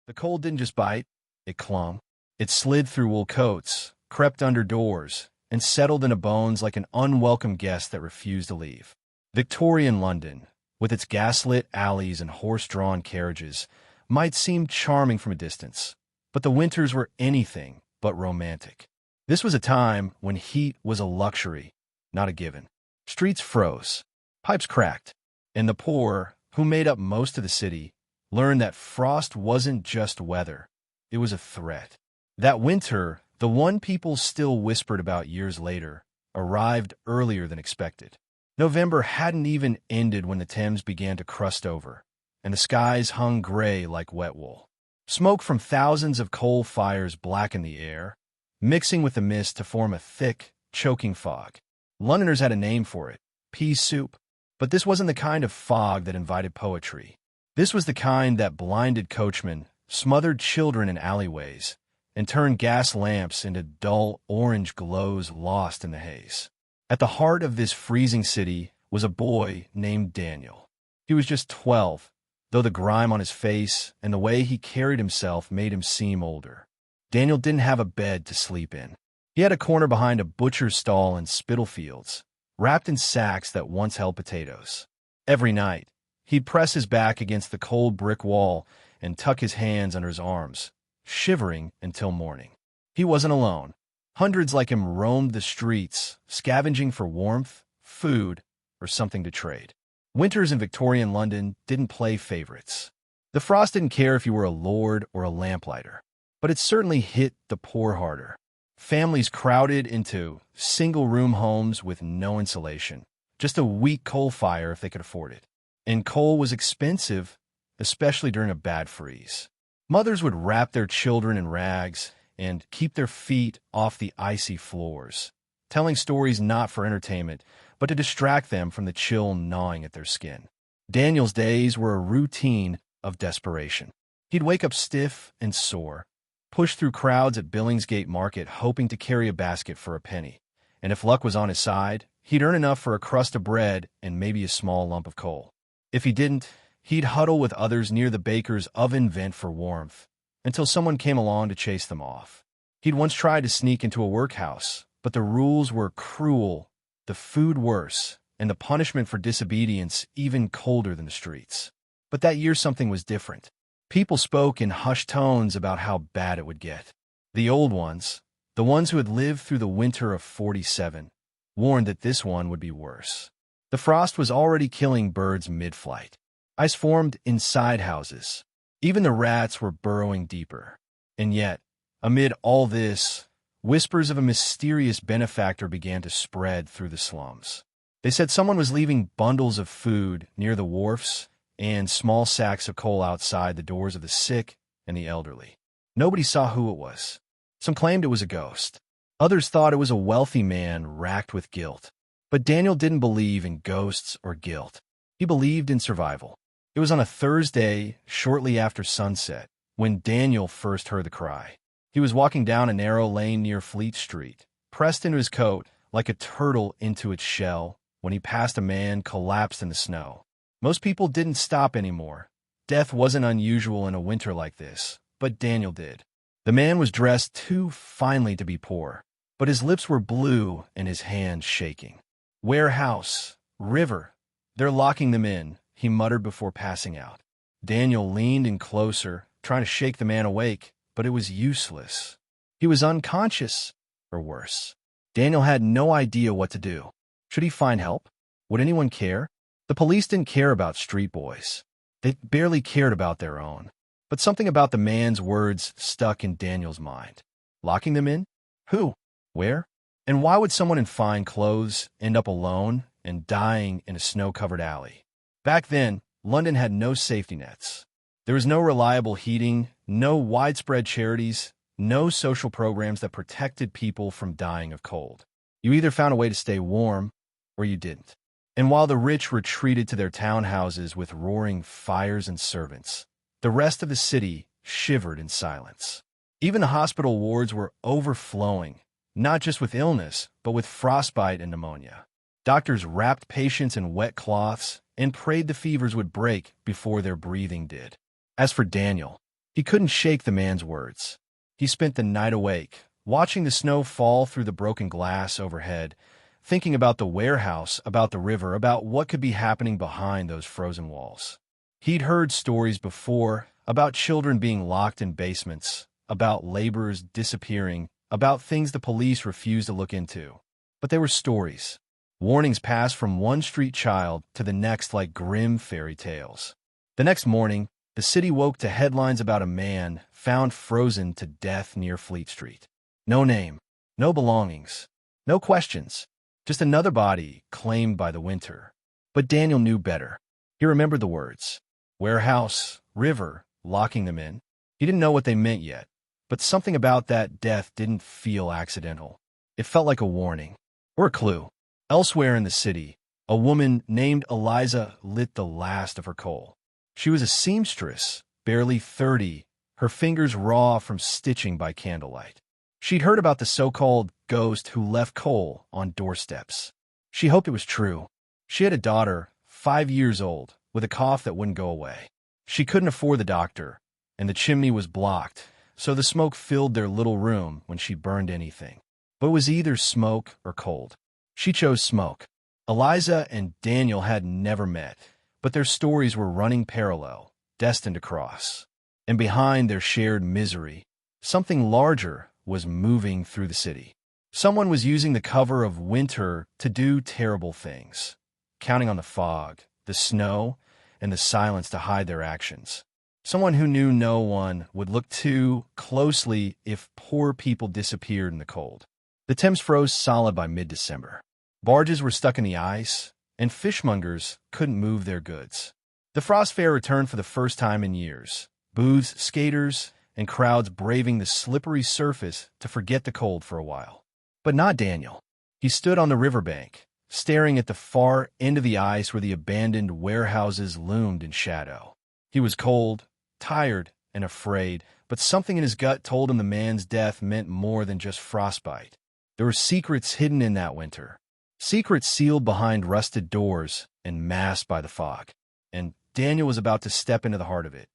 The cold didn't just bite, it clung. It slid through wool coats, crept under doors, and settled into bones like an unwelcome guest that refused to leave. Victorian London, with its gaslit alleys and horse-drawn carriages, might seem charming from a distance, but the winters were anything but romantic. This was a time when heat was a luxury, not a given. Streets froze, pipes cracked, and the poor, who made up most of the city, learned that frost wasn't just weather, it was a threat. That winter, the one people still whispered about years later, arrived earlier than expected. November hadn't even ended when the Thames began to crust over, and the skies hung gray like wet wool. Smoke from thousands of coal fires blackened the air, mixing with the mist to form a thick, choking fog. Londoners had a name for it, pea soup. But this wasn't the kind of fog that invited poetry. This was the kind that blinded coachmen, smothered children in alleyways, and turned gas lamps into dull orange glows lost in the haze. At the heart of this freezing city was a boy named Daniel. He was just 12, though the grime on his face and the way he carried himself made him seem older. Daniel didn't have a bed to sleep in. He had a corner behind a butcher's stall in Spitalfields, wrapped in sacks that once held potatoes. Every night, he'd press his back against the cold brick wall and tuck his hands under his arms, shivering until morning. He wasn't alone. Hundreds like him roamed the streets, scavenging for warmth, food, or something to trade. Winters in Victorian London didn't play favorites. The frost didn't care if you were a lord or a lamplighter, but it certainly hit the poor harder. Families crowded into single-room homes with no insulation, just a weak coal fire if they could afford it. And coal was expensive, especially during a bad freeze. Mothers would wrap their children in rags and keep their feet off the icy floors, telling stories not for entertainment, but to distract them from the chill gnawing at their skin. Daniel's days were a routine of desperation. He'd wake up stiff and sore, push through crowds at Billingsgate Market hoping to carry a basket for a penny, and if luck was on his side, he'd earn enough for a crust of bread and maybe a small lump of coal. If he didn't, he'd huddle with others near the baker's oven vent for warmth, until someone came along to chase them off. He'd once tried to sneak into a workhouse, but the rules were cruel, the food worse, and the punishment for disobedience even colder than the streets. But that year something was different. People spoke in hushed tones about how bad it would get. The old ones, the ones who had lived through the winter of '47, warned that this one would be worse. The frost was already killing birds mid-flight. Ice formed inside houses. Even the rats were burrowing deeper. And yet, amid all this, whispers of a mysterious benefactor began to spread through the slums. They said someone was leaving bundles of food near the wharfs and small sacks of coal outside the doors of the sick and the elderly. Nobody saw who it was. Some claimed it was a ghost. Others thought it was a wealthy man racked with guilt. But Daniel didn't believe in ghosts or guilt. He believed in survival. It was on a Thursday, shortly after sunset, when Daniel first heard the cry. He was walking down a narrow lane near Fleet Street, pressed into his coat like a turtle into its shell, when he passed a man collapsed in the snow. Most people didn't stop anymore. Death wasn't unusual in a winter like this, but Daniel did. The man was dressed too finely to be poor, but his lips were blue and his hands shaking. "Warehouse, river, they're locking them in," he muttered before passing out. Daniel leaned in closer, trying to shake the man awake, but it was useless. He was unconscious, or worse. Daniel had no idea what to do. Should he find help? Would anyone care? The police didn't care about street boys. They barely cared about their own. But something about the man's words stuck in Daniel's mind. Locking them in? Who? Where? And why would someone in fine clothes end up alone and dying in a snow-covered alley? Back then, London had no safety nets. There was no reliable heating, no widespread charities, no social programs that protected people from dying of cold. You either found a way to stay warm, or you didn't. And while the rich retreated to their townhouses with roaring fires and servants, the rest of the city shivered in silence. Even the hospital wards were overflowing, not just with illness, but with frostbite and pneumonia. Doctors wrapped patients in wet cloths and prayed the fevers would break before their breathing did. As for Daniel, He couldn't shake the man's words. He spent the night awake, watching the snow fall through the broken glass overhead, thinking about the warehouse, about the river, about what could be happening behind those frozen walls. He'd heard stories before about children being locked in basements, about laborers disappearing, about things the police refused to look into. But they were stories. Warnings passed from one street child to the next like grim fairy tales. The next morning, the city woke to headlines about a man found frozen to death near Fleet Street. No name, no belongings, no questions, just another body claimed by the winter. But Daniel knew better. He remembered the words. Warehouse, river, locking them in. He didn't know what they meant yet, but something about that death didn't feel accidental. It felt like a warning, or a clue. Elsewhere in the city, a woman named Eliza lit the last of her coal. She was a seamstress, barely 30, her fingers raw from stitching by candlelight. She'd heard about the so-called ghost who left coal on doorsteps. She hoped it was true. She had a daughter, 5 years old, with a cough that wouldn't go away. She couldn't afford the doctor, and the chimney was blocked, so the smoke filled their little room when she burned anything. But it was either smoke or cold. She chose smoke. Eliza and Daniel had never met, but their stories were running parallel, destined to cross. And behind their shared misery, something larger was moving through the city. Someone was using the cover of winter to do terrible things, counting on the fog, the snow, and the silence to hide their actions. Someone who knew no one would look too closely if poor people disappeared in the cold. The Thames froze solid by mid-December. Barges were stuck in the ice, and fishmongers couldn't move their goods. The frost fair returned for the first time in years. Booths, skaters, and crowds braving the slippery surface to forget the cold for a while. But not Daniel. He stood on the riverbank, staring at the far end of the ice where the abandoned warehouses loomed in shadow. He was cold, tired, and afraid, but something in his gut told him the man's death meant more than just frostbite. There were secrets hidden in that winter. Secrets sealed behind rusted doors and masked by the fog. And Daniel was about to step into the heart of it.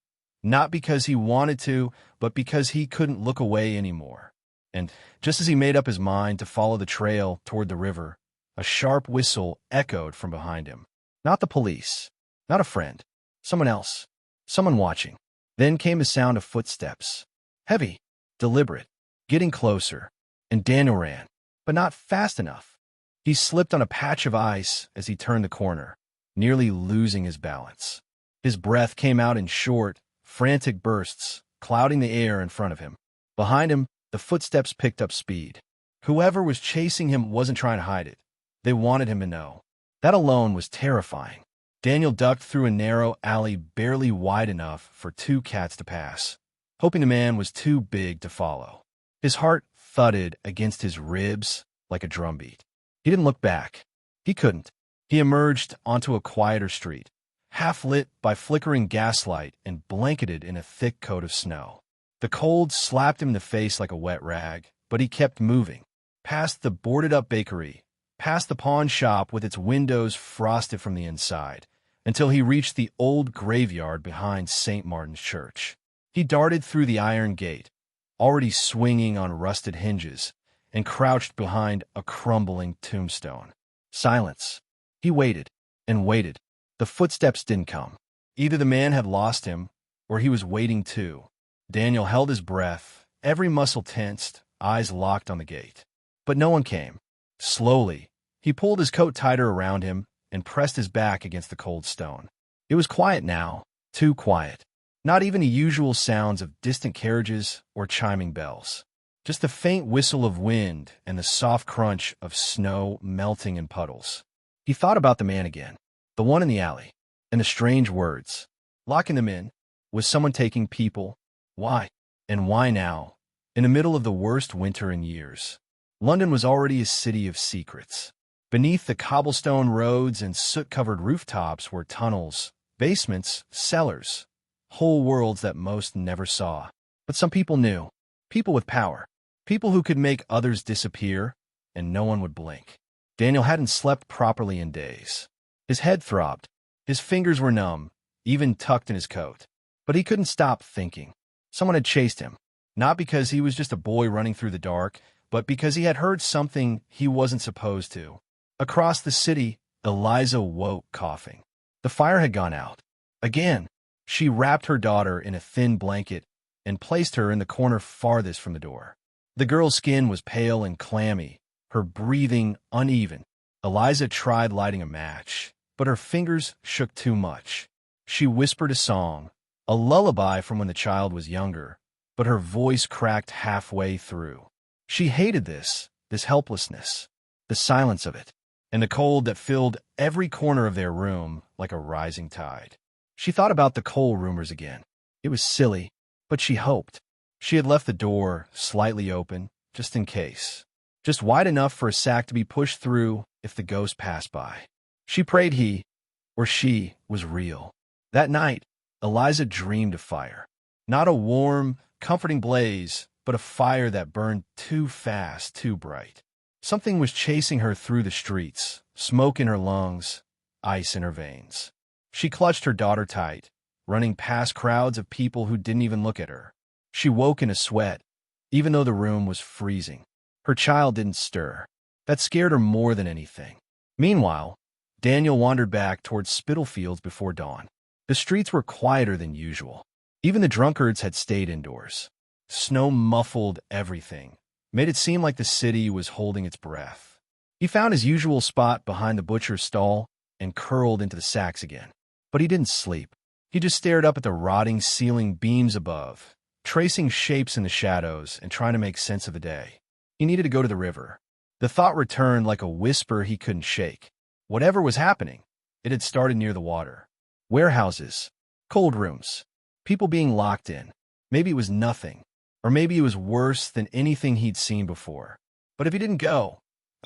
Not because he wanted to, but because he couldn't look away anymore. And just as he made up his mind to follow the trail toward the river, a sharp whistle echoed from behind him. Not the police, not a friend, someone else, someone watching. Then came the sound of footsteps. Heavy, deliberate, getting closer. And Daniel ran, but not fast enough. He slipped on a patch of ice as he turned the corner, nearly losing his balance. His breath came out in short, frantic bursts, clouding the air in front of him. Behind him, the footsteps picked up speed. Whoever was chasing him wasn't trying to hide it. They wanted him to know. That alone was terrifying. Daniel ducked through a narrow alley barely wide enough for 2 cats to pass, hoping the man was too big to follow. His heart thudded against his ribs like a drumbeat. He didn't look back. He couldn't. He emerged onto a quieter street, half lit by flickering gaslight and blanketed in a thick coat of snow. The cold slapped him in the face like a wet rag, but he kept moving, past the boarded-up bakery, past the pawn shop with its windows frosted from the inside, until he reached the old graveyard behind St. Martin's Church. He darted through the iron gate, already swinging on rusted hinges, and crouched behind a crumbling tombstone. Silence. He waited and waited. The footsteps didn't come. Either the man had lost him, or he was waiting too. Daniel held his breath, every muscle tensed, eyes locked on the gate. But no one came. Slowly, he pulled his coat tighter around him and pressed his back against the cold stone. It was quiet now, too quiet. Not even the usual sounds of distant carriages or chiming bells. Just the faint whistle of wind and the soft crunch of snow melting in puddles. He thought about the man again, the one in the alley, and the strange words. Locking them in. Was someone taking people? Why? And why now? In the middle of the worst winter in years. London was already a city of secrets. Beneath the cobblestone roads and soot-covered rooftops were tunnels, basements, cellars, whole worlds that most never saw. But some people knew. People with power. People who could make others disappear, and no one would blink. Daniel hadn't slept properly in days. His head throbbed. His fingers were numb, even tucked in his coat. But he couldn't stop thinking. Someone had chased him, not because he was just a boy running through the dark, but because he had heard something he wasn't supposed to. Across the city, Eliza woke coughing. The fire had gone out. Again, she wrapped her daughter in a thin blanket and placed her in the corner farthest from the door. The girl's skin was pale and clammy, her breathing uneven. Eliza tried lighting a match, but her fingers shook too much. She whispered a song, a lullaby from when the child was younger, but her voice cracked halfway through. She hated this helplessness, the silence of it, and the cold that filled every corner of their room like a rising tide. She thought about the coal rumors again. It was silly, but she hoped. She had left the door slightly open, just in case. Just wide enough for a sack to be pushed through if the ghost passed by. She prayed he, or she, was real. That night, Eliza dreamed of fire. Not a warm, comforting blaze, but a fire that burned too fast, too bright. Something was chasing her through the streets, smoke in her lungs, ice in her veins. She clutched her daughter tight, running past crowds of people who didn't even look at her. She woke in a sweat, even though the room was freezing. Her child didn't stir. That scared her more than anything. Meanwhile, Daniel wandered back towards Spitalfields before dawn. The streets were quieter than usual. Even the drunkards had stayed indoors. Snow muffled everything, made it seem like the city was holding its breath. He found his usual spot behind the butcher's stall and curled into the sacks again. But he didn't sleep. He just stared up at the rotting ceiling beams above, tracing shapes in the shadows and trying to make sense of the day. He needed to go to the river. The thought returned like a whisper he couldn't shake. Whatever was happening, it had started near the water. Warehouses, cold rooms, people being locked in. Maybe it was nothing, or maybe it was worse than anything he'd seen before. But if he didn't go,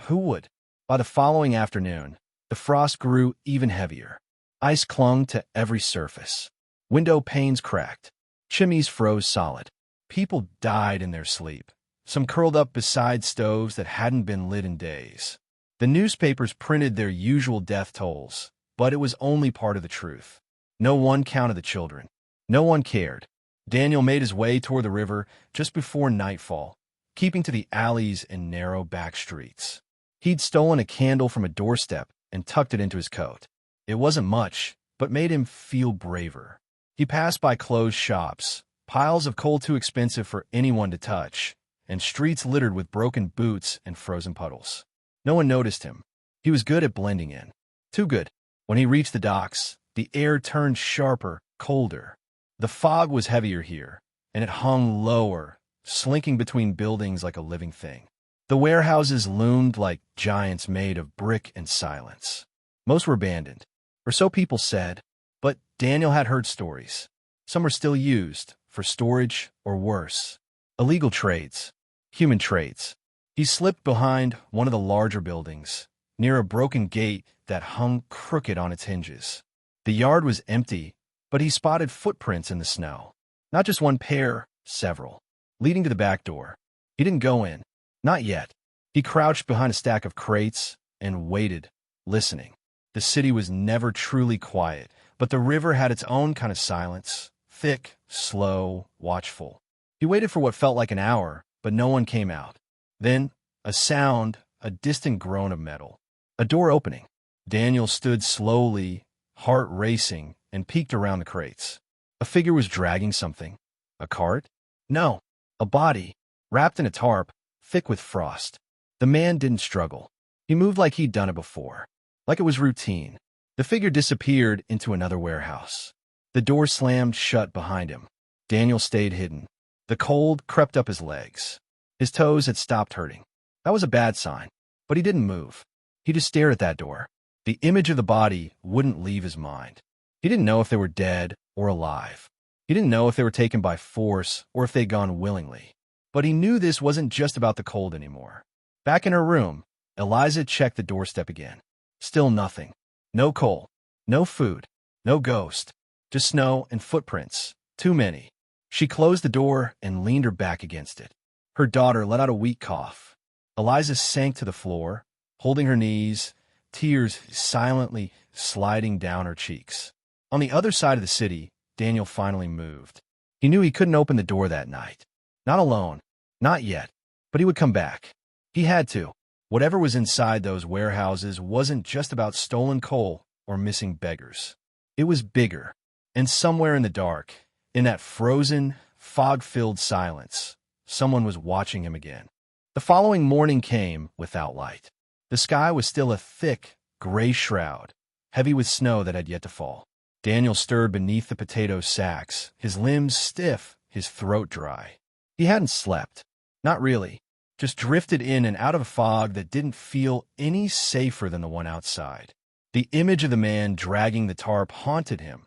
who would? By the following afternoon, the frost grew even heavier. Ice clung to every surface. Window panes cracked. Chimneys froze solid. People died in their sleep. Some curled up beside stoves that hadn't been lit in days. The newspapers printed their usual death tolls, but it was only part of the truth. No one counted the children. No one cared. Daniel made his way toward the river just before nightfall, keeping to the alleys and narrow back streets. He'd stolen a candle from a doorstep and tucked it into his coat. It wasn't much, but made him feel braver. He passed by closed shops, piles of coal too expensive for anyone to touch, and streets littered with broken boots and frozen puddles. No one noticed him. He was good at blending in. Too good. When he reached the docks, the air turned sharper, colder. The fog was heavier here, and it hung lower, slinking between buildings like a living thing. The warehouses loomed like giants made of brick and silence. Most were abandoned, or so people said, but Daniel had heard stories. Some were still used, for storage or worse. Illegal trades, human trades. He slipped behind one of the larger buildings, near a broken gate that hung crooked on its hinges. The yard was empty, but he spotted footprints in the snow. Not just one pair, several, leading to the back door. He didn't go in. Not yet. He crouched behind a stack of crates and waited, listening. The city was never truly quiet, but the river had its own kind of silence, thick, slow, watchful. He waited for what felt like an hour, but no one came out. Then, a sound, a distant groan of metal. A door opening. Daniel stood slowly, heart racing, and peeked around the crates. A figure was dragging something. A cart? No, a body, wrapped in a tarp, thick with frost. The man didn't struggle. He moved like he'd done it before, like it was routine. The figure disappeared into another warehouse. The door slammed shut behind him. Daniel stayed hidden. The cold crept up his legs. His toes had stopped hurting. That was a bad sign, but he didn't move. He just stared at that door. The image of the body wouldn't leave his mind. He didn't know if they were dead or alive. He didn't know if they were taken by force or if they'd gone willingly. But he knew this wasn't just about the cold anymore. Back in her room, Eliza checked the doorstep again. Still nothing. No coal. No food. No ghost. Just snow and footprints. Too many. She closed the door and leaned her back against it. Her daughter let out a weak cough. Eliza sank to the floor, holding her knees, tears silently sliding down her cheeks. On the other side of the city, Daniel finally moved. He knew he couldn't open the door that night. Not alone. Not yet. But he would come back. He had to. Whatever was inside those warehouses wasn't just about stolen coal or missing beggars. It was bigger. And somewhere in the dark, in that frozen, fog-filled silence, someone was watching him again. The following morning came without light. The sky was still a thick, gray shroud, heavy with snow that had yet to fall. Daniel stirred beneath the potato sacks, his limbs stiff, his throat dry. He hadn't slept. Not really. Just drifted in and out of a fog that didn't feel any safer than the one outside. The image of the man dragging the tarp haunted him,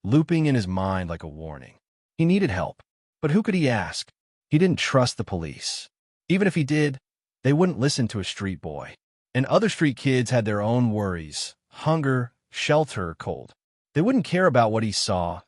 looping in his mind like a warning. He needed help. But who could he ask? He didn't trust the police. Even if he did, they wouldn't listen to a street boy. And other street kids had their own worries: hunger, shelter, cold. They wouldn't care about what he saw,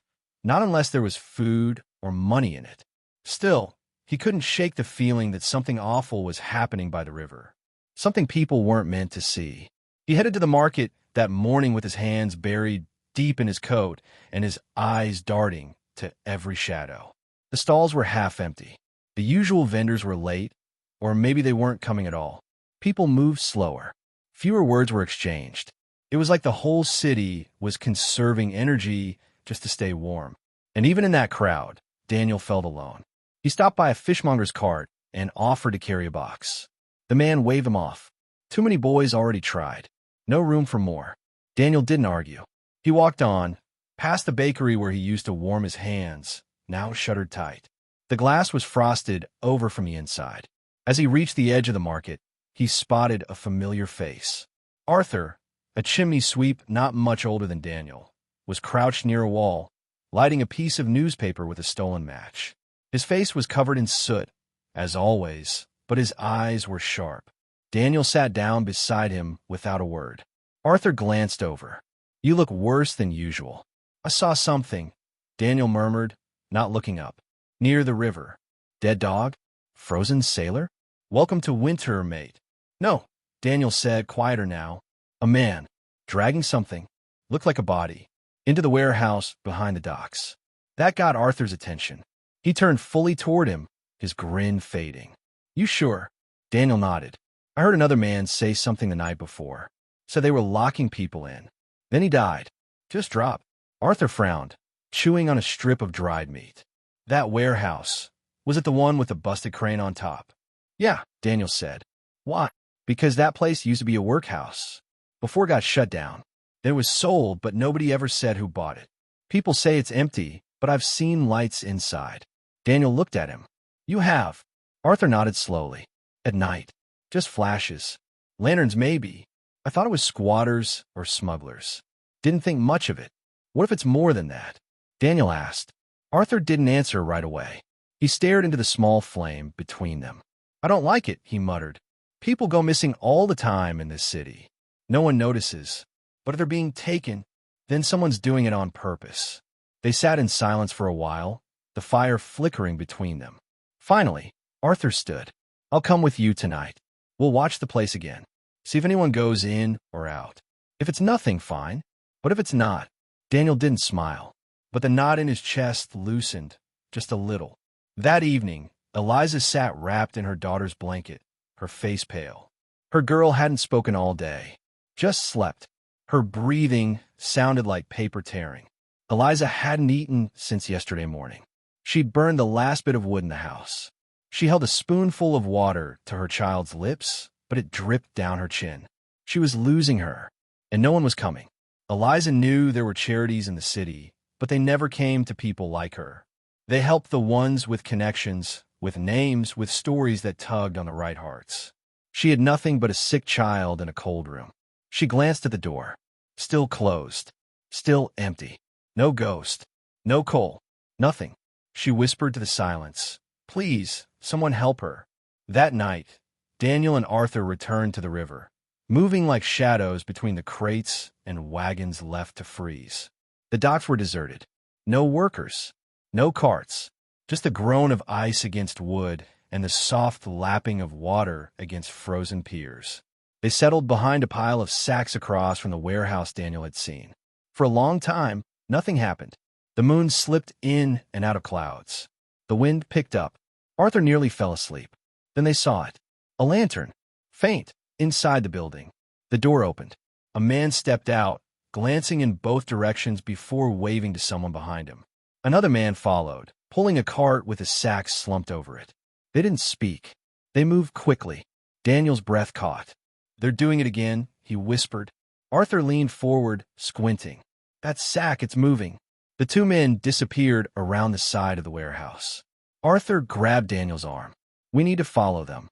not unless there was food or money in it. Still, he couldn't shake the feeling that something awful was happening by the river. Something people weren't meant to see. He headed to the market that morning with his hands buried deep in his coat and his eyes darting to every shadow. The stalls were half empty. The usual vendors were late, or maybe they weren't coming at all. People moved slower. Fewer words were exchanged. It was like the whole city was conserving energy just to stay warm. And even in that crowd, Daniel felt alone. He stopped by a fishmonger's cart and offered to carry a box. The man waved him off. Too many boys already tried. No room for more. Daniel didn't argue. He walked on, past the bakery where he used to warm his hands, now shuttered tight. The glass was frosted over from the inside. As he reached the edge of the market, he spotted a familiar face. Arthur, a chimney sweep not much older than Daniel, was crouched near a wall, lighting a piece of newspaper with a stolen match. His face was covered in soot, as always, but his eyes were sharp. Daniel sat down beside him without a word. Arthur glanced over. "You look worse than usual." "I saw something," Daniel murmured, not looking up. "Near the river." "Dead dog? Frozen sailor? Welcome to winter, mate." "No," Daniel said, quieter now. "A man, dragging something, looked like a body, into the warehouse behind the docks." That got Arthur's attention. He turned fully toward him, his grin fading. "You sure?" Daniel nodded. "I heard another man say something the night before. Said they were locking people in. Then he died. Just dropped." Arthur frowned, chewing on a strip of dried meat. "That warehouse, was it the one with the busted crane on top?" "Yeah," Daniel said. "Why?" "Because that place used to be a workhouse. Before it got shut down. Then it was sold, but nobody ever said who bought it. People say it's empty, but I've seen lights inside." Daniel looked at him. "You have?" Arthur nodded slowly. "At night. Just flashes. Lanterns maybe. I thought it was squatters or smugglers. Didn't think much of it. What if it's more than that?" Daniel asked. Arthur didn't answer right away. He stared into the small flame between them. "I don't like it," he muttered. "People go missing all the time in this city. No one notices. But if they're being taken, then someone's doing it on purpose." They sat in silence for a while, the fire flickering between them. Finally, Arthur stood. "I'll come with you tonight. We'll watch the place again. See if anyone goes in or out. If it's nothing, fine. But if it's not..." Daniel didn't smile, but the knot in his chest loosened, just a little. That evening, Eliza sat wrapped in her daughter's blanket, her face pale. Her girl hadn't spoken all day, just slept. Her breathing sounded like paper tearing. Eliza hadn't eaten since yesterday morning. She'd burned the last bit of wood in the house. She held a spoonful of water to her child's lips, but it dripped down her chin. She was losing her, and no one was coming. Eliza knew there were charities in the city, but they never came to people like her. They helped the ones with connections, with names, with stories that tugged on the right hearts. She had nothing but a sick child in a cold room. She glanced at the door. Still closed. Still empty. No ghost. No coal. Nothing. She whispered to the silence, "Please, someone help her." That night, Daniel and Arthur returned to the river, moving like shadows between the crates and wagons left to freeze. The docks were deserted. No workers. No carts. Just the groan of ice against wood and the soft lapping of water against frozen piers. They settled behind a pile of sacks across from the warehouse Daniel had seen. For a long time, nothing happened. The moon slipped in and out of clouds. The wind picked up. Arthur nearly fell asleep. Then they saw it. A lantern. Faint. Inside the building. The door opened. A man stepped out, glancing in both directions before waving to someone behind him. Another man followed, pulling a cart with a sack slumped over it. They didn't speak. They moved quickly. Daniel's breath caught. "They're doing it again," he whispered. Arthur leaned forward, squinting. "That sack, it's moving." The two men disappeared around the side of the warehouse. Arthur grabbed Daniel's arm. "We need to follow them.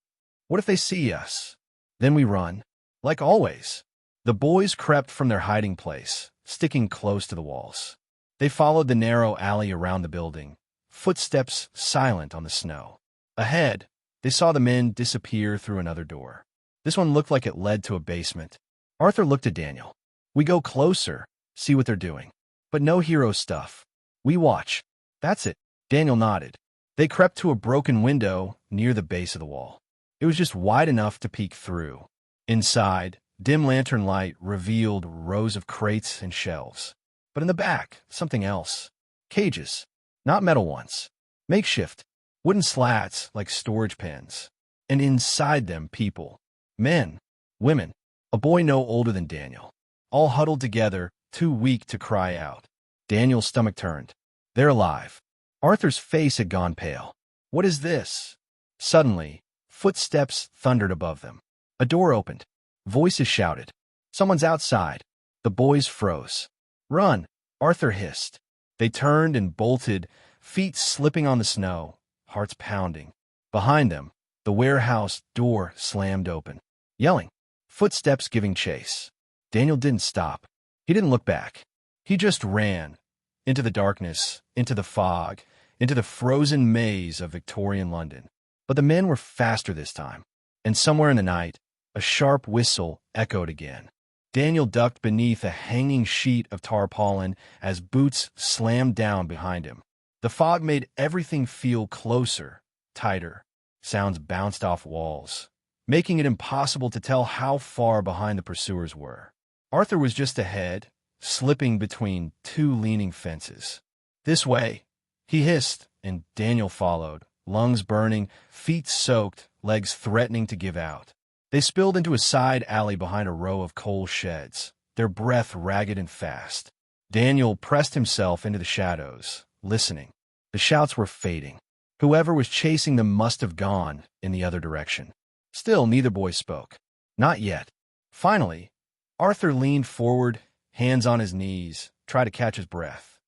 What if they see us? Then we run." Like always. The boys crept from their hiding place, sticking close to the walls. They followed the narrow alley around the building, footsteps silent on the snow. Ahead, they saw the men disappear through another door. This one looked like it led to a basement. Arthur looked at Daniel. "We go closer, see what they're doing. But no hero stuff. We watch." "That's it." Daniel nodded. They crept to a broken window near the base of the wall. It was just wide enough to peek through. Inside, dim lantern light revealed rows of crates and shelves. But in the back, something else. Cages. Not metal ones. Makeshift. Wooden slats like storage pens. And inside them, people. Men. Women. A boy no older than Daniel. All huddled together, too weak to cry out. Daniel's stomach turned. They're alive. Arthur's face had gone pale. "What is this?" Suddenly, footsteps thundered above them. A door opened. Voices shouted. "Someone's outside." The boys froze. "Run!" Arthur hissed. They turned and bolted, feet slipping on the snow, hearts pounding. Behind them, the warehouse door slammed open. Yelling. Footsteps giving chase. Daniel didn't stop. He didn't look back. He just ran. Into the darkness, into the fog, into the frozen maze of Victorian London. But the men were faster this time. And somewhere in the night, a sharp whistle echoed again. Daniel ducked beneath a hanging sheet of tarpaulin as boots slammed down behind him. The fog made everything feel closer, tighter. Sounds bounced off walls, making it impossible to tell how far behind the pursuers were. Arthur was just ahead, slipping between two leaning fences. "This way," he hissed, and Daniel followed, lungs burning, feet soaked, legs threatening to give out. They spilled into a side alley behind a row of coal sheds, their breath ragged and fast. Daniel pressed himself into the shadows, listening. The shouts were fading. Whoever was chasing them must have gone in the other direction. Still, neither boy spoke. Not yet. Finally, Arthur leaned forward, hands on his knees, tried to catch his breath.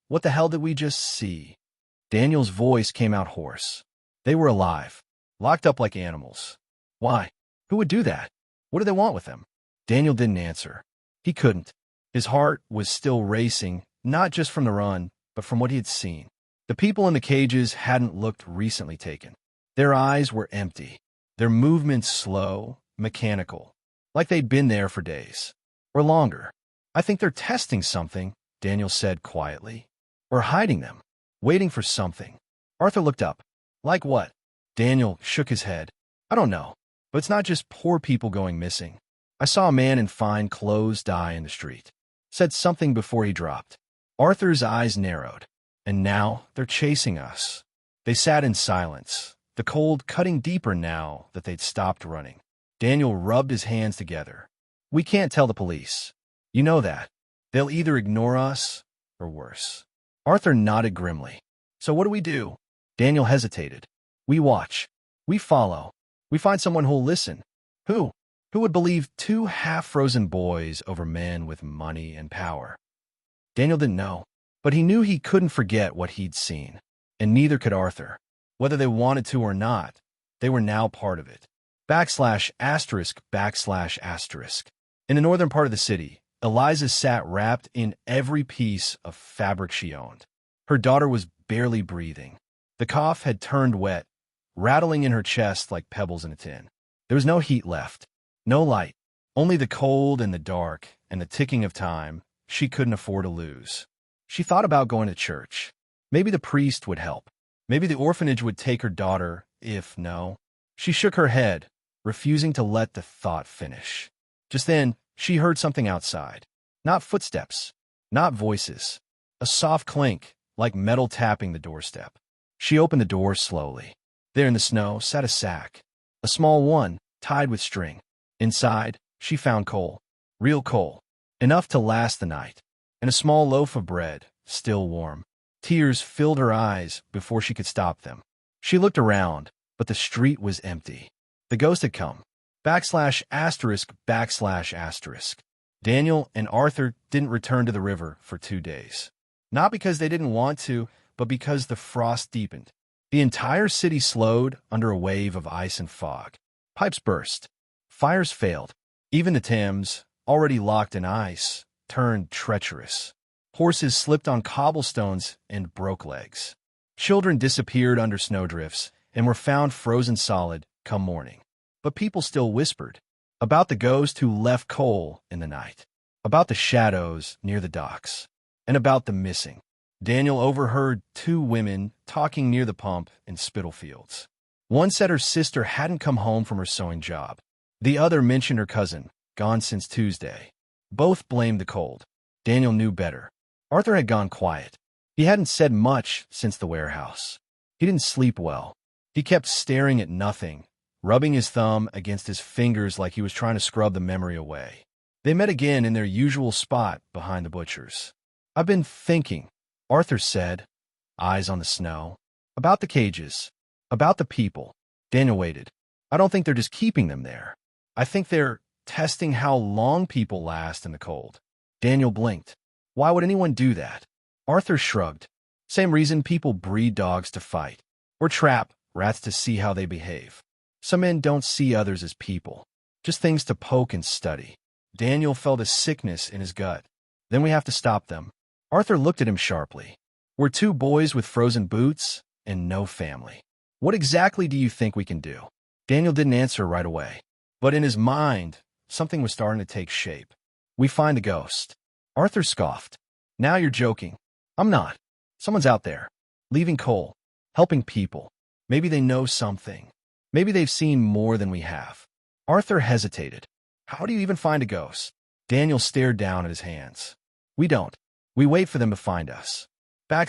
What the hell did we just see?" Daniel's voice came out hoarse. They were alive, locked up like animals. Why? Who would do that? What did they want with them? Daniel didn't answer. He couldn't. His heart was still racing, not just from the run, but from what he had seen. The people in the cages hadn't looked recently taken. Their eyes were empty, their movements slow, mechanical, like they'd been there for days. Or longer. "I think they're testing something," Daniel said quietly. "Or hiding them, waiting for something." Arthur looked up. "Like what?" Daniel shook his head. "I don't know, but it's not just poor people going missing. I saw a man in fine clothes die in the street. Said something before he dropped." Arthur's eyes narrowed. "And now they're chasing us." They sat in silence, the cold cutting deeper now that they'd stopped running. Daniel rubbed his hands together. "We can't tell the police. You know that. They'll either ignore us or worse." Arthur nodded grimly. "So what do we do?" Daniel hesitated. "We watch. We follow. We find someone who'll listen." Who? Who would believe two half-frozen boys over men with money and power? Daniel didn't know, but he knew he couldn't forget what he'd seen, and neither could Arthur. Whether they wanted to or not, they were now part of it. ****. In the northern part of the city, Eliza sat wrapped in every piece of fabric she owned. Her daughter was barely breathing. The cough had turned wet, rattling in her chest like pebbles in a tin. There was no heat left, no light, only the cold and the dark and the ticking of time she couldn't afford to lose. She thought about going to church. Maybe the priest would help. Maybe the orphanage would take her daughter, if no. She shook her head, refusing to let the thought finish. Just then, she heard something outside. Not footsteps, not voices. A A soft clink, like metal tapping the doorstep. She opened the door slowly. There in the snow sat a sack. A small one, tied with string. Inside, she found coal. Real coal. Enough to last the night. And a small loaf of bread, still warm. Tears filled her eyes before she could stop them. She looked around, but the street was empty. The ghost had come. *****. Daniel and Arthur didn't return to the river for 2 days. Not because they didn't want to, but because the frost deepened. The entire city slowed under a wave of ice and fog. Pipes burst. Fires failed. Even the Thames, already locked in ice, turned treacherous. Horses slipped on cobblestones and broke legs. Children disappeared under snowdrifts and were found frozen solid come morning. But people still whispered about the ghost who left coal in the night, about the shadows near the docks, and about the missing. Daniel overheard 2 women talking near the pump in Spitalfields. One said her sister hadn't come home from her sewing job. The other mentioned her cousin, gone since Tuesday. Both blamed the cold. Daniel knew better. Arthur had gone quiet. He hadn't said much since the warehouse. He didn't sleep well. He kept staring at nothing, rubbing his thumb against his fingers like he was trying to scrub the memory away. They met again in their usual spot behind the butcher's. "I've been thinking," Arthur said, eyes on the snow, "about the cages, about the people." Daniel waited. "I don't think they're just keeping them there. I think they're testing how long people last in the cold." Daniel blinked. "Why would anyone do that?" Arthur shrugged. "Same reason people breed dogs to fight, or trap rats to see how they behave. Some men don't see others as people, just things to poke and study." Daniel felt a sickness in his gut. "Then we have to stop them." Arthur looked at him sharply. "We're 2 boys with frozen boots and no family. What exactly do you think we can do?" Daniel didn't answer right away, but in his mind, something was starting to take shape. "We find the ghost." Arthur scoffed. "Now you're joking." "I'm not. Someone's out there, leaving coal, helping people. Maybe they know something. Maybe they've seen more than we have." Arthur hesitated. "How do you even find a ghost?" Daniel stared down at his hands. "We don't. We wait for them to find us. ****. That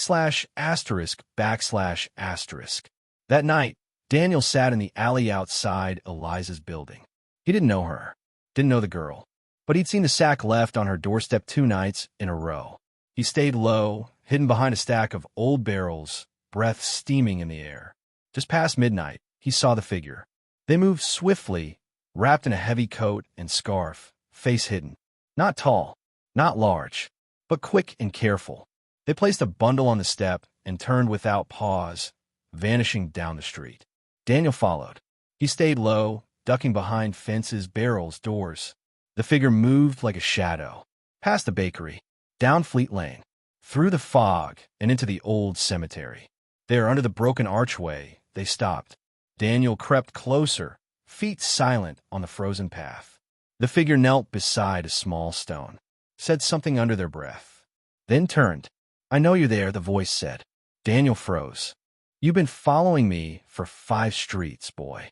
night, Daniel sat in the alley outside Eliza's building. He didn't know her, didn't know the girl, but he'd seen the sack left on her doorstep 2 nights in a row. He stayed low, hidden behind a stack of old barrels, breath steaming in the air. Just past midnight, he saw the figure. They moved swiftly, wrapped in a heavy coat and scarf, face hidden. Not tall, not large, but quick and careful. They placed a bundle on the step and turned without pause, vanishing down the street. Daniel followed. He stayed low, ducking behind fences, barrels, doors. The figure moved like a shadow, past the bakery, down Fleet Lane, through the fog, and into the old cemetery. There, under the broken archway, they stopped. Daniel crept closer, feet silent on the frozen path. The figure knelt beside a small stone, said something under their breath, then turned. "I know you're there," the voice said. Daniel froze. "You've been following me for 5 streets, boy."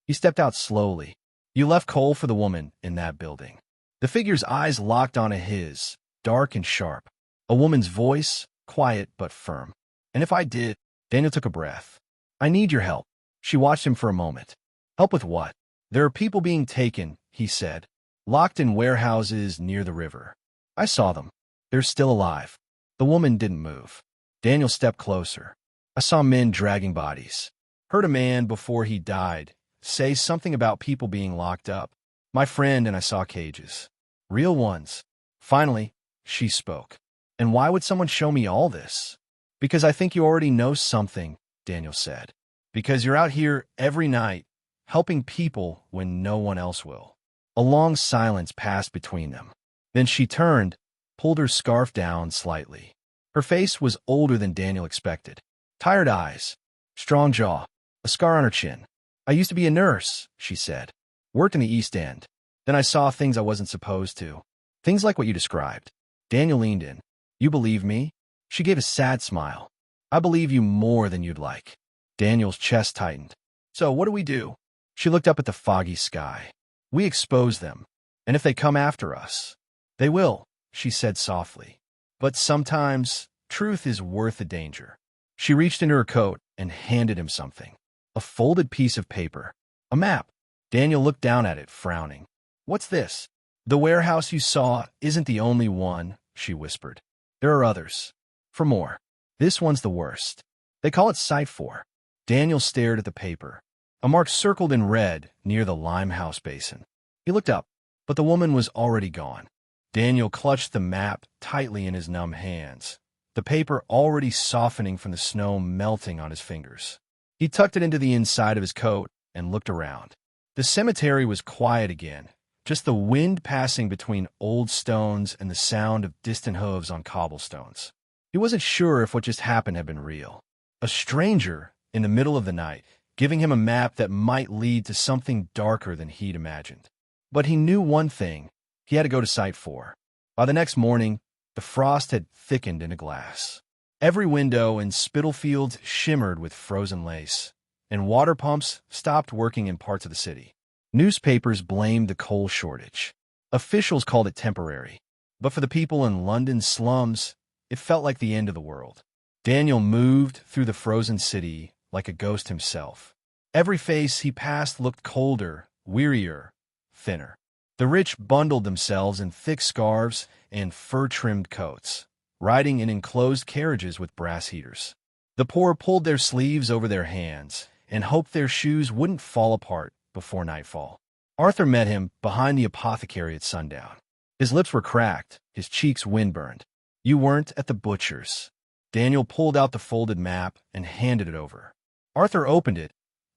He stepped out slowly. "You left coal for the woman in that building." The figure's eyes locked onto his, dark and sharp. A woman's voice, quiet but firm. "And if I did?" Daniel took a breath. "I need your help." She watched him for a moment. "Help with what?" "There are people being taken," he said, "locked in warehouses near the river. I saw them. They're still alive." The woman didn't move. Daniel stepped closer. "I saw men dragging bodies. Heard a man before he died say something about people being locked up. My friend and I saw cages. Real ones." Finally, she spoke. "And why would someone show me all this?" "Because I think you already know something," Daniel said. "Because you're out here every night, helping people when no one else will." A long silence passed between them. Then she turned, pulled her scarf down slightly. Her face was older than Daniel expected. Tired eyes, strong jaw, a scar on her chin. "I used to be a nurse," she said. "Worked in the East End. Then I saw things I wasn't supposed to. Things like what you described." Daniel leaned in. "You believe me?" She gave a sad smile. "I believe you more than you'd like." Daniel's chest tightened. "So what do we do?" She looked up at the foggy sky. "We expose them. And if they come after us—" "They will," she said softly. "But sometimes Truth is worth the danger. She reached into her coat and handed him something. A folded piece of paper. A map. Daniel looked down at it, frowning. What's this? The warehouse you saw isn't the only one, she whispered. There are others. For more. This one's the worst. They call it Site 4. Daniel stared at the paper. A mark circled in red near the Limehouse Basin. He looked up, but the woman was already gone. Daniel clutched the map tightly in his numb hands, the paper already softening from the snow melting on his fingers. He tucked it into the inside of his coat and looked around. The cemetery was quiet again, just the wind passing between old stones and the sound of distant hooves on cobblestones. He wasn't sure if what just happened had been real. A stranger, in the middle of the night, giving him a map that might lead to something darker than he'd imagined. But he knew one thing. He had to go to Site 4. By the next morning, the frost had thickened into glass. Every window in Spitalfields shimmered with frozen lace, and water pumps stopped working in parts of the city. Newspapers blamed the coal shortage. Officials called it temporary. But for the people in London's slums, it felt like the end of the world. Daniel moved through the frozen city like a ghost himself. Every face he passed looked colder, wearier, thinner. The rich bundled themselves in thick scarves and fur-trimmed coats, riding in enclosed carriages with brass heaters. The poor pulled their sleeves over their hands and hoped their shoes wouldn't fall apart before nightfall. Arthur met him behind the apothecary at sundown. His lips were cracked, his cheeks windburned. You weren't at the butcher's. Daniel pulled out the folded map and handed it over. Arthur opened it,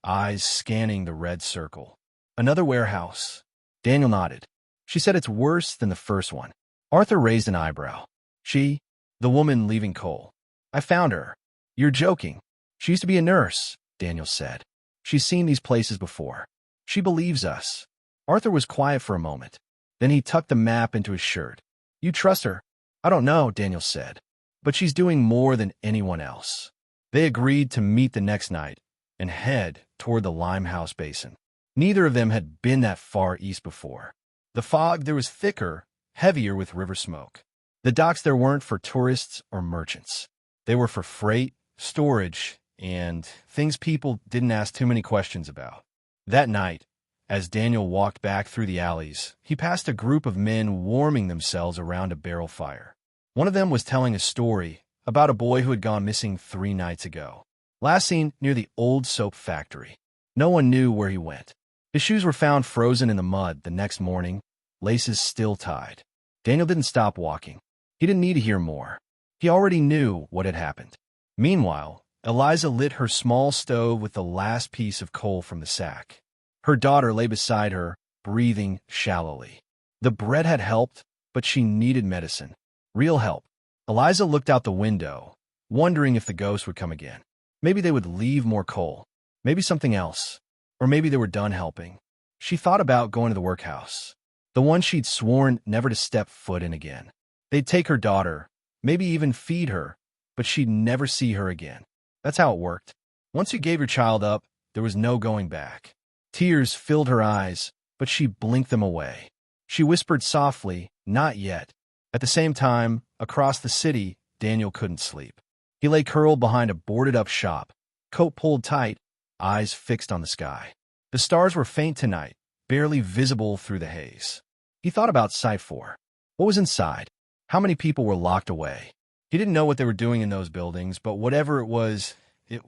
eyes scanning the red circle. Another warehouse. Daniel nodded. She said it's worse than the first one. Arthur raised an eyebrow. She? The woman leaving coal. I found her. You're joking. She used to be a nurse, Daniel said. She's seen these places before. She believes us. Arthur was quiet for a moment. Then he tucked the map into his shirt. You trust her? I don't know, Daniel said. But she's doing more than anyone else. They agreed to meet the next night and head toward the Limehouse Basin. Neither of them had been that far east before. The fog there was thicker, heavier with river smoke. The docks there weren't for tourists or merchants. They were for freight, storage, and things people didn't ask too many questions about. That night, as Daniel walked back through the alleys, he passed a group of men warming themselves around a barrel fire. One of them was telling a story about a boy who had gone missing 3 nights ago. Last seen near the old soap factory. No one knew where he went. His shoes were found frozen in the mud the next morning, laces still tied. Daniel didn't stop walking. He didn't need to hear more. He already knew what had happened. Meanwhile, Eliza lit her small stove with the last piece of coal from the sack. Her daughter lay beside her, breathing shallowly. The bread had helped, but she needed medicine. Real help. Eliza looked out the window, wondering if the ghost would come again. Maybe they would leave more coal. Maybe something else. Or maybe they were done helping. She thought about going to the workhouse, the one she'd sworn never to step foot in again. They'd take her daughter, maybe even feed her, but she'd never see her again. That's how it worked. Once you gave your child up, there was no going back. Tears filled her eyes, but she blinked them away. She whispered softly, "Not yet." At the same time, across the city, Daniel couldn't sleep. He lay curled behind a boarded-up shop, coat pulled tight, eyes fixed on the sky. The stars were faint tonight, barely visible through the haze. He thought about Site 4. What was inside? How many people were locked away? He didn't know what they were doing in those buildings, but whatever it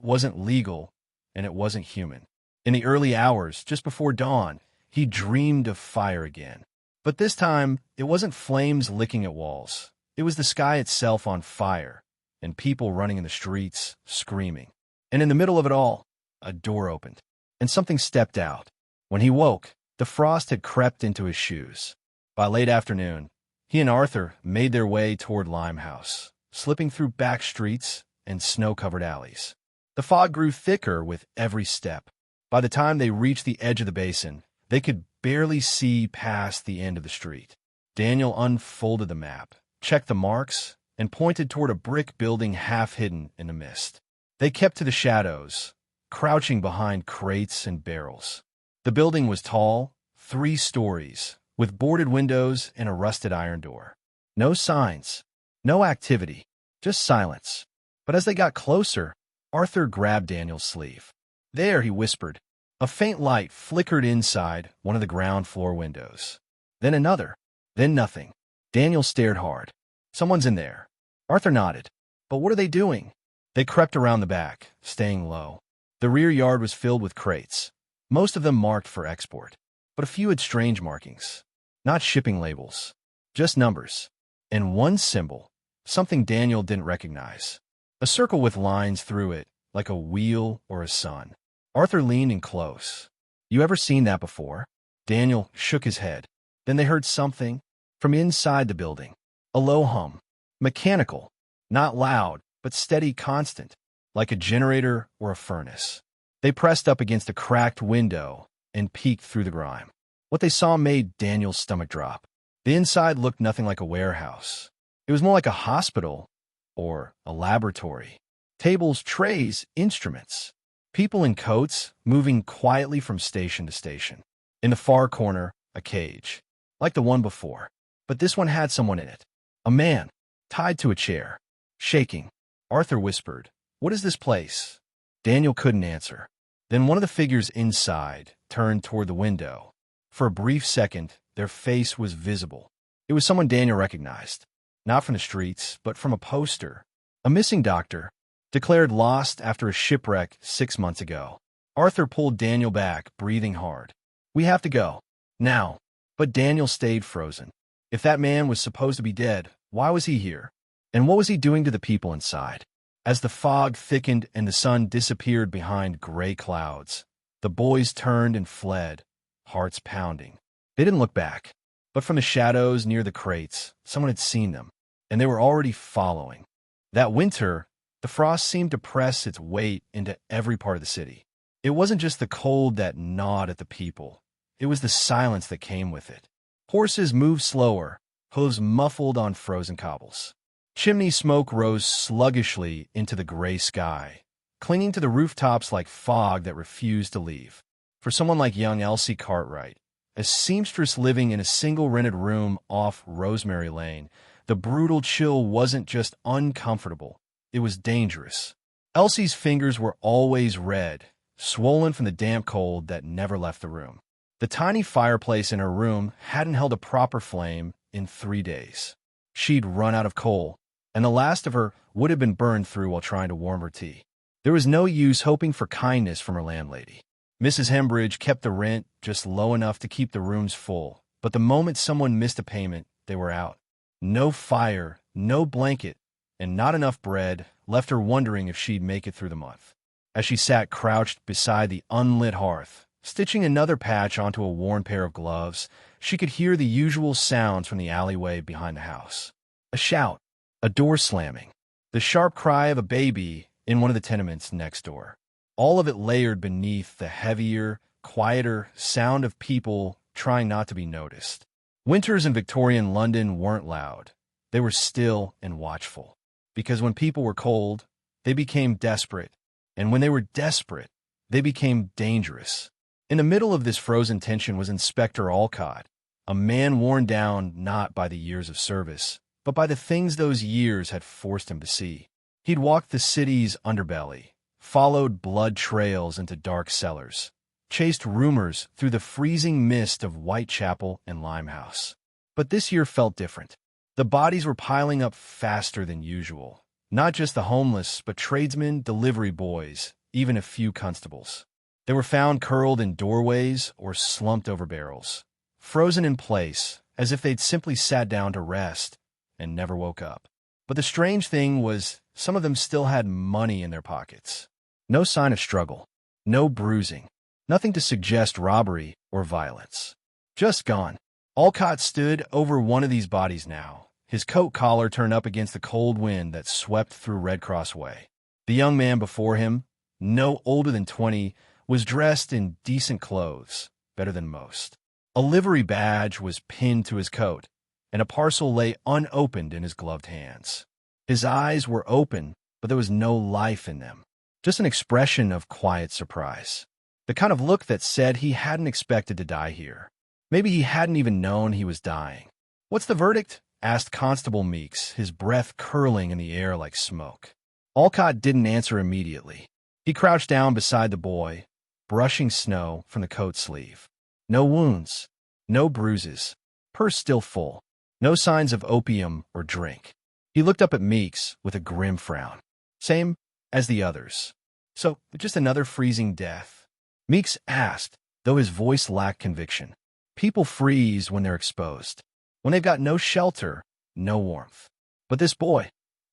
wasn't legal, and it wasn't human. In the early hours, just before dawn, he dreamed of fire again. But this time, it wasn't flames licking at walls. It was the sky itself on fire, and people running in the streets, screaming. And in the middle of it all, a door opened, and something stepped out. When he woke, the frost had crept into his shoes. By late afternoon, he and Arthur made their way toward Limehouse, slipping through back streets and snow-covered alleys. The fog grew thicker with every step. By the time they reached the edge of the basin, they could barely see past the end of the street. Daniel unfolded the map, checked the marks, and pointed toward a brick building half hidden in the mist. They kept to the shadows, crouching behind crates and barrels. The building was tall, 3 stories, with boarded windows and a rusted iron door. No signs, no activity. Just silence. But as they got closer, Arthur grabbed Daniel's sleeve. "There," he whispered. A faint light flickered inside one of the ground floor windows. Then another. Then nothing. Daniel stared hard. "Someone's in there." Arthur nodded. "But what are they doing?" They crept around the back, staying low. The rear yard was filled with crates, most of them marked for export. But a few had strange markings. Not shipping labels. Just numbers. And one symbol. Something Daniel didn't recognize. A circle with lines through it, like a wheel or a sun. Arthur leaned in close. "You ever seen that before?" Daniel shook his head. Then they heard something from inside the building. A low hum. Mechanical. Not loud, but steady, constant. Like a generator or a furnace. They pressed up against a cracked window and peeked through the grime. What they saw made Daniel's stomach drop. The inside looked nothing like a warehouse. It was more like a hospital or a laboratory. Tables, trays, instruments. People in coats moving quietly from station to station. In the far corner, a cage. Like the one before. But this one had someone in it. A man, tied to a chair. Shaking. Arthur whispered, "What is this place?" Daniel couldn't answer. Then one of the figures inside turned toward the window. For a brief second, their face was visible. It was someone Daniel recognized. Not from the streets, but from a poster. A missing doctor, declared lost after a shipwreck 6 months ago. Arthur pulled Daniel back, breathing hard. "We have to go. Now." But Daniel stayed frozen. If that man was supposed to be dead, why was he here? And what was he doing to the people inside? As the fog thickened and the sun disappeared behind gray clouds, the boys turned and fled, hearts pounding. They didn't look back, but from the shadows near the crates, someone had seen them, and they were already following. That winter, the frost seemed to press its weight into every part of the city. It wasn't just the cold that gnawed at the people. It was the silence that came with it. Horses moved slower, hooves muffled on frozen cobbles. Chimney smoke rose sluggishly into the gray sky, clinging to the rooftops like fog that refused to leave. For someone like young Elsie Cartwright, a seamstress living in a single rented room off Rosemary Lane, the brutal chill wasn't just uncomfortable, it was dangerous. Elsie's fingers were always red, swollen from the damp cold that never left the room. The tiny fireplace in her room hadn't held a proper flame in 3 days. She'd run out of coal, and the last of her would have been burned through while trying to warm her tea. There was no use hoping for kindness from her landlady. Mrs. Hembridge kept the rent just low enough to keep the rooms full, but the moment someone missed a payment, they were out. No fire, no blanket, and not enough bread left her wondering if she'd make it through the month. As she sat crouched beside the unlit hearth, stitching another patch onto a worn pair of gloves, she could hear the usual sounds from the alleyway behind the house. A shout, a door slamming, the sharp cry of a baby in one of the tenements next door. All of it layered beneath the heavier, quieter sound of people trying not to be noticed. Winters in Victorian London weren't loud. They were still and watchful. Because when people were cold, they became desperate. And when they were desperate, they became dangerous. In the middle of this frozen tension was Inspector Alcott, a man worn down not by the years of service, but by the things those years had forced him to see. He'd walked the city's underbelly, followed blood trails into dark cellars, chased rumors through the freezing mist of Whitechapel and Limehouse. But this year felt different. The bodies were piling up faster than usual. Not just the homeless, but tradesmen, delivery boys, even a few constables. They were found curled in doorways or slumped over barrels, frozen in place as if they'd simply sat down to rest and never woke up. But the strange thing was some of them still had money in their pockets. No sign of struggle, no bruising, nothing to suggest robbery or violence. Just gone. Alcott stood over one of these bodies now, his coat collar turned up against the cold wind that swept through Red Cross Way. The young man before him, no older than 20, was dressed in decent clothes, better than most. A livery badge was pinned to his coat, and a parcel lay unopened in his gloved hands. His eyes were open, but there was no life in them, just an expression of quiet surprise. The kind of look that said he hadn't expected to die here. Maybe he hadn't even known he was dying. "What's the verdict?" asked Constable Meeks, his breath curling in the air like smoke. Alcott didn't answer immediately. He crouched down beside the boy, brushing snow from the coat sleeve. No wounds, no bruises, purse still full, no signs of opium or drink. He looked up at Meeks with a grim frown. Same as the others. So, just another freezing death? Meeks asked, though his voice lacked conviction. People freeze when they're exposed, when they've got no shelter, no warmth. But this boy,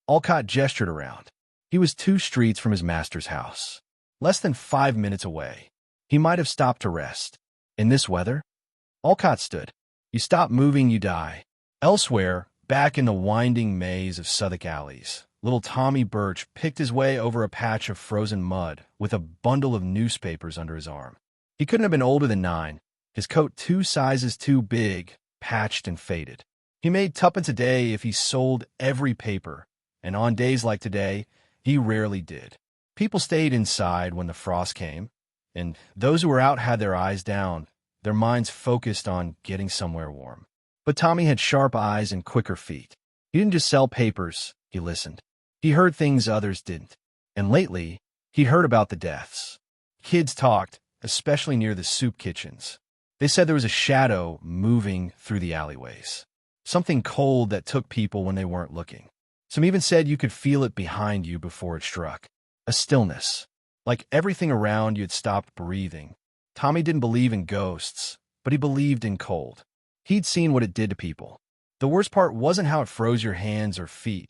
Alcott gestured around. He was 2 streets from his master's house, less than 5 minutes away. He might have stopped to rest. In this weather? Alcott stood. You stop moving, you die. Elsewhere, back in the winding maze of Southwark alleys, little Tommy Birch picked his way over a patch of frozen mud with a bundle of newspapers under his arm. He couldn't have been older than 9, his coat 2 sizes too big, patched and faded. He made 2pence a day if he sold every paper, and on days like today, he rarely did. People stayed inside when the frost came, and those who were out had their eyes down, their minds focused on getting somewhere warm. But Tommy had sharp eyes and quicker feet. He didn't just sell papers, he listened. He heard things others didn't. And lately, he heard about the deaths. Kids talked, especially near the soup kitchens. They said there was a shadow moving through the alleyways. Something cold that took people when they weren't looking. Some even said you could feel it behind you before it struck. A stillness. Like everything around you had stopped breathing. Tommy didn't believe in ghosts, but he believed in cold. He'd seen what it did to people. The worst part wasn't how it froze your hands or feet.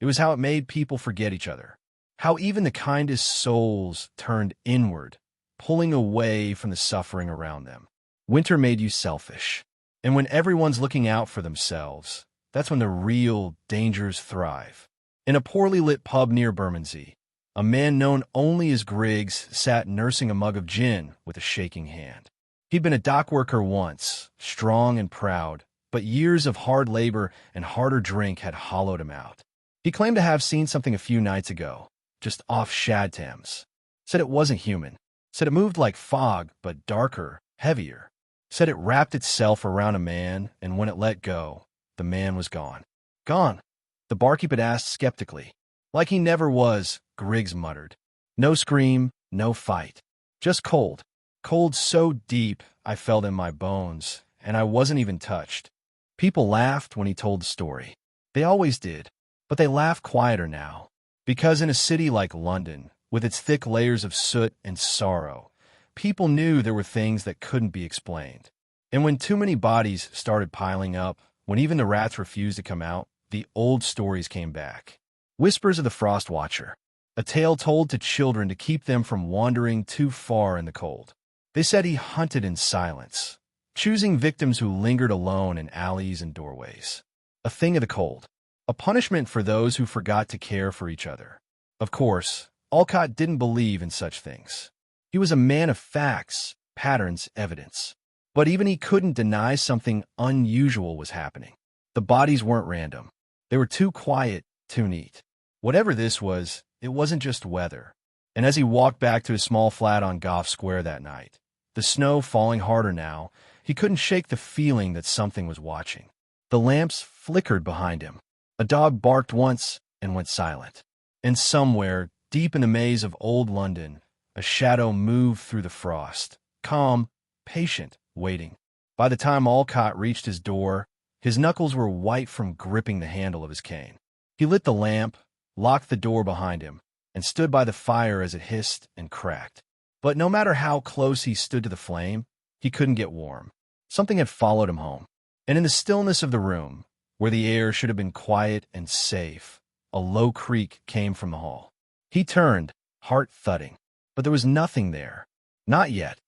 It was how it made people forget each other. How even the kindest souls turned inward, pulling away from the suffering around them. Winter made you selfish. And when everyone's looking out for themselves, that's when the real dangers thrive. In a poorly lit pub near Bermondsey, a man known only as Griggs sat nursing a mug of gin with a shaking hand. He'd been a dock worker once, strong and proud, but years of hard labor and harder drink had hollowed him out. He claimed to have seen something a few nights ago, just off Shad Thames. Said it wasn't human. Said it moved like fog, but darker, heavier. Said it wrapped itself around a man, and when it let go, the man was gone. Gone? The barkeep had asked skeptically. Like he never was, Griggs muttered. No scream, no fight. Just cold. Cold so deep I felt in my bones, and I wasn't even touched. People laughed when he told the story. They always did, but they laugh quieter now. Because in a city like London, with its thick layers of soot and sorrow, people knew there were things that couldn't be explained. And when too many bodies started piling up, when even the rats refused to come out, the old stories came back. Whispers of the Frost Watcher, a tale told to children to keep them from wandering too far in the cold. They said he hunted in silence, choosing victims who lingered alone in alleys and doorways. A thing of the cold, a punishment for those who forgot to care for each other. Of course, Alcott didn't believe in such things. He was a man of facts, patterns, evidence. But even he couldn't deny something unusual was happening. The bodies weren't random. They were too quiet, too neat. Whatever this was, it wasn't just weather. And as he walked back to his small flat on Gough Square that night, the snow falling harder now, he couldn't shake the feeling that something was watching. The lamps flickered behind him. A dog barked once and went silent. And somewhere, deep in the maze of old London, a shadow moved through the frost, calm, patient, waiting. By the time Alcott reached his door, his knuckles were white from gripping the handle of his cane. He lit the lamp, locked the door behind him, and stood by the fire as it hissed and cracked. But no matter how close he stood to the flame, he couldn't get warm. Something had followed him home. And in the stillness of the room, where the air should have been quiet and safe, a low creak came from the hall. He turned, heart thudding. But there was nothing there. Not yet.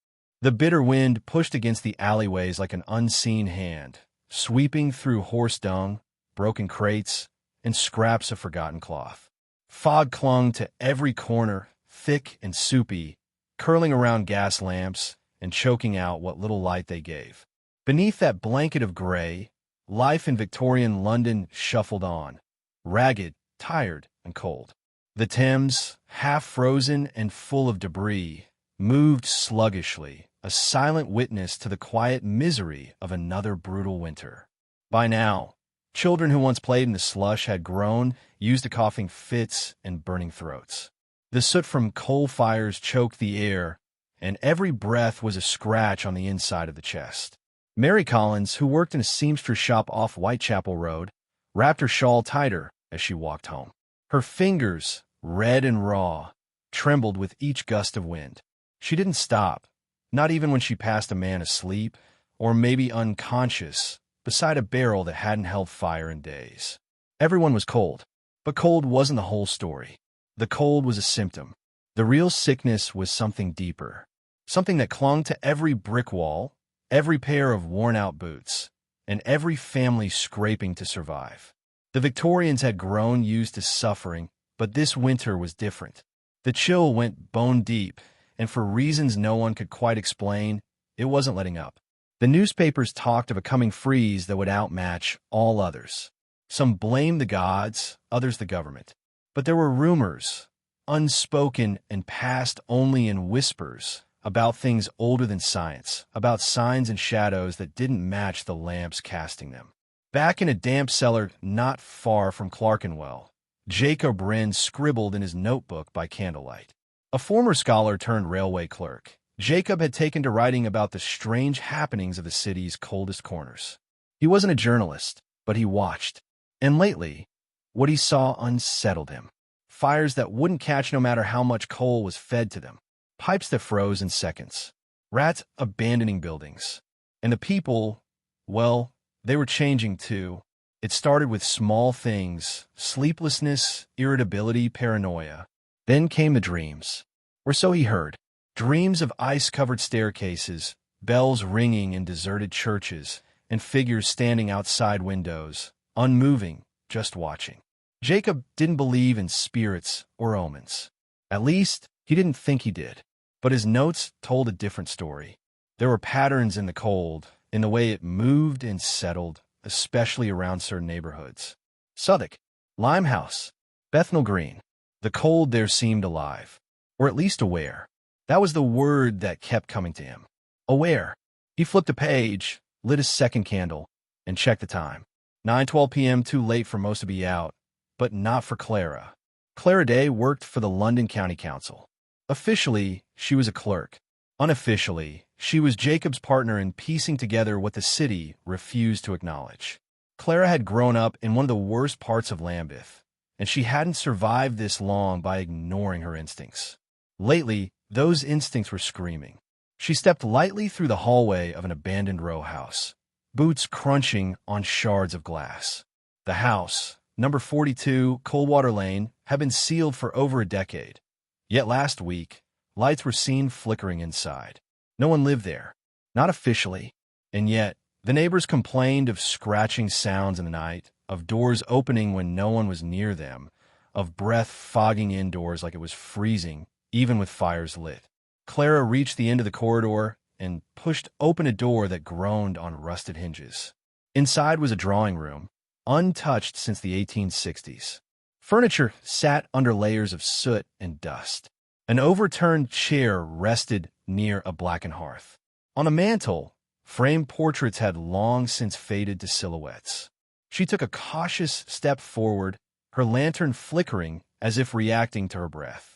The bitter wind pushed against the alleyways like an unseen hand, sweeping through horse dung, broken crates, and scraps of forgotten cloth. Fog clung to every corner, thick and soupy, curling around gas lamps and choking out what little light they gave. Beneath that blanket of gray, life in Victorian London shuffled on, ragged, tired, and cold. The Thames, half frozen and full of debris, moved sluggishly, a silent witness to the quiet misery of another brutal winter. By now, Children who once played in the slush had grown, used to coughing fits and burning throats. The soot from coal fires choked the air, and every breath was a scratch on the inside of the chest. Mary Collins, who worked in a seamstress shop off Whitechapel Road, wrapped her shawl tighter as she walked home. Her fingers, red and raw, trembled with each gust of wind. She didn't stop, not even when she passed a man asleep, or maybe unconscious, beside a barrel that hadn't held fire in days. Everyone was cold, but cold wasn't the whole story. The cold was a symptom. The real sickness was something deeper, something that clung to every brick wall, every pair of worn-out boots, and every family scraping to survive. The Victorians had grown used to suffering, but this winter was different. The chill went bone deep, and for reasons no one could quite explain, it wasn't letting up. The newspapers talked of a coming freeze that would outmatch all others. Some blamed the gods, others the government. But there were rumors, unspoken and passed only in whispers, about things older than science, about signs and shadows that didn't match the lamps casting them. Back in a damp cellar not far from Clerkenwell, Jacob Wren scribbled in his notebook by candlelight. A former scholar turned railway clerk, Jacob had taken to writing about the strange happenings of the city's coldest corners. He wasn't a journalist, but he watched. And lately, what he saw unsettled him. Fires that wouldn't catch no matter how much coal was fed to them. Pipes that froze in seconds. Rats abandoning buildings. And the people, well, they were changing too. It started with small things, sleeplessness, irritability, paranoia. Then came the dreams, or so he heard. Dreams of ice-covered staircases, bells ringing in deserted churches, and figures standing outside windows, unmoving, just watching. Jacob didn't believe in spirits or omens. At least, he didn't think he did. But his notes told a different story. There were patterns in the cold, in the way it moved and settled, especially around certain neighborhoods. Southwark, Limehouse, Bethnal Green. The cold there seemed alive, or at least aware. That was the word that kept coming to him. Aware. He flipped a page, lit his second candle, and checked the time. 9:12 p.m. too late for most to be out, but not for Clara. Clara Day worked for the London County Council. Officially, she was a clerk. Unofficially, she was Jacob's partner in piecing together what the city refused to acknowledge. Clara had grown up in one of the worst parts of Lambeth, and she hadn't survived this long by ignoring her instincts. Lately, those instincts were screaming. She stepped lightly through the hallway of an abandoned row house, boots crunching on shards of glass. The house, number 42, Coldwater Lane, had been sealed for over a decade. Yet last week, lights were seen flickering inside. No one lived there, not officially. And yet, the neighbors complained of scratching sounds in the night, of doors opening when no one was near them, of breath fogging indoors like it was freezing, even with fires lit. Clara reached the end of the corridor and pushed open a door that groaned on rusted hinges. Inside was a drawing room, untouched since the 1860s. Furniture sat under layers of soot and dust. An overturned chair rested near a blackened hearth. On a mantel, framed portraits had long since faded to silhouettes. She took a cautious step forward, her lantern flickering as if reacting to her breath.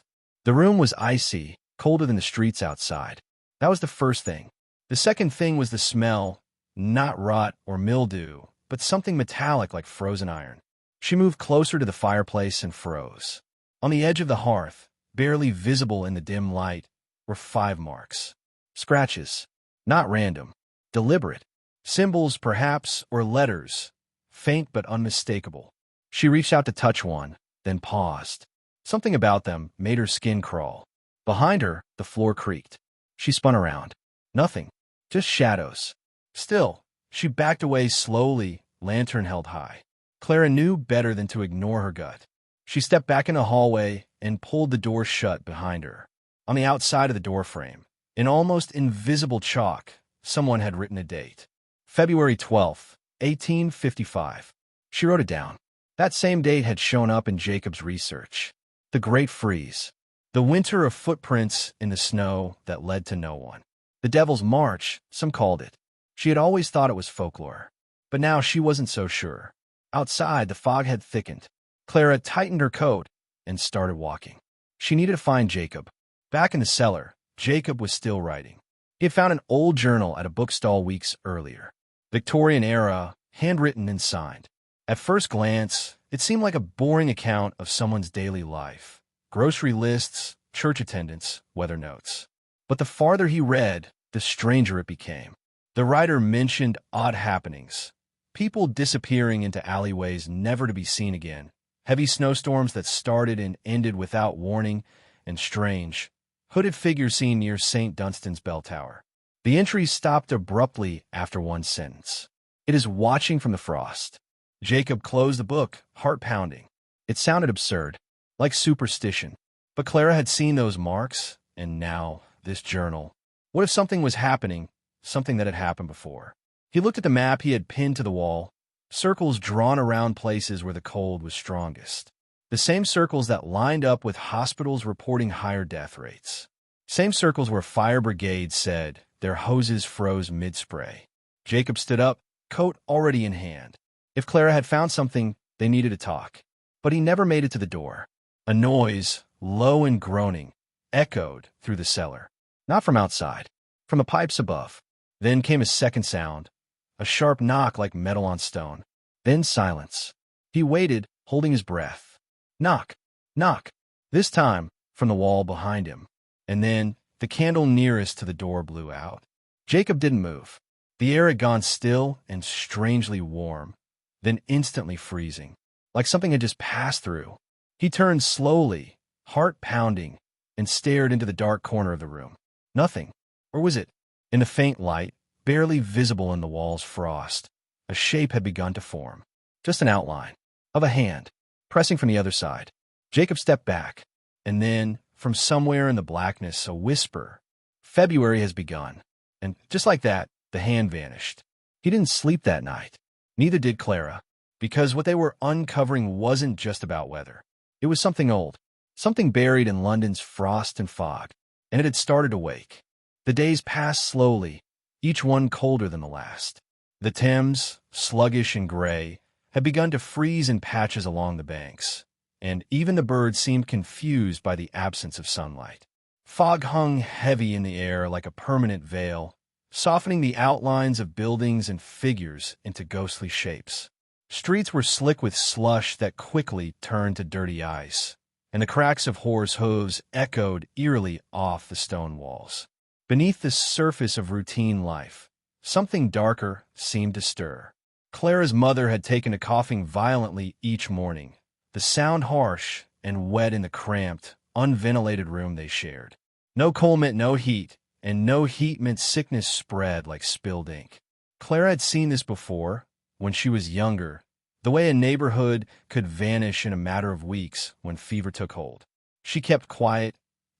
The room was icy, colder than the streets outside. That was the first thing. The second thing was the smell, not rot or mildew, but something metallic like frozen iron. She moved closer to the fireplace and froze. On the edge of the hearth, barely visible in the dim light, were 5 marks. Scratches. Not random. Deliberate. Symbols, perhaps, or letters. Faint but unmistakable. She reached out to touch one, then paused. Something about them made her skin crawl. Behind her, the floor creaked. She spun around. Nothing. Just shadows. Still, she backed away slowly, lantern held high. Clara knew better than to ignore her gut. She stepped back in the hallway and pulled the door shut behind her. On the outside of the doorframe, in almost invisible chalk, someone had written a date. February 12th, 1855. She wrote it down. That same date had shown up in Jacob's research. The Great Freeze. The winter of footprints in the snow that led to no one. The Devil's March, some called it. She had always thought it was folklore. But now she wasn't so sure. Outside, the fog had thickened. Clara tightened her coat and started walking. She needed to find Jacob. Back in the cellar, Jacob was still writing. He had found an old journal at a bookstall weeks earlier. Victorian-era, handwritten and signed. At first glance, it seemed like a boring account of someone's daily life. Grocery lists, church attendance, weather notes. But the farther he read, the stranger it became. The writer mentioned odd happenings. People disappearing into alleyways never to be seen again. Heavy snowstorms that started and ended without warning. And strange, hooded figures seen near St. Dunstan's bell tower. The entries stopped abruptly after one sentence. It is watching from the frost. Jacob closed the book, heart pounding. It sounded absurd, like superstition. But Clara had seen those marks, and now this journal. What if something was happening, something that had happened before? He looked at the map he had pinned to the wall, circles drawn around places where the cold was strongest. The same circles that lined up with hospitals reporting higher death rates. Same circles where fire brigades said their hoses froze mid-spray. Jacob stood up, coat already in hand. If Clara had found something, they needed to talk. But he never made it to the door. A noise, low and groaning, echoed through the cellar. Not from outside, from the pipes above. Then came a second sound, a sharp knock like metal on stone. Then silence. He waited, holding his breath. Knock, knock. This time, from the wall behind him. And then, the candle nearest to the door blew out. Jacob didn't move. The air had gone still and strangely warm, then instantly freezing, like something had just passed through. He turned slowly, heart pounding, and stared into the dark corner of the room. Nothing. Or was it? In the faint light, barely visible in the wall's frost, a shape had begun to form. Just an outline. Of a hand, pressing from the other side. Jacob stepped back, and then, from somewhere in the blackness, a whisper. February has begun. And just like that, the hand vanished. He didn't sleep that night. Neither did Clara, because what they were uncovering wasn't just about weather. It was something old, something buried in London's frost and fog, and it had started to wake. The days passed slowly, each one colder than the last. The Thames, sluggish and gray, had begun to freeze in patches along the banks, and even the birds seemed confused by the absence of sunlight. Fog hung heavy in the air like a permanent veil, softening the outlines of buildings and figures into ghostly shapes. Streets were slick with slush that quickly turned to dirty ice, and the cracks of horse hooves echoed eerily off the stone walls. Beneath the surface of routine life, something darker seemed to stir. Clara's mother had taken to coughing violently each morning, the sound harsh and wet in the cramped, unventilated room they shared. No cold meant no heat, and no heat meant sickness spread like spilled ink. Clara had seen this before, when she was younger, the way a neighborhood could vanish in a matter of weeks when fever took hold. She kept quiet,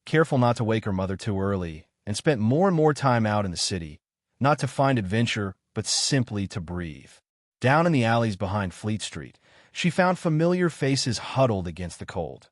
careful not to wake her mother too early, and spent more and more time out in the city, not to find adventure, but simply to breathe. Down in the alleys behind Fleet Street, she found familiar faces huddled against the cold.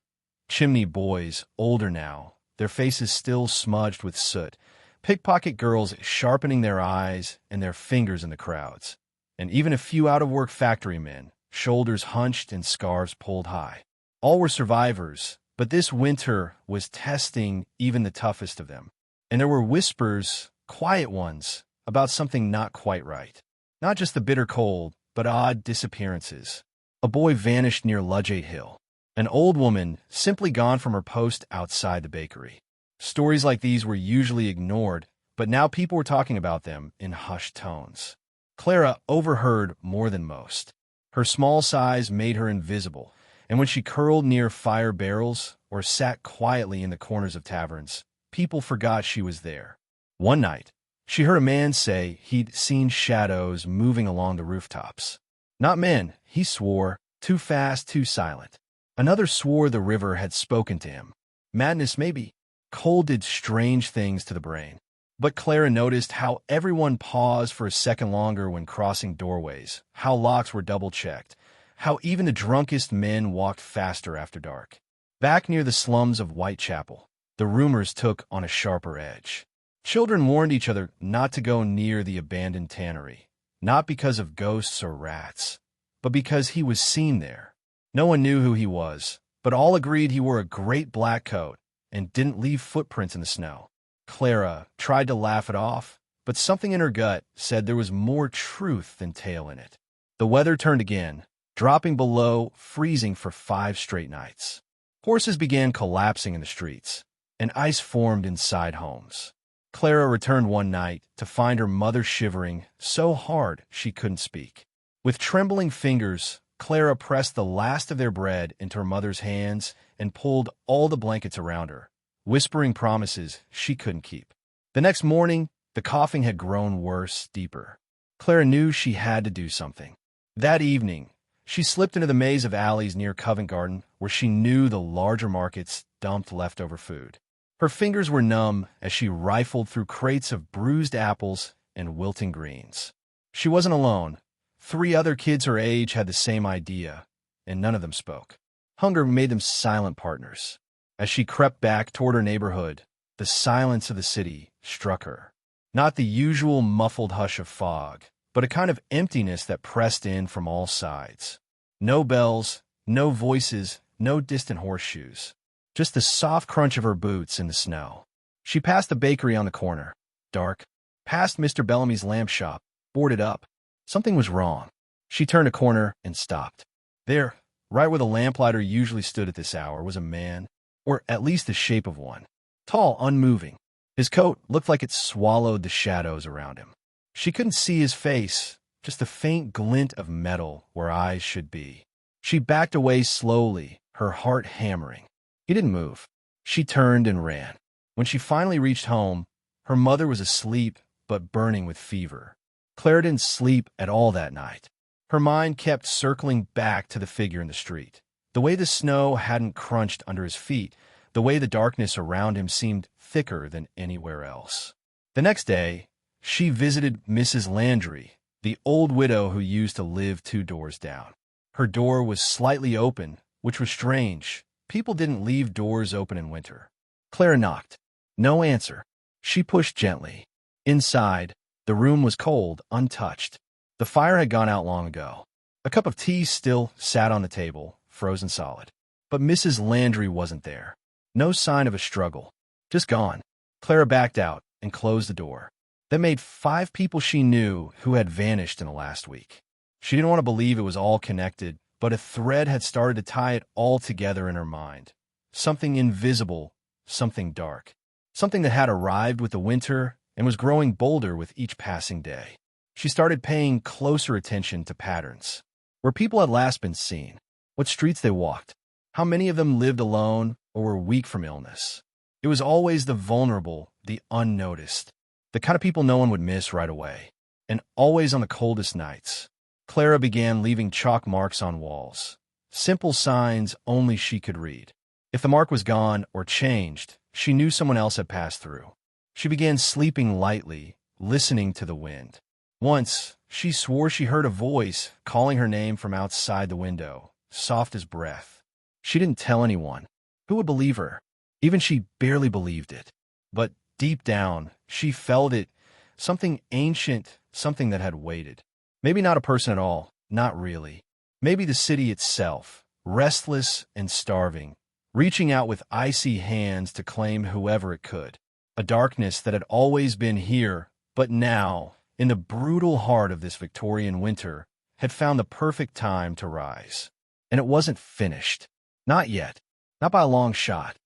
Chimney boys, older now, their faces still smudged with soot, pickpocket girls sharpening their eyes and their fingers in the crowds, and even a few out-of-work factory men, shoulders hunched and scarves pulled high. All were survivors, but this winter was testing even the toughest of them. And there were whispers, quiet ones, about something not quite right. Not just the bitter cold, but odd disappearances. A boy vanished near Ludgate Hill. An old woman simply gone from her post outside the bakery. Stories like these were usually ignored, but now people were talking about them in hushed tones. Clara overheard more than most. Her small size made her invisible, and when she curled near fire barrels or sat quietly in the corners of taverns, people forgot she was there. One night, she heard a man say he'd seen shadows moving along the rooftops. Not men, he swore, too fast, too silent. Another swore the river had spoken to him. Madness, maybe. Cold did strange things to the brain. But Clara noticed how everyone paused for a second longer when crossing doorways, how locks were double-checked, how even the drunkest men walked faster after dark. Back near the slums of Whitechapel, the rumors took on a sharper edge. Children warned each other not to go near the abandoned tannery, not because of ghosts or rats, but because he was seen there. No one knew who he was, but all agreed he wore a great black coat and didn't leave footprints in the snow. Clara tried to laugh it off, but something in her gut said there was more truth than tale in it. The weather turned again, dropping below freezing for 5 straight nights. Horses began collapsing in the streets, and ice formed inside homes. Clara returned one night to find her mother shivering so hard she couldn't speak. With trembling fingers, Clara pressed the last of their bread into her mother's hands and pulled all the blankets around her, whispering promises she couldn't keep. The next morning, the coughing had grown worse, deeper. Clara knew she had to do something. That evening, she slipped into the maze of alleys near Covent Garden where she knew the larger markets dumped leftover food. Her fingers were numb as she rifled through crates of bruised apples and wilting greens. She wasn't alone. 3 other kids her age had the same idea, and none of them spoke. Hunger made them silent partners. As she crept back toward her neighborhood, the silence of the city struck her. Not the usual muffled hush of fog, but a kind of emptiness that pressed in from all sides. No bells, no voices, no distant horseshoes. Just the soft crunch of her boots in the snow. She passed the bakery on the corner, dark, past Mr. Bellamy's lamp shop, boarded up. Something was wrong. She turned a corner and stopped. There, right where the lamplighter usually stood at this hour, was a man, or at least the shape of one. Tall, unmoving. His coat looked like it swallowed the shadows around him. She couldn't see his face, just a faint glint of metal where eyes should be. She backed away slowly, her heart hammering. He didn't move. She turned and ran. When she finally reached home, her mother was asleep but burning with fever. Clara didn't sleep at all that night. Her mind kept circling back to the figure in the street. The way the snow hadn't crunched under his feet, the way the darkness around him seemed thicker than anywhere else. The next day, she visited Mrs. Landry, the old widow who used to live 2 doors down. Her door was slightly open, which was strange. People didn't leave doors open in winter. Clara knocked. No answer. She pushed gently. Inside, the room was cold, untouched. The fire had gone out long ago. A cup of tea still sat on the table, frozen solid. But Mrs. Landry wasn't there. No sign of a struggle. Just gone. Clara backed out and closed the door. That made 5 people she knew who had vanished in the last week. She didn't want to believe it was all connected, but a thread had started to tie it all together in her mind. Something invisible, something dark. Something that had arrived with the winter and was growing bolder with each passing day. She started paying closer attention to patterns. Where people had last been seen. What streets they walked. How many of them lived alone or were weak from illness. It was always the vulnerable, the unnoticed. The kind of people no one would miss right away. And always on the coldest nights. Clara began leaving chalk marks on walls. Simple signs only she could read. If the mark was gone or changed, she knew someone else had passed through. She began sleeping lightly, listening to the wind. Once, she swore she heard a voice calling her name from outside the window, soft as breath. She didn't tell anyone. Who would believe her? Even she barely believed it. But deep down, she felt it, something ancient, something that had waited. Maybe not a person at all, not really. Maybe the city itself, restless and starving, reaching out with icy hands to claim whoever it could. A darkness that had always been here, but now, in the brutal heart of this Victorian winter, had found the perfect time to rise. And it wasn't finished. Not yet. Not by a long shot.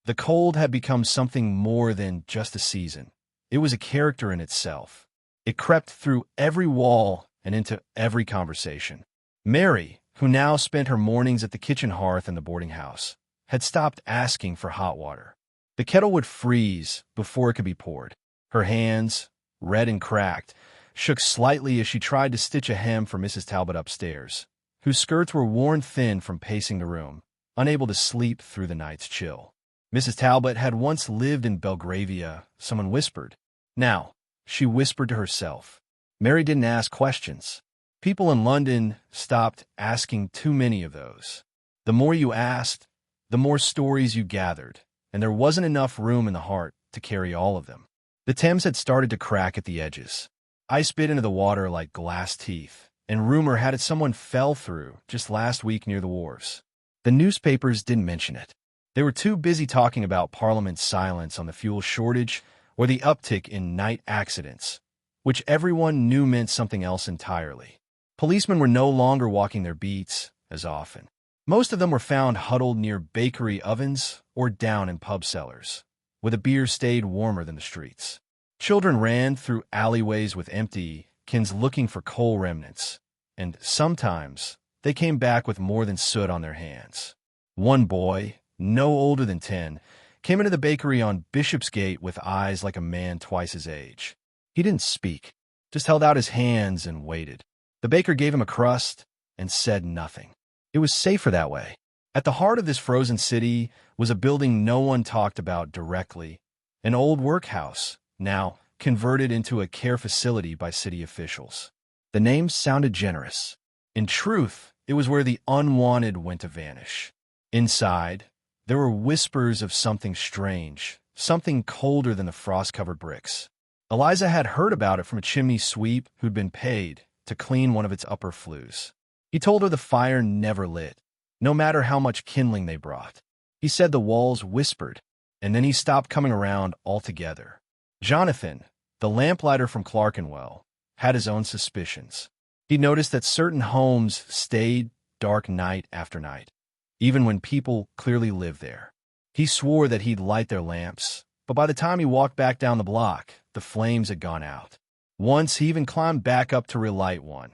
The cold had become something more than just a season. It was a character in itself. It crept through every wall and into every conversation. Mary, who now spent her mornings at the kitchen hearth in the boarding house, had stopped asking for hot water. The kettle would freeze before it could be poured. Her hands, red and cracked, shook slightly as she tried to stitch a hem for Mrs. Talbot upstairs, whose skirts were worn thin from pacing the room, unable to sleep through the night's chill. Mrs. Talbot had once lived in Belgravia, someone whispered. Now, she whispered to herself. Mary didn't ask questions. People in London stopped asking too many of those. The more you asked, the more stories you gathered, and there wasn't enough room in the heart to carry all of them. The Thames had started to crack at the edges. Ice bit into the water like glass teeth, and rumor had it someone fell through just last week near the wharves. The newspapers didn't mention it. They were too busy talking about Parliament's silence on the fuel shortage or the uptick in night accidents, which everyone knew meant something else entirely. Policemen were no longer walking their beats as often. Most of them were found huddled near bakery ovens or down in pub cellars, where the beer stayed warmer than the streets. Children ran through alleyways with empty cans looking for coal remnants, and sometimes they came back with more than soot on their hands. One boy, no older than 10, came into the bakery on Bishopsgate with eyes like a man twice his age. He didn't speak, just held out his hands and waited. The baker gave him a crust and said nothing. It was safer that way. At the heart of this frozen city was a building no one talked about directly, an old workhouse, now converted into a care facility by city officials. The name sounded generous. In truth, it was where the unwanted went to vanish. Inside, there were whispers of something strange, something colder than the frost-covered bricks. Eliza had heard about it from a chimney sweep who'd been paid to clean one of its upper flues. He told her the fire never lit, no matter how much kindling they brought. He said the walls whispered, and then he stopped coming around altogether. Jonathan, the lamplighter from Clerkenwell, had his own suspicions. He noticed that certain homes stayed dark night after night, even when people clearly lived there. He swore that he'd light their lamps, but by the time he walked back down the block, the flames had gone out. Once he even climbed back up to relight one,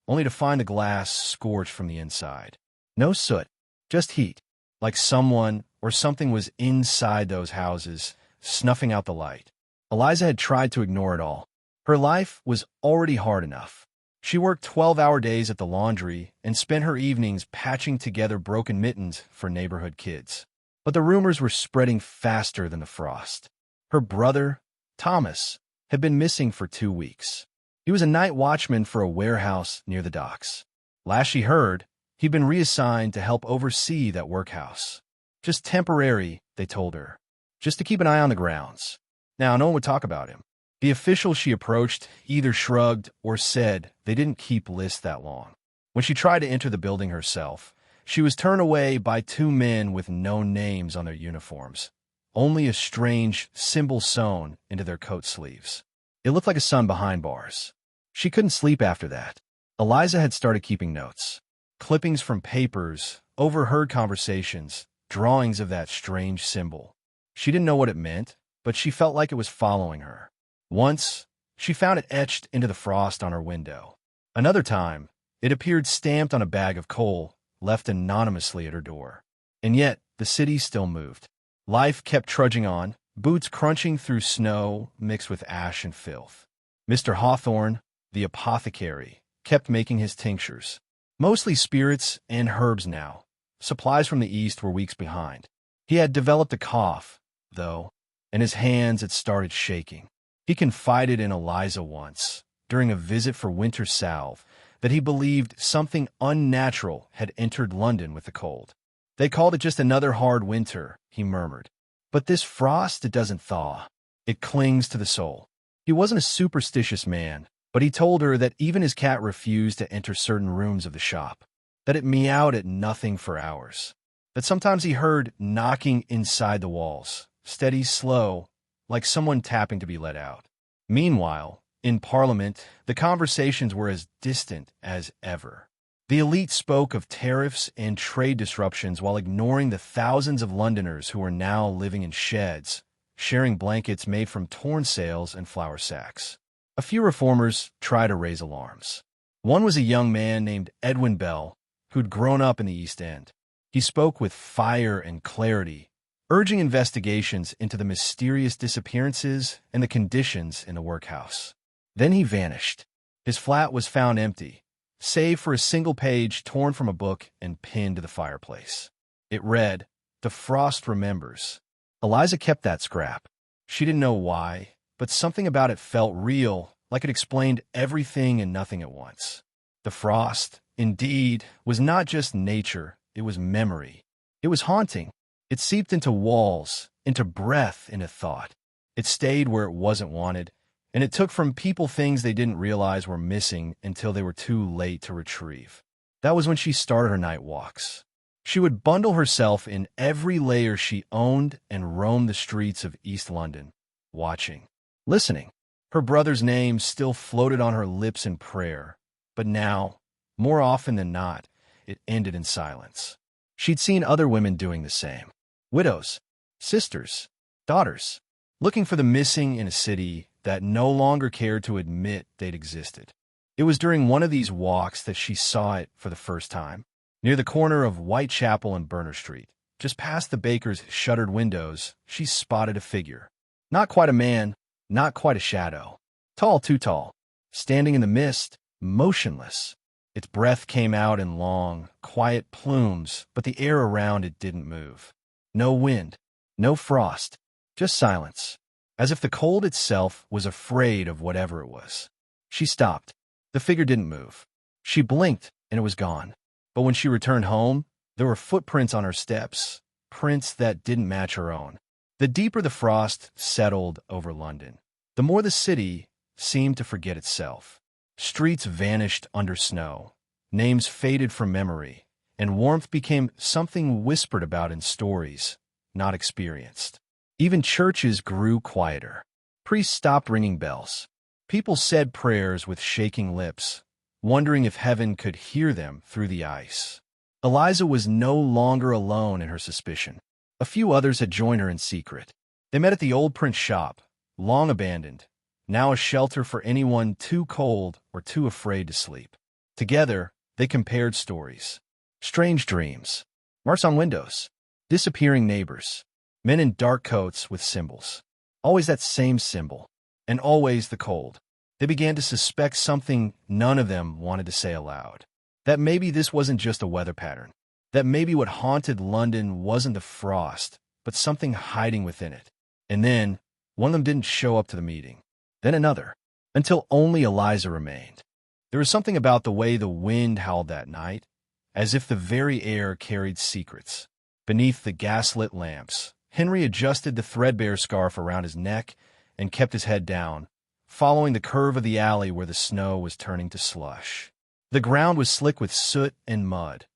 only to find the glass scorched from the inside. No soot, just heat, like someone or something was inside those houses, snuffing out the light. Eliza had tried to ignore it all. Her life was already hard enough. She worked 12-hour days at the laundry and spent her evenings patching together broken mittens for neighborhood kids. But the rumors were spreading faster than the frost. Her brother, Thomas, had been missing for 2 weeks. He was a night watchman for a warehouse near the docks. Last she heard, he'd been reassigned to help oversee that workhouse. Just temporary, they told her. Just to keep an eye on the grounds. Now, no one would talk about him. The officials she approached either shrugged or said they didn't keep lists that long. When she tried to enter the building herself, she was turned away by 2 men with no names on their uniforms, only a strange symbol sewn into their coat sleeves. It looked like a sun behind bars. She couldn't sleep after that. Eliza had started keeping notes. Clippings from papers, overheard conversations, drawings of that strange symbol. She didn't know what it meant, but she felt like it was following her. Once, she found it etched into the frost on her window. Another time, it appeared stamped on a bag of coal, left anonymously at her door. And yet, the city still moved. Life kept trudging on, boots crunching through snow mixed with ash and filth. Mr. Hawthorne, the apothecary, kept making his tinctures. Mostly spirits and herbs now. Supplies from the east were weeks behind. He had developed a cough, though, and his hands had started shaking. He confided in Eliza once, during a visit for winter salve, that he believed something unnatural had entered London with the cold. They called it just another hard winter, he murmured. But this frost, it doesn't thaw. It clings to the soul. He wasn't a superstitious man, but he told her that even his cat refused to enter certain rooms of the shop, that it meowed at nothing for hours, that sometimes he heard knocking inside the walls, steady, slow, like someone tapping to be let out. Meanwhile, in Parliament, the conversations were as distant as ever. The elite spoke of tariffs and trade disruptions while ignoring the thousands of Londoners who were now living in sheds, sharing blankets made from torn sails and flour sacks. A few reformers tried to raise alarms. One was a young man named Edwin Bell, who'd grown up in the East End. He spoke with fire and clarity, urging investigations into the mysterious disappearances and the conditions in the workhouse. Then he vanished. His flat was found empty, save for a single page torn from a book and pinned to the fireplace. It read, "The Frost Remembers." Eliza kept that scrap. She didn't know why, but something about it felt real, like it explained everything and nothing at once. The frost, indeed, was not just nature, it was memory. It was haunting. It seeped into walls, into breath, into thought. It stayed where it wasn't wanted, and it took from people things they didn't realize were missing until they were too late to retrieve. That was when she started her night walks. She would bundle herself in every layer she owned and roam the streets of East London, watching, listening. Her brother's name still floated on her lips in prayer, but now, more often than not, it ended in silence. She'd seen other women doing the same. Widows, sisters, daughters, looking for the missing in a city that no longer cared to admit they'd existed. It was during one of these walks that she saw it for the first time. Near the corner of Whitechapel and Burner Street, just past the baker's shuttered windows, she spotted a figure. Not quite a man, not quite a shadow. Tall, too tall, standing in the mist, motionless. Its breath came out in long, quiet plumes, but the air around it didn't move. No wind, no frost, just silence, as if the cold itself was afraid of whatever it was. She stopped. The figure didn't move. She blinked, and it was gone. But when she returned home, there were footprints on her steps, prints that didn't match her own. The deeper the frost settled over London, the more the city seemed to forget itself. Streets vanished under snow, names faded from memory, and warmth became something whispered about in stories, not experienced. Even churches grew quieter. Priests stopped ringing bells. People said prayers with shaking lips, wondering if heaven could hear them through the ice. Eliza was no longer alone in her suspicion. A few others had joined her in secret. They met at the old print shop, long abandoned, now a shelter for anyone too cold or too afraid to sleep. Together, they compared stories. Strange dreams, marks on windows, disappearing neighbors, men in dark coats with symbols. Always that same symbol, and always the cold. They began to suspect something none of them wanted to say aloud. That maybe this wasn't just a weather pattern. That maybe what haunted London wasn't the frost, but something hiding within it. And then, one of them didn't show up to the meeting. Then another, until only Eliza remained. There was something about the way the wind howled that night, as if the very air carried secrets. Beneath the gaslit lamps, Henry adjusted the threadbare scarf around his neck and kept his head down, following the curve of the alley where the snow was turning to slush. The ground was slick with soot and mud,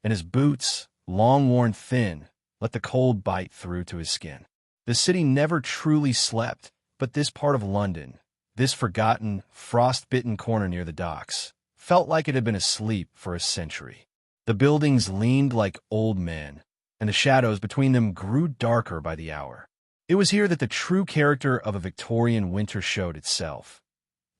and his boots, long worn thin, let the cold bite through to his skin. The city never truly slept, but this part of London, this forgotten, frost-bitten corner near the docks, felt like it had been asleep for a century. The buildings leaned like old men, and the shadows between them grew darker by the hour. It was here that the true character of a Victorian winter showed itself.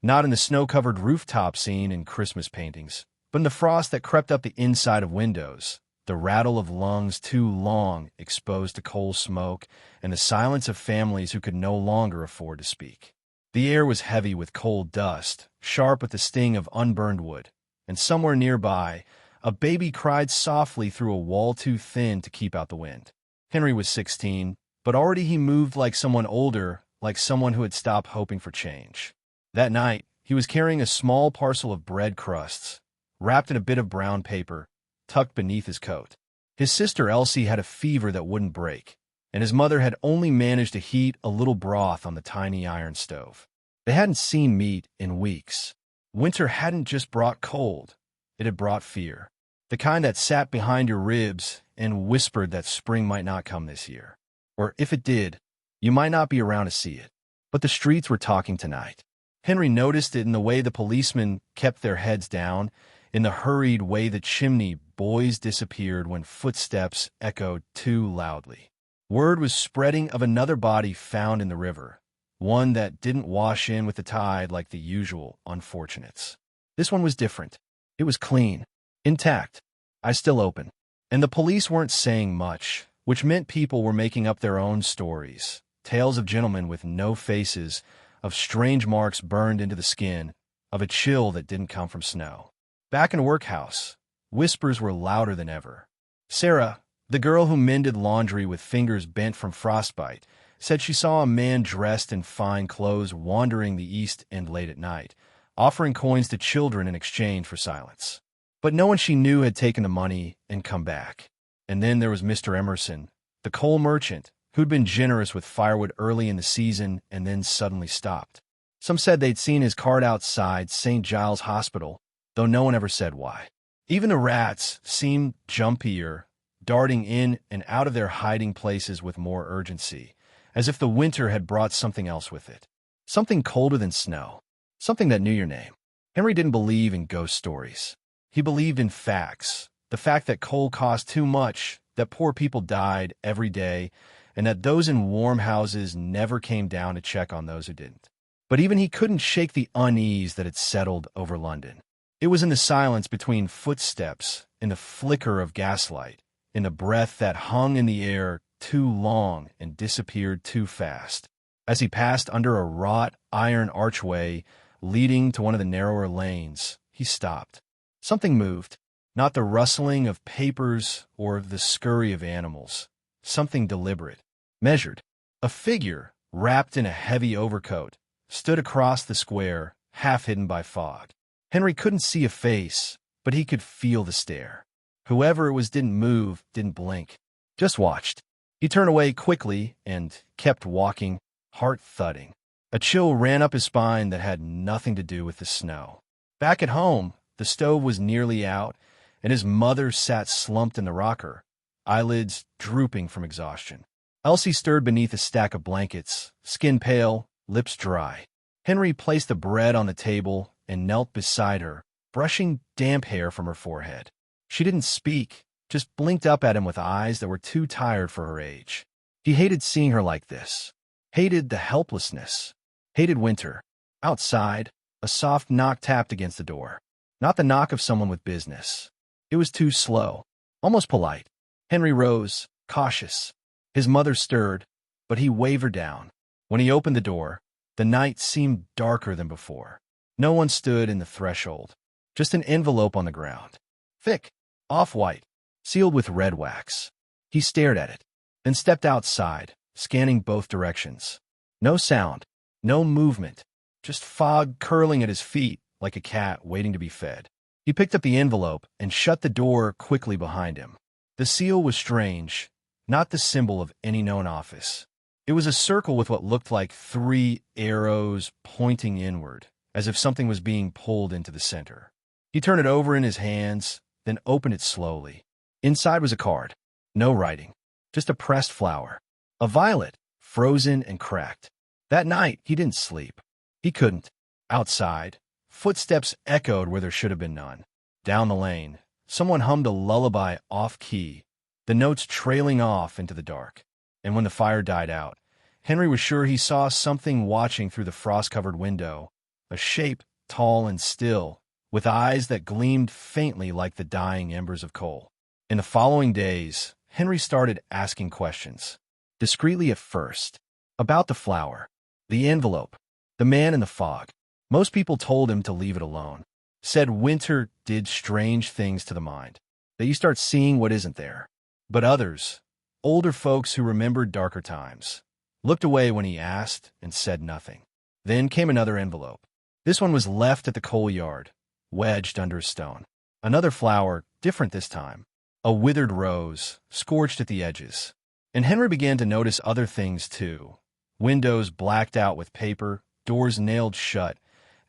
Not in the snow-covered rooftop scene in Christmas paintings, but in the frost that crept up the inside of windows, the rattle of lungs too long exposed to coal smoke, and the silence of families who could no longer afford to speak. The air was heavy with cold dust, sharp with the sting of unburned wood, and somewhere nearby, a baby cried softly through a wall too thin to keep out the wind. Henry was 16, but already he moved like someone older, like someone who had stopped hoping for change. That night, he was carrying a small parcel of bread crusts, wrapped in a bit of brown paper, tucked beneath his coat. His sister Elsie had a fever that wouldn't break, and his mother had only managed to heat a little broth on the tiny iron stove. They hadn't seen meat in weeks. Winter hadn't just brought cold, it had brought fear. The kind that sat behind your ribs and whispered that spring might not come this year. Or if it did, you might not be around to see it. But the streets were talking tonight. Henry noticed it in the way the policemen kept their heads down, in the hurried way the chimney boys disappeared when footsteps echoed too loudly. Word was spreading of another body found in the river, one that didn't wash in with the tide like the usual unfortunates. This one was different. It was clean, intact, eyes still open. And the police weren't saying much, which meant people were making up their own stories, tales of gentlemen with no faces, of strange marks burned into the skin, of a chill that didn't come from snow. Back in the workhouse, whispers were louder than ever. Sarah, the girl who mended laundry with fingers bent from frostbite, said she saw a man dressed in fine clothes wandering the East End late at night, offering coins to children in exchange for silence. But no one she knew had taken the money and come back. And then there was Mr. Emerson, the coal merchant, who'd been generous with firewood early in the season and then suddenly stopped. Some said they'd seen his cart outside St. Giles Hospital, though no one ever said why. Even the rats seemed jumpier, darting in and out of their hiding places with more urgency, as if the winter had brought something else with it. Something colder than snow. Something that knew your name. Henry didn't believe in ghost stories. He believed in facts. The fact that coal cost too much, that poor people died every day, and that those in warm houses never came down to check on those who didn't. But even he couldn't shake the unease that had settled over London. It was in the silence between footsteps, in the flicker of gaslight, in the breath that hung in the air too long and disappeared too fast. As he passed under a wrought iron archway leading to one of the narrower lanes, he stopped. Something moved, not the rustling of papers or the scurry of animals. Something deliberate, measured. A figure, wrapped in a heavy overcoat, stood across the square, half hidden by fog. Henry couldn't see a face, but he could feel the stare. Whoever it was didn't move, didn't blink, just watched. He turned away quickly and kept walking, heart thudding. A chill ran up his spine that had nothing to do with the snow. Back at home, the stove was nearly out, and his mother sat slumped in the rocker, eyelids drooping from exhaustion. Elsie stirred beneath a stack of blankets, skin pale, lips dry. Henry placed the bread on the table and knelt beside her, brushing damp hair from her forehead. She didn't speak, just blinked up at him with eyes that were too tired for her age. He hated seeing her like this. Hated the helplessness. Hated winter. Outside, a soft knock tapped against the door. Not the knock of someone with business. It was too slow, almost polite. Henry rose, cautious. His mother stirred, but he waved her down. When he opened the door, the night seemed darker than before. No one stood in the threshold, just an envelope on the ground. Thick, off-white, sealed with red wax. He stared at it, then stepped outside, scanning both directions. No sound, no movement, just fog curling at his feet like a cat waiting to be fed. He picked up the envelope and shut the door quickly behind him. The seal was strange, not the symbol of any known office. It was a circle with what looked like 3 arrows pointing inward, as if something was being pulled into the center. He turned it over in his hands, then opened it slowly. Inside was a card. No writing, just a pressed flower. A violet, frozen and cracked. That night, he didn't sleep. He couldn't. Outside, footsteps echoed where there should have been none. Down the lane, someone hummed a lullaby off-key, the notes trailing off into the dark. And when the fire died out, Henry was sure he saw something watching through the frost-covered window, a shape tall and still, with eyes that gleamed faintly like the dying embers of coal. In the following days, Henry started asking questions, discreetly at first, about the flower, the envelope, the man in the fog. Most people told him to leave it alone, said winter did strange things to the mind, that you start seeing what isn't there. But others, older folks who remembered darker times, looked away when he asked and said nothing. Then came another envelope. This one was left at the coal yard, wedged under a stone. Another flower, different this time. A withered rose, scorched at the edges. And Henry began to notice other things too. Windows blacked out with paper, doors nailed shut,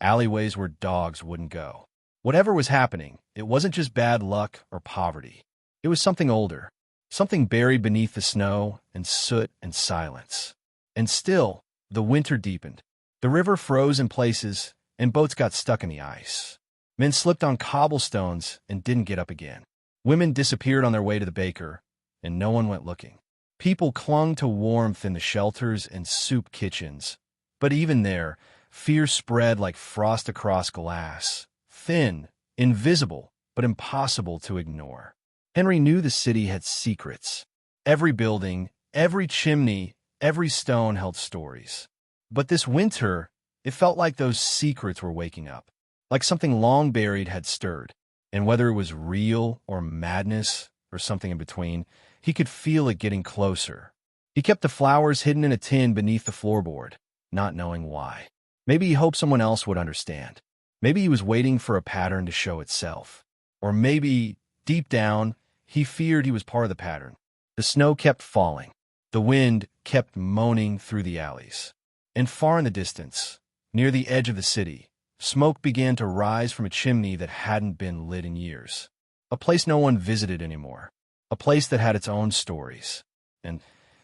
alleyways where dogs wouldn't go. Whatever was happening, it wasn't just bad luck or poverty. It was something older. Something buried beneath the snow and soot and silence. And still, the winter deepened. The river froze in places, and boats got stuck in the ice. Men slipped on cobblestones and didn't get up again. Women disappeared on their way to the baker, and no one went looking. People clung to warmth in the shelters and soup kitchens. But even there, fear spread like frost across glass. Thin, invisible, but impossible to ignore. Henry knew the city had secrets. Every building, every chimney, every stone held stories. But this winter, it felt like those secrets were waking up, like something long buried had stirred. And whether it was real or madness or something in between, he could feel it getting closer. He kept the flowers hidden in a tin beneath the floorboard, not knowing why. Maybe he hoped someone else would understand. Maybe he was waiting for a pattern to show itself. Or maybe, deep down, he feared he was part of the pattern. The snow kept falling. The wind kept moaning through the alleys. And far in the distance, Near the edge of the city, smoke began to rise from a chimney that hadn't been lit in years. A place no one visited anymore. A place that had its own stories. And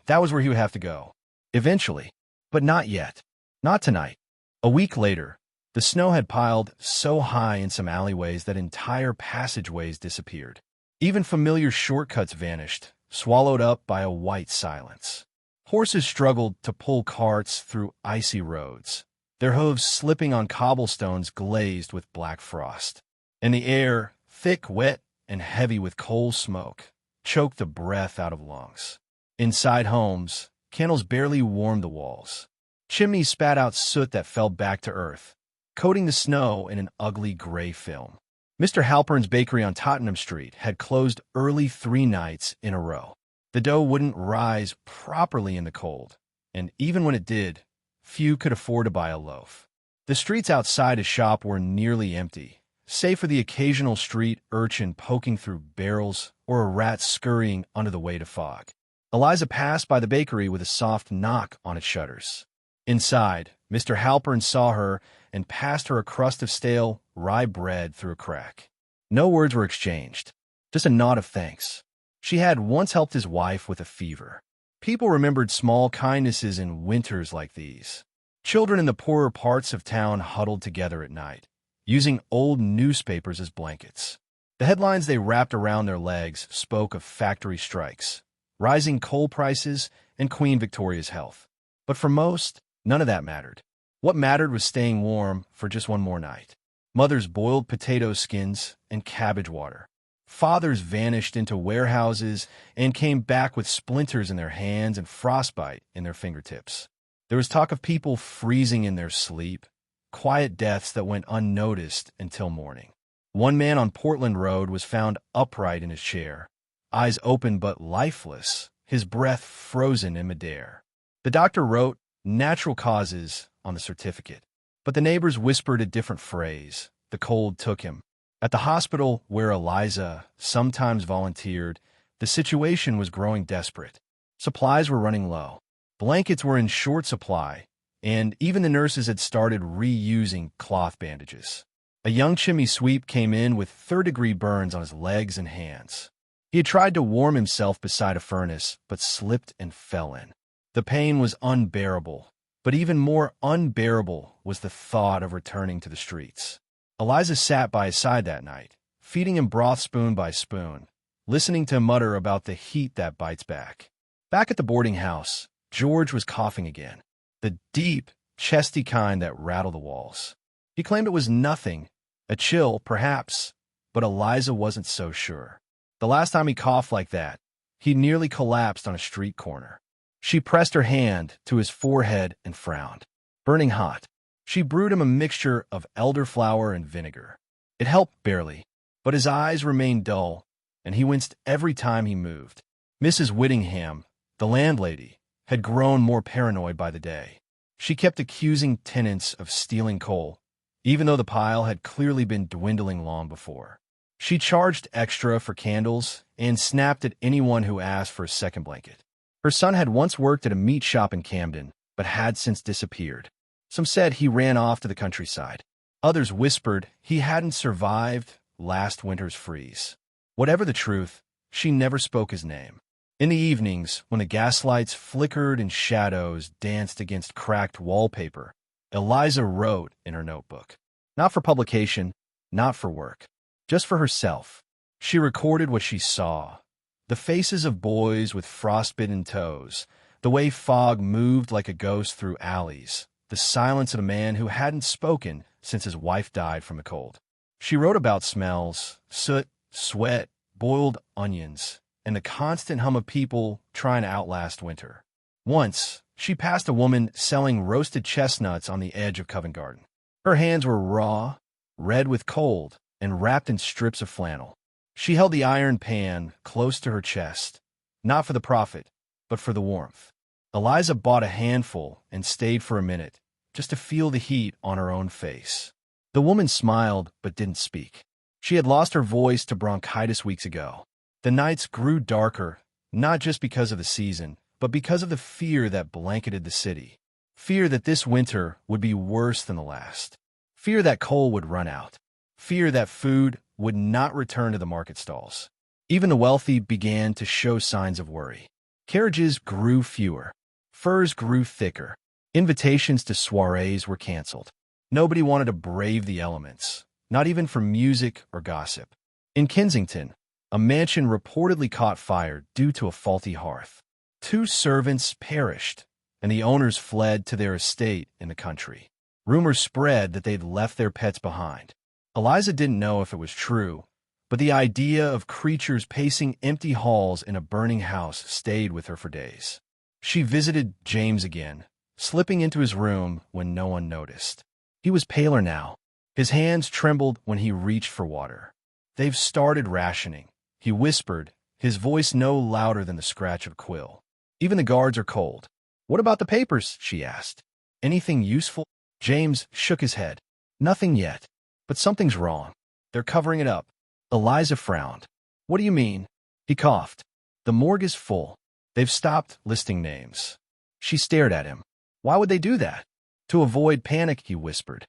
that was where he would have to go. Eventually. But not yet. Not tonight. A week later, the snow had piled so high in some alleyways that entire passageways disappeared. Even familiar shortcuts vanished, swallowed up by a white silence. Horses struggled to pull carts through icy roads, their hooves slipping on cobblestones glazed with black frost. And the air, thick, wet, and heavy with coal smoke, choked the breath out of lungs. Inside homes, candles barely warmed the walls. Chimneys spat out soot that fell back to earth, coating the snow in an ugly gray film. Mr. Halpern's bakery on Tottenham Street had closed early 3 nights in a row. The dough wouldn't rise properly in the cold, and even when it did, few could afford to buy a loaf. The streets outside his shop were nearly empty, save for the occasional street urchin poking through barrels or a rat scurrying under the weight of fog. Eliza passed by the bakery with a soft knock on its shutters. Inside, Mr. Halpern saw her and passed her a crust of stale rye bread through a crack. No words were exchanged, just a nod of thanks. She had once helped his wife with a fever. People remembered small kindnesses in winters like these. Children in the poorer parts of town huddled together at night, using old newspapers as blankets. The headlines they wrapped around their legs spoke of factory strikes, rising coal prices, and Queen Victoria's health. But for most, none of that mattered. What mattered was staying warm for just one more night. Mothers boiled potato skins and cabbage water. Fathers vanished into warehouses and came back with splinters in their hands and frostbite in their fingertips. There was talk of people freezing in their sleep, quiet deaths that went unnoticed until morning. One man on Portland Road was found upright in his chair, eyes open but lifeless, his breath frozen in midair. The doctor wrote natural causes on the certificate, but the neighbors whispered a different phrase. The cold took him. At the hospital where Eliza sometimes volunteered, the situation was growing desperate. Supplies were running low. Blankets were in short supply, and even the nurses had started reusing cloth bandages. A young chimney sweep came in with third-degree burns on his legs and hands. He had tried to warm himself beside a furnace, but slipped and fell in. The pain was unbearable, but even more unbearable was the thought of returning to the streets. Eliza sat by his side that night, feeding him broth spoon by spoon, listening to him mutter about the heat that bites back. Back at the boarding house, George was coughing again, the deep, chesty kind that rattled the walls. He claimed it was nothing, a chill, perhaps, but Eliza wasn't so sure. The last time he coughed like that, he nearly collapsed on a street corner. She pressed her hand to his forehead and frowned. Burning hot. She brewed him a mixture of elderflower and vinegar. It helped barely, but his eyes remained dull, and he winced every time he moved. Mrs. Whittingham, the landlady, had grown more paranoid by the day. She kept accusing tenants of stealing coal, even though the pile had clearly been dwindling long before. She charged extra for candles and snapped at anyone who asked for a second blanket. Her son had once worked at a meat shop in Camden, but had since disappeared. Some said he ran off to the countryside. Others whispered he hadn't survived last winter's freeze. Whatever the truth, she never spoke his name. In the evenings, when the gaslights flickered and shadows danced against cracked wallpaper, Eliza wrote in her notebook. Not for publication, not for work, just for herself. She recorded what she saw. The faces of boys with frostbitten toes, the way fog moved like a ghost through alleys, the silence of a man who hadn't spoken since his wife died from the cold. She wrote about smells, soot, sweat, boiled onions, and the constant hum of people trying to outlast winter. Once, she passed a woman selling roasted chestnuts on the edge of Covent Garden. Her hands were raw, red with cold, and wrapped in strips of flannel. She held the iron pan close to her chest, not for the profit, but for the warmth. Eliza bought a handful and stayed for a minute, just to feel the heat on her own face. The woman smiled but didn't speak. She had lost her voice to bronchitis weeks ago. The nights grew darker, not just because of the season, but because of the fear that blanketed the city. Fear that this winter would be worse than the last. Fear that coal would run out. Fear that food would not return to the market stalls. Even the wealthy began to show signs of worry. Carriages grew fewer. Furs grew thicker. Invitations to soirees were canceled. Nobody wanted to brave the elements, not even for music or gossip. In Kensington, a mansion reportedly caught fire due to a faulty hearth. 2 servants perished, and the owners fled to their estate in the country. Rumors spread that they'd left their pets behind. Eliza didn't know if it was true, but the idea of creatures pacing empty halls in a burning house stayed with her for days. She visited James again, slipping into his room when no one noticed. He was paler now. His hands trembled when he reached for water. "They've started rationing," he whispered, his voice no louder than the scratch of a quill. "Even the guards are cold." "What about the papers?" she asked. "Anything useful?" James shook his head. "Nothing yet. But something's wrong. They're covering it up." Eliza frowned. "What do you mean?" He coughed. "The morgue is full. They've stopped listing names." She stared at him. "Why would they do that?" "To avoid panic," he whispered.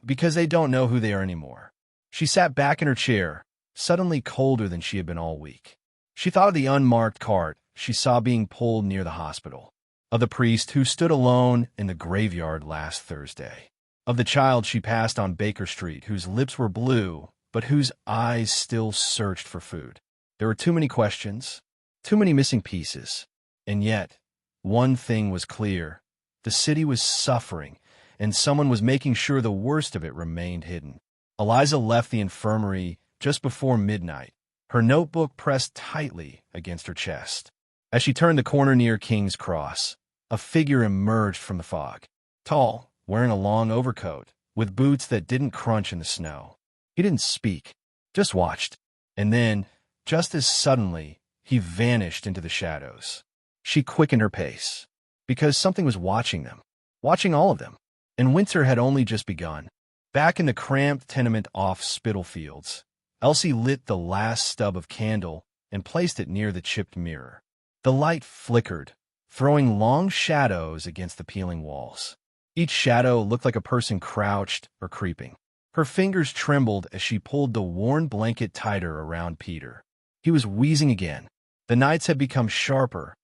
Because they don't know who they are anymore." She sat back in her chair, suddenly colder than she had been all week. She thought of the unmarked cart she saw being pulled near the hospital, of the priest who stood alone in the graveyard last Thursday, of the child she passed on Baker Street whose lips were blue but whose eyes still searched for food. There were too many questions, too many missing pieces. And yet, one thing was clear. The city was suffering, and someone was making sure the worst of it remained hidden. Eliza left the infirmary just before midnight, her notebook pressed tightly against her chest. As she turned the corner near King's Cross, a figure emerged from the fog. Tall, wearing a long overcoat, with boots that didn't crunch in the snow. He didn't speak, just watched. And then, just as suddenly, he vanished into the shadows. She quickened her pace, because something was watching them, watching all of them. And winter had only just begun. Back in the cramped tenement off Spitalfields, Elsie lit the last stub of candle and placed it near the chipped mirror. The light flickered, throwing long shadows against the peeling walls. Each shadow looked like a person crouched or creeping. Her fingers trembled as she pulled the worn blanket tighter around Peter. He was wheezing again. The nights had become sharper,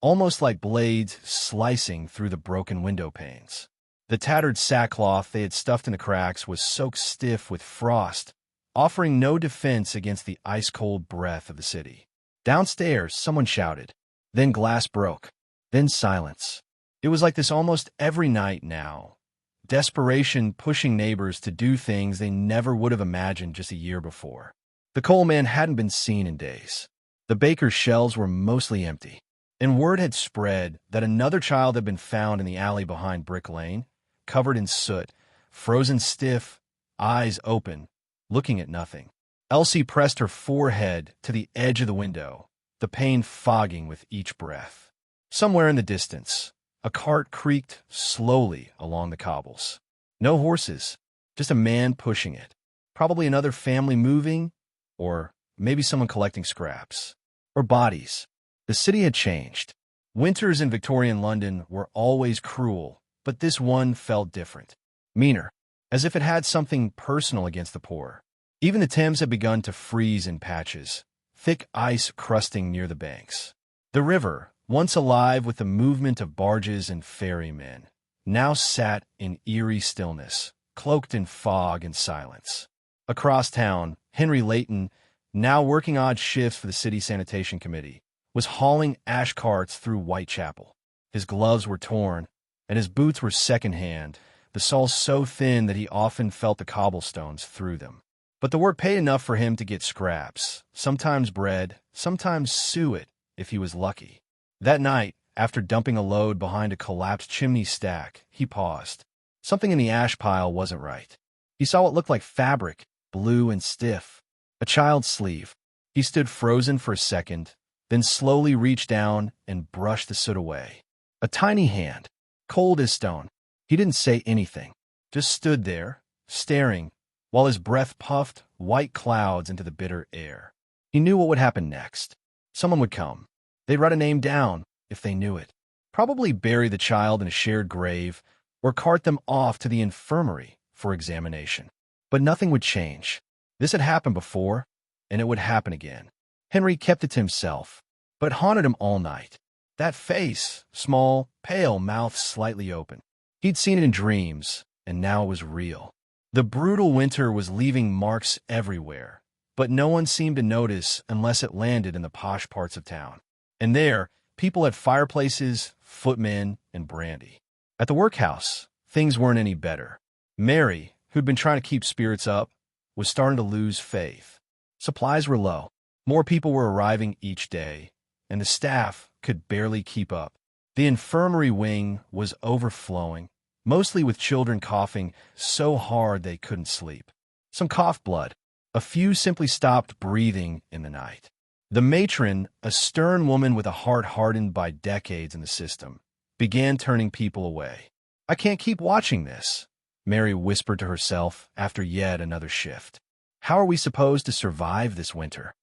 almost like blades slicing through the broken window panes. The tattered sackcloth they had stuffed in the cracks was soaked stiff with frost, offering no defense against the ice-cold breath of the city. Downstairs, someone shouted. Then glass broke. Then silence. It was like this almost every night now. Desperation pushing neighbors to do things they never would have imagined just a year before. The coal man hadn't been seen in days. The baker's shelves were mostly empty. And word had spread that another child had been found in the alley behind Brick Lane, covered in soot, frozen stiff, eyes open, looking at nothing. Elsie pressed her forehead to the edge of the window, the pain fogging with each breath. Somewhere in the distance, a cart creaked slowly along the cobbles. No horses, just a man pushing it. Probably another family moving, or maybe someone collecting scraps. Or bodies. The city had changed. Winters in Victorian London were always cruel, but this one felt different. Meaner, as if it had something personal against the poor. Even the Thames had begun to freeze in patches, thick ice crusting near the banks. The river, once alive with the movement of barges and ferrymen, now sat in eerie stillness, cloaked in fog and silence. Across town, Henry Layton, now working odd shifts for the city sanitation committee, was hauling ash carts through Whitechapel. His gloves were torn, and his boots were secondhand, the soles so thin that he often felt the cobblestones through them. But the work paid enough for him to get scraps, sometimes bread, sometimes suet if he was lucky. That night, after dumping a load behind a collapsed chimney stack, he paused. Something in the ash pile wasn't right. He saw what looked like fabric, blue and stiff. A child's sleeve. He stood frozen for a second, then slowly reached down and brushed the soot away. A tiny hand, cold as stone. He didn't say anything, just stood there, staring, while his breath puffed white clouds into the bitter air. He knew what would happen next. Someone would come. They'd write a name down, if they knew it. Probably bury the child in a shared grave or cart them off to the infirmary for examination. But nothing would change. This had happened before, and it would happen again. Henry kept it to himself, but haunted him all night. That face, small, pale, mouth slightly open. He'd seen it in dreams, and now it was real. The brutal winter was leaving marks everywhere, but no one seemed to notice unless it landed in the posh parts of town. And there, people had fireplaces, footmen, and brandy. At the workhouse, things weren't any better. Mary, who'd been trying to keep spirits up, was starting to lose faith. Supplies were low. More people were arriving each day, and the staff could barely keep up. The infirmary wing was overflowing, mostly with children coughing so hard they couldn't sleep. Some coughed blood. A few simply stopped breathing in the night. The matron, a stern woman with a heart hardened by decades in the system, began turning people away. "I can't keep watching this," Mary whispered to herself after yet another shift. "How are we supposed to survive this winter?"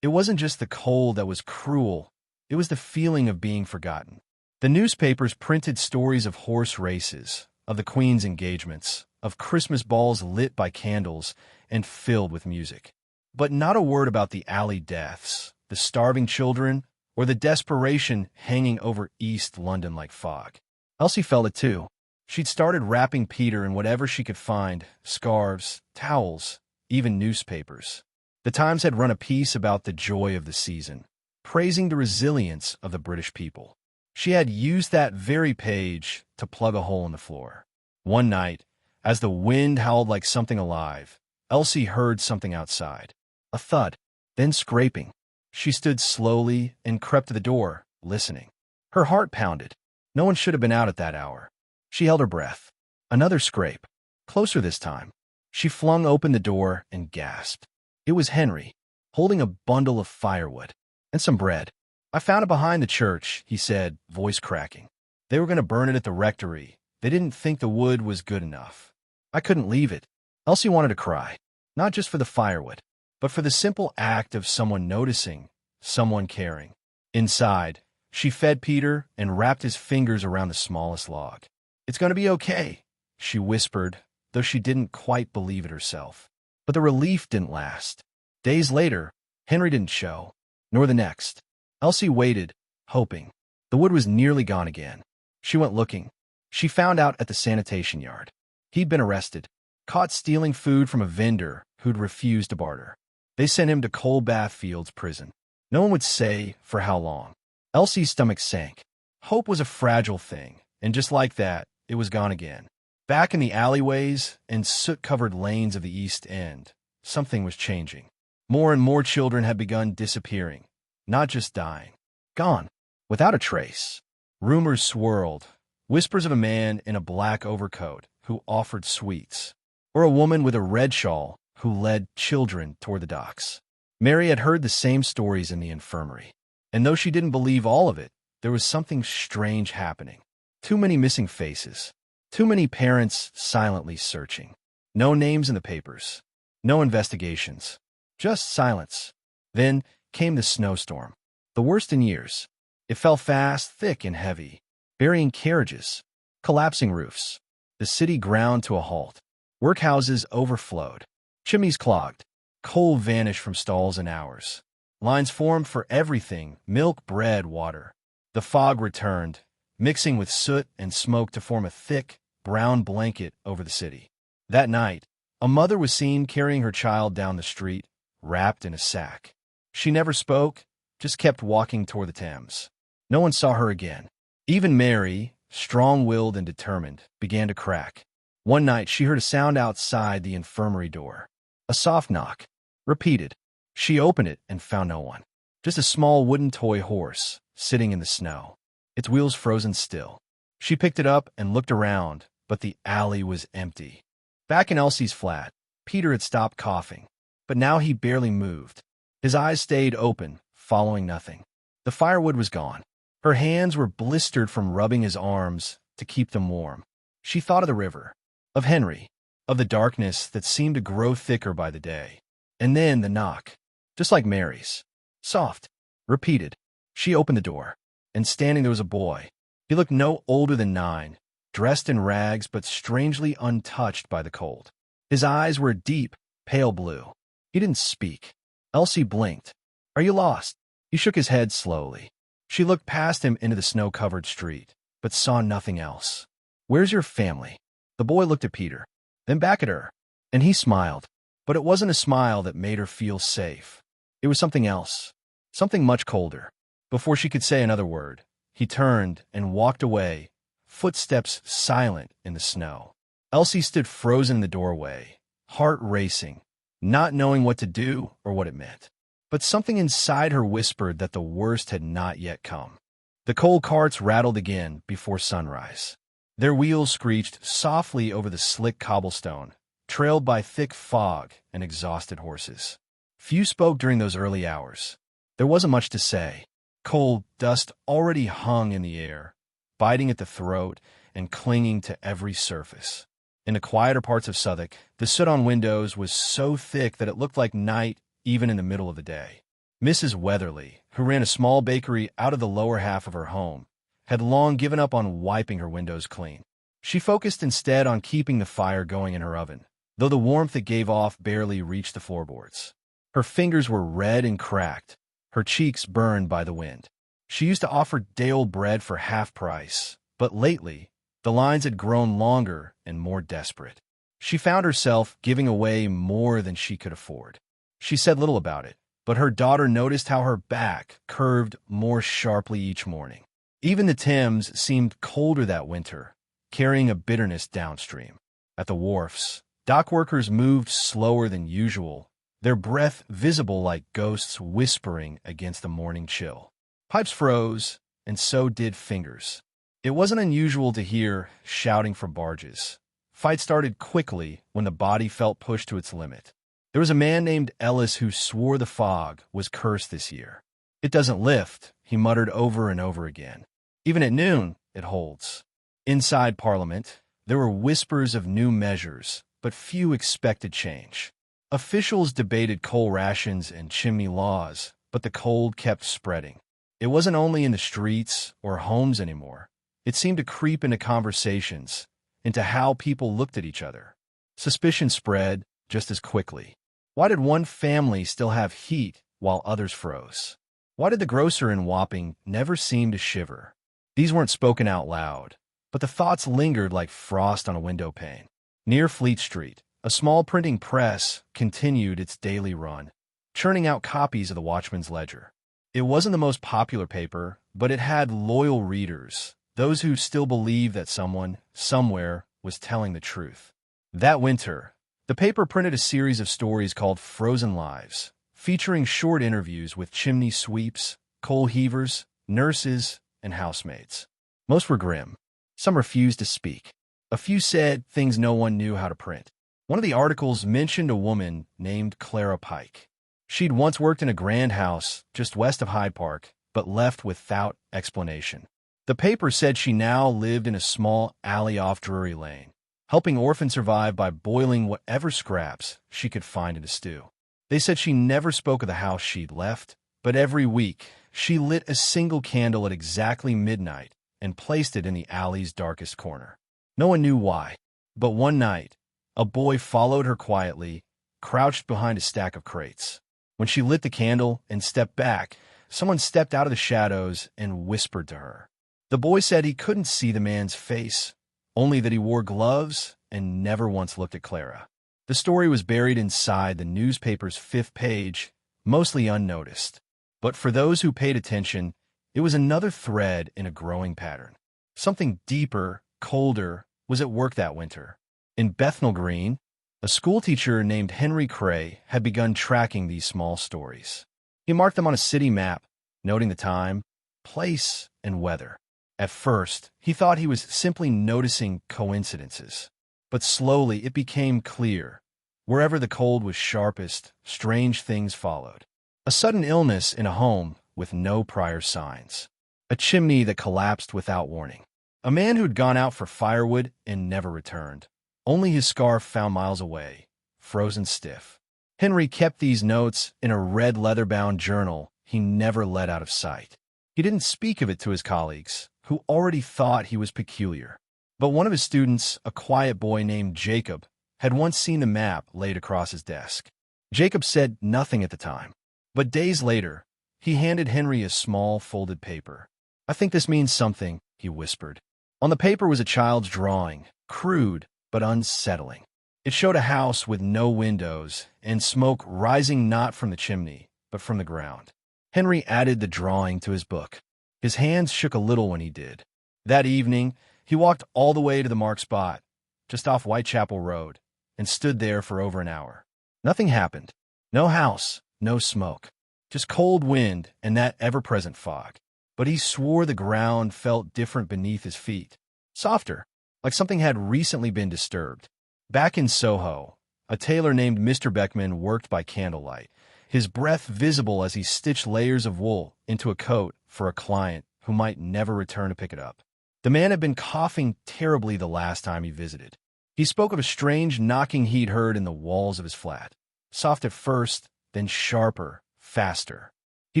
It wasn't just the cold that was cruel, it was the feeling of being forgotten. The newspapers printed stories of horse races, of the Queen's engagements, of Christmas balls lit by candles and filled with music. But not a word about the alley deaths, the starving children, or the desperation hanging over East London like fog. Elsie felt it too. She'd started wrapping Peter in whatever she could find, scarves, towels, even newspapers. The Times had run a piece about the joy of the season, praising the resilience of the British people. She had used that very page to plug a hole in the floor. One night, as the wind howled like something alive, Elsie heard something outside. A thud, then scraping. She stood slowly and crept to the door, listening. Her heart pounded. No one should have been out at that hour. She held her breath. Another scrape. Closer this time. She flung open the door and gasped. It was Henry, holding a bundle of firewood and some bread. "I found it behind the church," he said, voice cracking. "They were going to burn it at the rectory. They didn't think the wood was good enough. I couldn't leave it." Elsie wanted to cry, not just for the firewood, but for the simple act of someone noticing, someone caring. Inside, she fed Peter and wrapped his fingers around the smallest log. "It's going to be okay," she whispered, though she didn't quite believe it herself. But the relief didn't last. Days later, Henry didn't show, nor the next. Elsie waited, hoping. The wood was nearly gone again. She went looking. She found out at the sanitation yard. He'd been arrested, caught stealing food from a vendor who'd refused to barter. They sent him to Coldbath Fields prison. No one would say for how long. Elsie's stomach sank. Hope was a fragile thing, and just like that, it was gone again. Back in the alleyways and soot-covered lanes of the East End, something was changing. More and more children had begun disappearing, not just dying. Gone, without a trace. Rumors swirled, whispers of a man in a black overcoat who offered sweets, or a woman with a red shawl who led children toward the docks. Mary had heard the same stories in the infirmary, and though she didn't believe all of it, there was something strange happening. Too many missing faces. Too many parents silently searching. No names in the papers. No investigations. Just silence. Then came the snowstorm. The worst in years. It fell fast, thick, and heavy, burying carriages, collapsing roofs. The city ground to a halt. Workhouses overflowed. Chimneys clogged. Coal vanished from stalls in hours. Lines formed for everything: milk, bread, water. The fog returned, mixing with soot and smoke to form a thick, brown blanket over the city. That night, a mother was seen carrying her child down the street, wrapped in a sack. She never spoke, just kept walking toward the Thames. No one saw her again. Even Mary, strong-willed and determined, began to crack. One night, she heard a sound outside the infirmary door. A soft knock. Repeated. She opened it and found no one. Just a small wooden toy horse, sitting in the snow, its wheels frozen still. She picked it up and looked around, but the alley was empty. Back in Elsie's flat, Peter had stopped coughing, but now he barely moved. His eyes stayed open, following nothing. The firewood was gone. Her hands were blistered from rubbing his arms to keep them warm. She thought of the river, of Henry, of the darkness that seemed to grow thicker by the day. And then the knock, just like Mary's. Soft, repeated. She opened the door, and standing there was a boy. He looked no older than 9, dressed in rags but strangely untouched by the cold. His eyes were deep, pale blue. He didn't speak. Elsie blinked. "Are you lost?" He shook his head slowly. She looked past him into the snow-covered street, but saw nothing else. "Where's your family?" The boy looked at Peter, then back at her, and he smiled. But it wasn't a smile that made her feel safe. It was something else, something much colder. Before she could say another word, he turned and walked away, footsteps silent in the snow. Elsie stood frozen in the doorway, heart racing, not knowing what to do or what it meant. But something inside her whispered that the worst had not yet come. The coal carts rattled again before sunrise. Their wheels screeched softly over the slick cobblestone, trailed by thick fog and exhausted horses. Few spoke during those early hours. There wasn't much to say. Cold dust already hung in the air, biting at the throat and clinging to every surface. In the quieter parts of Southwark, the soot on windows was so thick that it looked like night even in the middle of the day. Mrs. Weatherly, who ran a small bakery out of the lower half of her home, had long given up on wiping her windows clean. She focused instead on keeping the fire going in her oven, though the warmth it gave off barely reached the floorboards. Her fingers were red and cracked, her cheeks burned by the wind. She used to offer day-old bread for half price, but lately, the lines had grown longer and more desperate. She found herself giving away more than she could afford. She said little about it, but her daughter noticed how her back curved more sharply each morning. Even the Thames seemed colder that winter, carrying a bitterness downstream. At the wharfs, dock workers moved slower than usual, their breath visible like ghosts whispering against the morning chill. Pipes froze, and so did fingers. It wasn't unusual to hear shouting from barges. Fights started quickly when the body felt pushed to its limit. There was a man named Ellis who swore the fog was cursed this year. "It doesn't lift," he muttered over and over again. "Even at noon, it holds." Inside Parliament, there were whispers of new measures, but few expected change. Officials debated coal rations and chimney laws, but the cold kept spreading. It wasn't only in the streets or homes anymore. It seemed to creep into conversations, into how people looked at each other. Suspicion spread just as quickly. Why did one family still have heat while others froze? Why did the grocer in Wapping never seem to shiver? These weren't spoken out loud, but the thoughts lingered like frost on a window pane. Near Fleet Street, a small printing press continued its daily run, churning out copies of the Watchman's Ledger. It wasn't the most popular paper, but it had loyal readers, those who still believed that someone, somewhere, was telling the truth. That winter, the paper printed a series of stories called Frozen Lives, featuring short interviews with chimney sweeps, coal heavers, nurses, and housemaids. Most were grim. Some refused to speak. A few said things no one knew how to print. One of the articles mentioned a woman named Clara Pike. She'd once worked in a grand house just west of Hyde Park, but left without explanation. The paper said she now lived in a small alley off Drury Lane, helping orphans survive by boiling whatever scraps she could find in a stew. They said she never spoke of the house she'd left, but every week she lit a single candle at exactly midnight and placed it in the alley's darkest corner. No one knew why, but one night, a boy followed her quietly, crouched behind a stack of crates. When she lit the candle and stepped back, someone stepped out of the shadows and whispered to her. The boy said he couldn't see the man's face, only that he wore gloves and never once looked at Clara. The story was buried inside the newspaper's 5th page, mostly unnoticed. But for those who paid attention, it was another thread in a growing pattern. Something deeper, colder, was at work that winter. In Bethnal Green, a schoolteacher named Henry Cray had begun tracking these small stories. He marked them on a city map, noting the time, place, and weather. At first, he thought he was simply noticing coincidences. But slowly it became clear. Wherever the cold was sharpest, strange things followed. A sudden illness in a home with no prior signs. A chimney that collapsed without warning. A man who'd gone out for firewood and never returned. Only his scarf found miles away, frozen stiff. Henry kept these notes in a red leather-bound journal he never let out of sight. He didn't speak of it to his colleagues, who already thought he was peculiar. But one of his students, a quiet boy named Jacob, had once seen the map laid across his desk. Jacob said nothing at the time, but days later, he handed Henry a small folded paper. "I think this means something," he whispered. On the paper was a child's drawing, crude but unsettling. It showed a house with no windows and smoke rising not from the chimney, but from the ground. Henry added the drawing to his book. His hands shook a little when he did. That evening, he walked all the way to the marked spot, just off Whitechapel Road, and stood there for over an hour. Nothing happened. No house, no smoke. Just cold wind and that ever-present fog. But he swore the ground felt different beneath his feet. Softer, like something had recently been disturbed. Back in Soho, a tailor named Mr. Beckman worked by candlelight, his breath visible as he stitched layers of wool into a coat for a client who might never return to pick it up. The man had been coughing terribly the last time he visited. He spoke of a strange knocking he'd heard in the walls of his flat. Soft at first, then sharper, faster. He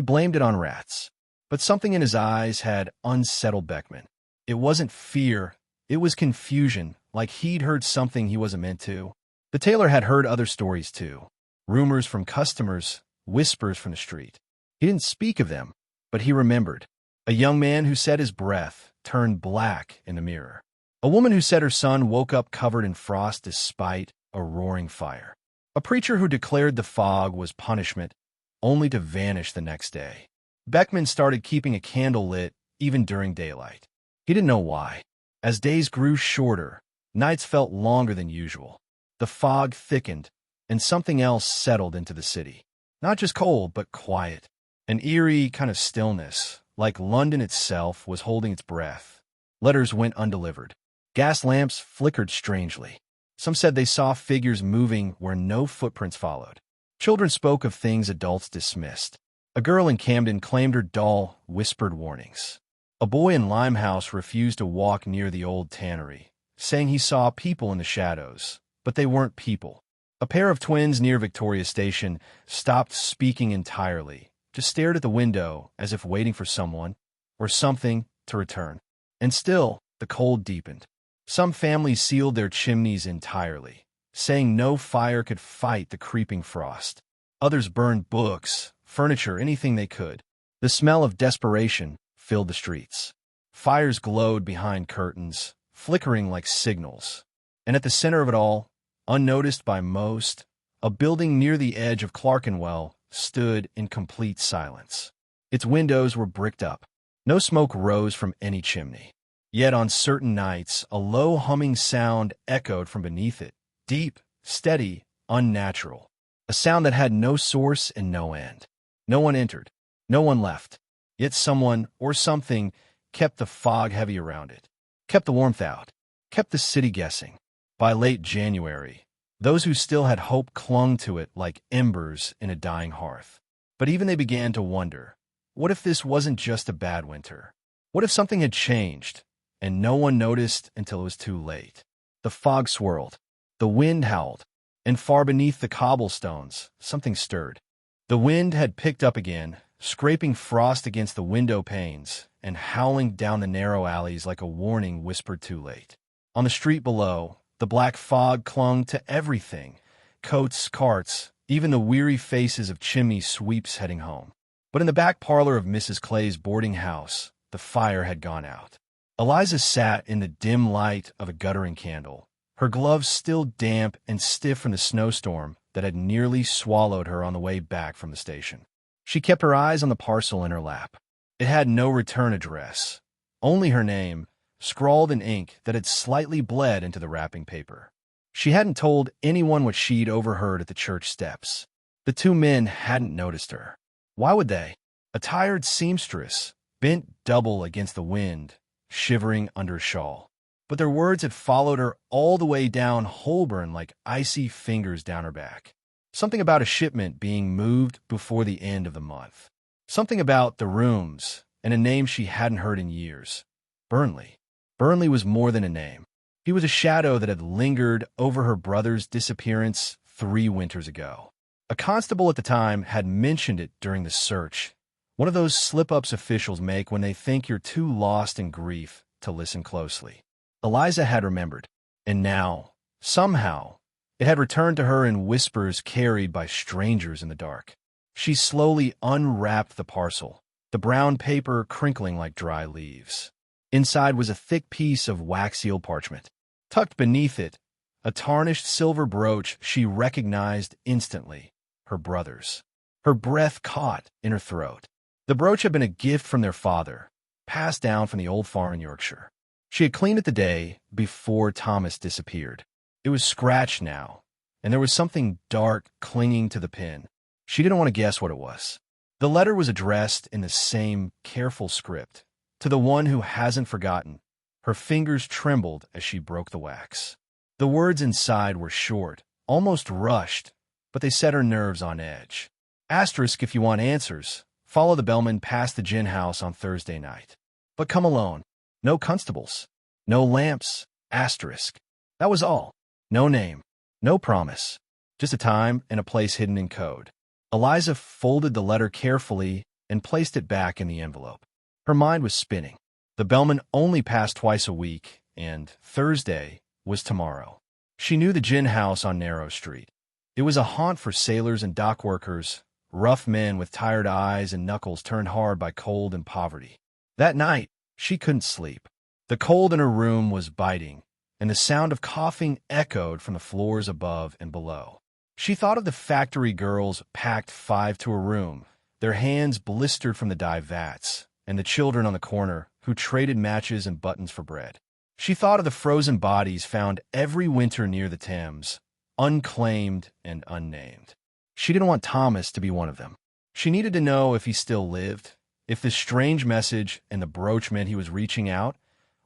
blamed it on rats. But something in his eyes had unsettled Beckman. It wasn't fear, it was confusion, like he'd heard something he wasn't meant to. The tailor had heard other stories too. Rumors from customers, whispers from the street. He didn't speak of them, but he remembered. A young man who said his breath turned black in the mirror. A woman who said her son woke up covered in frost despite a roaring fire. A preacher who declared the fog was punishment, only to vanish the next day. Beckman started keeping a candle lit even during daylight. He didn't know why. As days grew shorter, nights felt longer than usual. The fog thickened, and something else settled into the city. Not just cold, but quiet. An eerie kind of stillness, like London itself was holding its breath. Letters went undelivered. Gas lamps flickered strangely. Some said they saw figures moving where no footprints followed. Children spoke of things adults dismissed. A girl in Camden claimed her doll whispered warnings. A boy in Limehouse refused to walk near the old tannery, saying he saw people in the shadows, but they weren't people. A pair of twins near Victoria Station stopped speaking entirely, just stared at the window as if waiting for someone, or something, to return. And still, the cold deepened. Some families sealed their chimneys entirely, saying no fire could fight the creeping frost. Others burned books, furniture, anything they could. The smell of desperation filled the streets. Fires glowed behind curtains, flickering like signals. And at the center of it all, unnoticed by most, a building near the edge of Clerkenwell stood in complete silence. Its windows were bricked up. No smoke rose from any chimney. Yet on certain nights, a low humming sound echoed from beneath it, deep, steady, unnatural. A sound that had no source and no end. No one entered. No one left. Yet someone, or something, kept the fog heavy around it. Kept the warmth out. Kept the city guessing. By late January, those who still had hope clung to it like embers in a dying hearth. But even they began to wonder, what if this wasn't just a bad winter? What if something had changed, and no one noticed until it was too late? The fog swirled. The wind howled. And far beneath the cobblestones, something stirred. The wind had picked up again, scraping frost against the window panes and howling down the narrow alleys like a warning whispered too late. On the street below, the black fog clung to everything, coats, carts, even the weary faces of chimney sweeps heading home. But in the back parlor of Mrs. Clay's boarding house, the fire had gone out. Eliza sat in the dim light of a guttering candle, her gloves still damp and stiff from the snowstorm that had nearly swallowed her on the way back from the station. She kept her eyes on the parcel in her lap. It had no return address, only her name, scrawled in ink that had slightly bled into the wrapping paper. She hadn't told anyone what she'd overheard at the church steps. The two men hadn't noticed her. Why would they? A tired seamstress, bent double against the wind, shivering under a shawl. But their words had followed her all the way down Holborn like icy fingers down her back. Something about a shipment being moved before the end of the month. Something about the rooms and a name she hadn't heard in years. Burnley. Burnley was more than a name. He was a shadow that had lingered over her brother's disappearance 3 winters ago. A constable at the time had mentioned it during the search. One of those slip-ups officials make when they think you're too lost in grief to listen closely. Eliza had remembered, and now, somehow, it had returned to her in whispers carried by strangers in the dark. She slowly unwrapped the parcel, the brown paper crinkling like dry leaves. Inside was a thick piece of wax-sealed parchment. Tucked beneath it, a tarnished silver brooch she recognized instantly, her brother's. Her breath caught in her throat. The brooch had been a gift from their father, passed down from the old farm in Yorkshire. She had cleaned it the day before Thomas disappeared. It was scratched now, and there was something dark clinging to the pin. She didn't want to guess what it was. The letter was addressed in the same careful script, to the one who hasn't forgotten. Her fingers trembled as she broke the wax. The words inside were short, almost rushed, but they set her nerves on edge. Asterisk if you want answers. Follow the bellman past the gin house on Thursday night. But come alone. No constables. No lamps. Asterisk. That was all. No name. No promise. Just a time and a place hidden in code. Eliza folded the letter carefully and placed it back in the envelope. Her mind was spinning. The bellman only passed twice a week, and Thursday was tomorrow. She knew the gin house on Narrow Street. It was a haunt for sailors and dock workers, rough men with tired eyes and knuckles turned hard by cold and poverty. That night, she couldn't sleep. The cold in her room was biting, and the sound of coughing echoed from the floors above and below. She thought of the factory girls packed 5 to a room, their hands blistered from the dye vats, and the children on the corner who traded matches and buttons for bread. She thought of the frozen bodies found every winter near the Thames, unclaimed and unnamed. She didn't want Thomas to be one of them. She needed to know if he still lived, if this strange message and the brooch meant he was reaching out,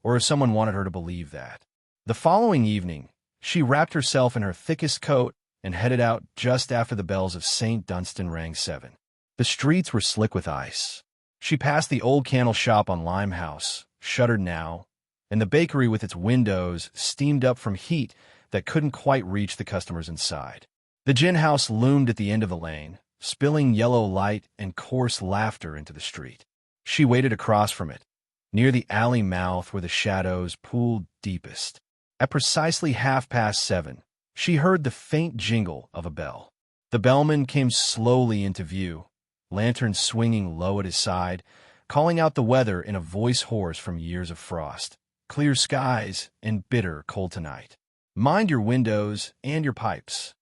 or if someone wanted her to believe that. The following evening, she wrapped herself in her thickest coat and headed out just after the bells of St. Dunstan rang 7. The streets were slick with ice. She passed the old candle shop on Limehouse, shuttered now, and the bakery with its windows steamed up from heat that couldn't quite reach the customers inside. The gin house loomed at the end of the lane, spilling yellow light and coarse laughter into the street. She waited across from it, near the alley mouth where the shadows pooled deepest. At precisely 7:30, she heard the faint jingle of a bell. The bellman came slowly into view, lantern swinging low at his side, calling out the weather in a voice hoarse from years of frost. Clear skies and bitter cold tonight. Mind your windows and your pipes.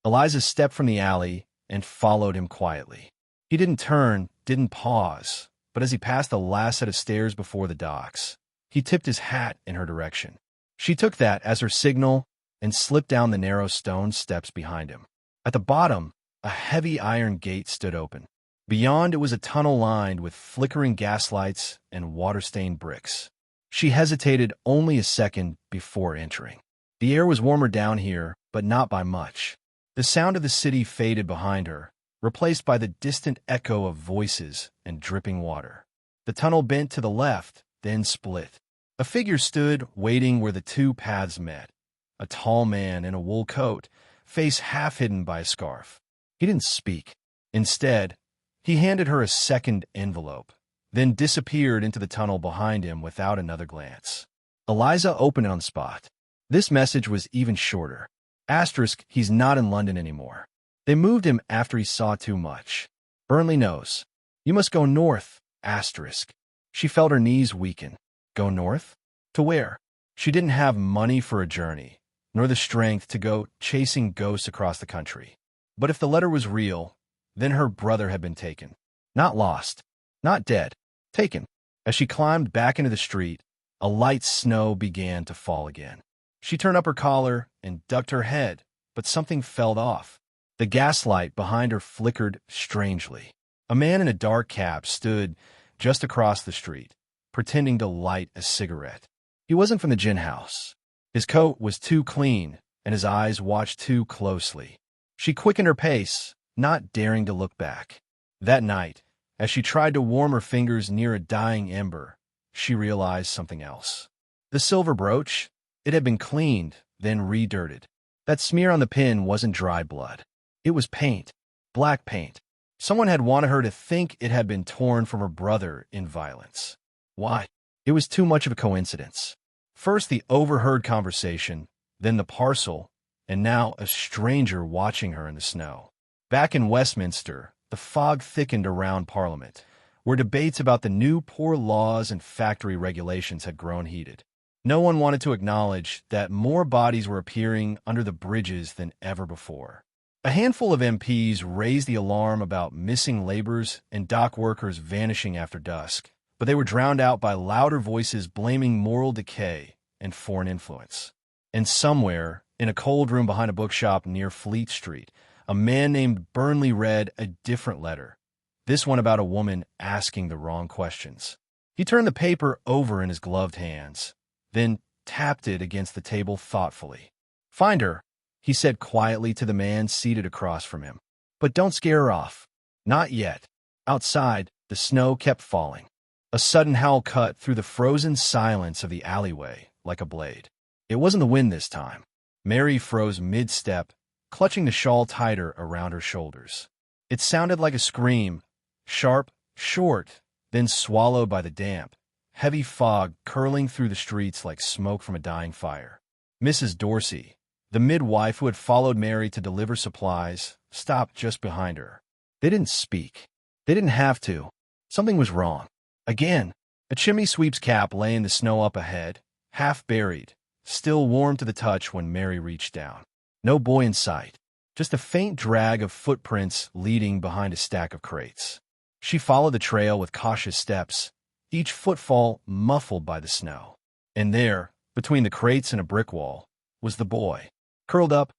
Eliza stepped from the alley and followed him quietly. He didn't turn, didn't pause, but as he passed the last set of stairs before the docks, he tipped his hat in her direction. She took that as her signal and slipped down the narrow stone steps behind him. At the bottom, a heavy iron gate stood open. Beyond it was a tunnel lined with flickering gaslights and water-stained bricks. She hesitated only a second before entering. The air was warmer down here, but not by much. The sound of the city faded behind her, replaced by the distant echo of voices and dripping water. The tunnel bent to the left, then split. A figure stood, waiting where the two paths met. A tall man in a wool coat, face half hidden by a scarf. He didn't speak. Instead, he handed her a second envelope, then disappeared into the tunnel behind him without another glance. Eliza opened it on the spot. This message was even shorter. Asterisk, he's not in London anymore. They moved him after he saw too much. Burnley knows. You must go north, asterisk. She felt her knees weaken. Go north? To where? She didn't have money for a journey, nor the strength to go chasing ghosts across the country. But if the letter was real, then her brother had been taken. Not lost. Not dead. Taken. As she climbed back into the street, a light snow began to fall again. She turned up her collar and ducked her head, but something fell off. The gaslight behind her flickered strangely. A man in a dark cap stood just across the street, pretending to light a cigarette. He wasn't from the gin house. His coat was too clean, and his eyes watched too closely. She quickened her pace, not daring to look back. That night, as she tried to warm her fingers near a dying ember, she realized something else. The silver brooch, it had been cleaned, then redirted. That smear on the pin wasn't dry blood. It was paint, black paint, Someone had wanted her to think it had been torn from her brother in violence. Why? It was too much of a coincidence. First the overheard conversation, then the parcel, and now a stranger watching her in the snow. Back in Westminster, the fog thickened around Parliament, where debates about the new poor laws and factory regulations had grown heated. No one wanted to acknowledge that more bodies were appearing under the bridges than ever before. A handful of MPs raised the alarm about missing laborers and dock workers vanishing after dusk, but they were drowned out by louder voices blaming moral decay and foreign influence. And somewhere, in a cold room behind a bookshop near Fleet Street, a man named Burnley read a different letter, this one about a woman asking the wrong questions. He turned the paper over in his gloved hands, then tapped it against the table thoughtfully. "Find her," he said quietly to the man seated across from him. "But don't scare her off." Not yet. Outside, the snow kept falling. A sudden howl cut through the frozen silence of the alleyway like a blade. It wasn't the wind this time. Mary froze mid-step, clutching the shawl tighter around her shoulders. It sounded like a scream, sharp, short, then swallowed by the damp, heavy fog curling through the streets like smoke from a dying fire. Mrs. Dorsey, the midwife who had followed Mary to deliver supplies, stopped just behind her. They didn't speak. They didn't have to. Something was wrong. Again, a chimney sweep's cap lay in the snow up ahead, half buried, still warm to the touch when Mary reached down. No boy in sight, just a faint drag of footprints leading behind a stack of crates. She followed the trail with cautious steps, each footfall muffled by the snow. And there, between the crates and a brick wall, was the boy, curled up,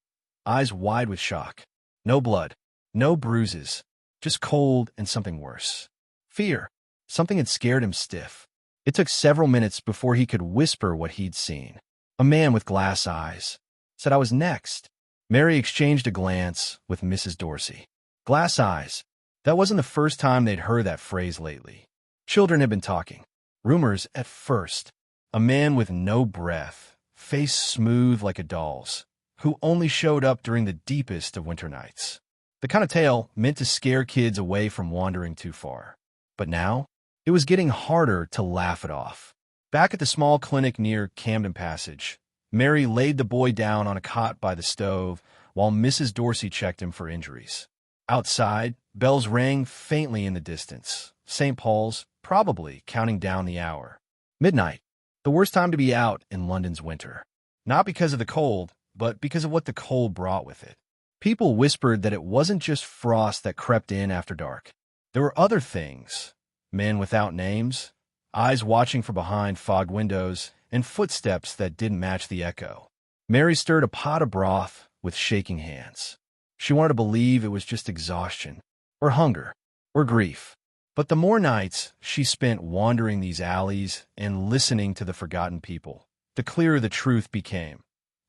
eyes wide with shock. No blood, no bruises, just cold and something worse. Fear. Something had scared him stiff. It took several minutes before he could whisper what he'd seen. A man with glass eyes. Said I was next. Mary exchanged a glance with Mrs. Dorsey. Glass eyes. That wasn't the first time they'd heard that phrase lately. Children had been talking. Rumors at first. A man with no breath, face smooth like a doll's, who only showed up during the deepest of winter nights. The kind of tale meant to scare kids away from wandering too far. But now, it was getting harder to laugh it off. Back at the small clinic near Camden Passage, Mary laid the boy down on a cot by the stove while Mrs. Dorsey checked him for injuries. Outside, bells rang faintly in the distance. St. Paul's, probably counting down the hour. Midnight, the worst time to be out in London's winter. Not because of the cold, but because of what the cold brought with it. People whispered that it wasn't just frost that crept in after dark. There were other things. Men without names, eyes watching from behind fogged windows, and footsteps that didn't match the echo. Mary stirred a pot of broth with shaking hands. She wanted to believe it was just exhaustion, or hunger, or grief. But the more nights she spent wandering these alleys and listening to the forgotten people, the clearer the truth became.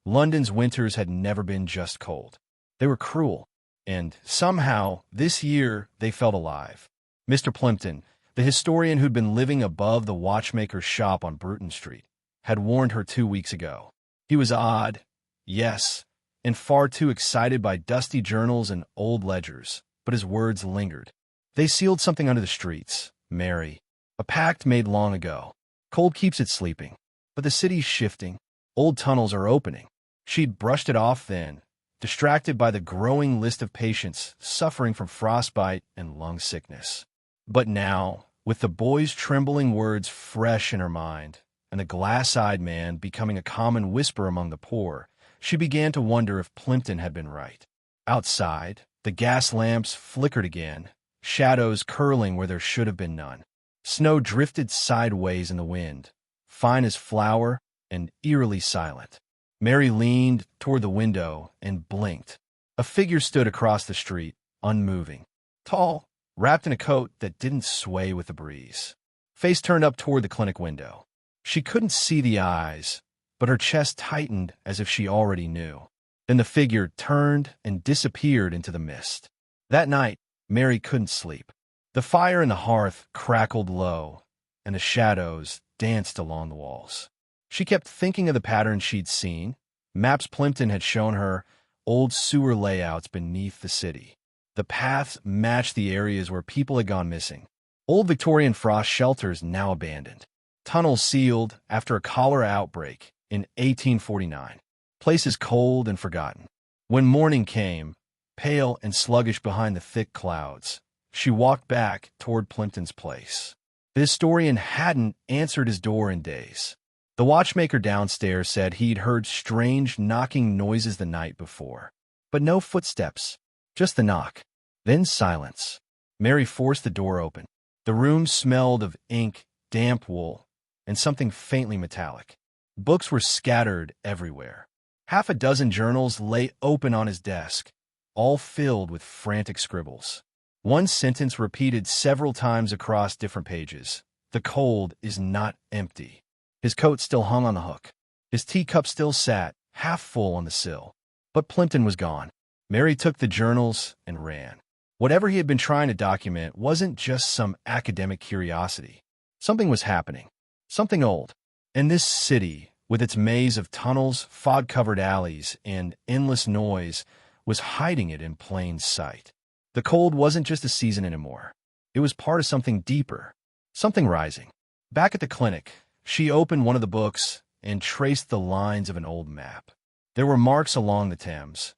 London's winters had never been just cold. They were cruel, and somehow, this year, they felt alive. Mr. Plimpton, the historian who'd been living above the watchmaker's shop on Bruton Street, had warned her 2 weeks ago. He was odd, yes, and far too excited by dusty journals and old ledgers, but his words lingered. They sealed something under the streets, Mary, a pact made long ago. Cold keeps it sleeping, but the city's shifting. Old tunnels are opening. She'd brushed it off then, distracted by the growing list of patients suffering from frostbite and lung sickness. But now, with the boy's trembling words fresh in her mind, and the glass-eyed man becoming a common whisper among the poor, she began to wonder if Plimpton had been right. Outside, the gas lamps flickered again, shadows curling where there should have been none. Snow drifted sideways in the wind, fine as flour and eerily silent. Mary leaned toward the window and blinked. A figure stood across the street, unmoving. Tall, wrapped in a coat that didn't sway with the breeze. Face turned up toward the clinic window. She couldn't see the eyes, but her chest tightened as if she already knew. Then the figure turned and disappeared into the mist. That night, Mary couldn't sleep. The fire in the hearth crackled low, and the shadows danced along the walls. She kept thinking of the patterns she'd seen. Maps Plimpton had shown her, old sewer layouts beneath the city. The paths matched the areas where people had gone missing. Old Victorian frost shelters now abandoned. Tunnels sealed after a cholera outbreak in 1849. Places cold and forgotten. When morning came, pale and sluggish behind the thick clouds, she walked back toward Plimpton's place. The historian hadn't answered his door in days. The watchmaker downstairs said he'd heard strange knocking noises the night before. But no footsteps, just the knock. Then silence. Mary forced the door open. The room smelled of ink, damp wool, and something faintly metallic. Books were scattered everywhere. Half a dozen journals lay open on his desk, all filled with frantic scribbles. One sentence repeated several times across different pages. The cold is not empty. His coat still hung on the hook. His teacup still sat, half full on the sill. But Plimpton was gone. Mary took the journals and ran. Whatever he had been trying to document wasn't just some academic curiosity. Something was happening. Something old. And this city, with its maze of tunnels, fog-covered alleys, and endless noise, was hiding it in plain sight. The cold wasn't just a season anymore. It was part of something deeper, something rising. Back at the clinic, she opened one of the books and traced the lines of an old map. There were marks along the Thames,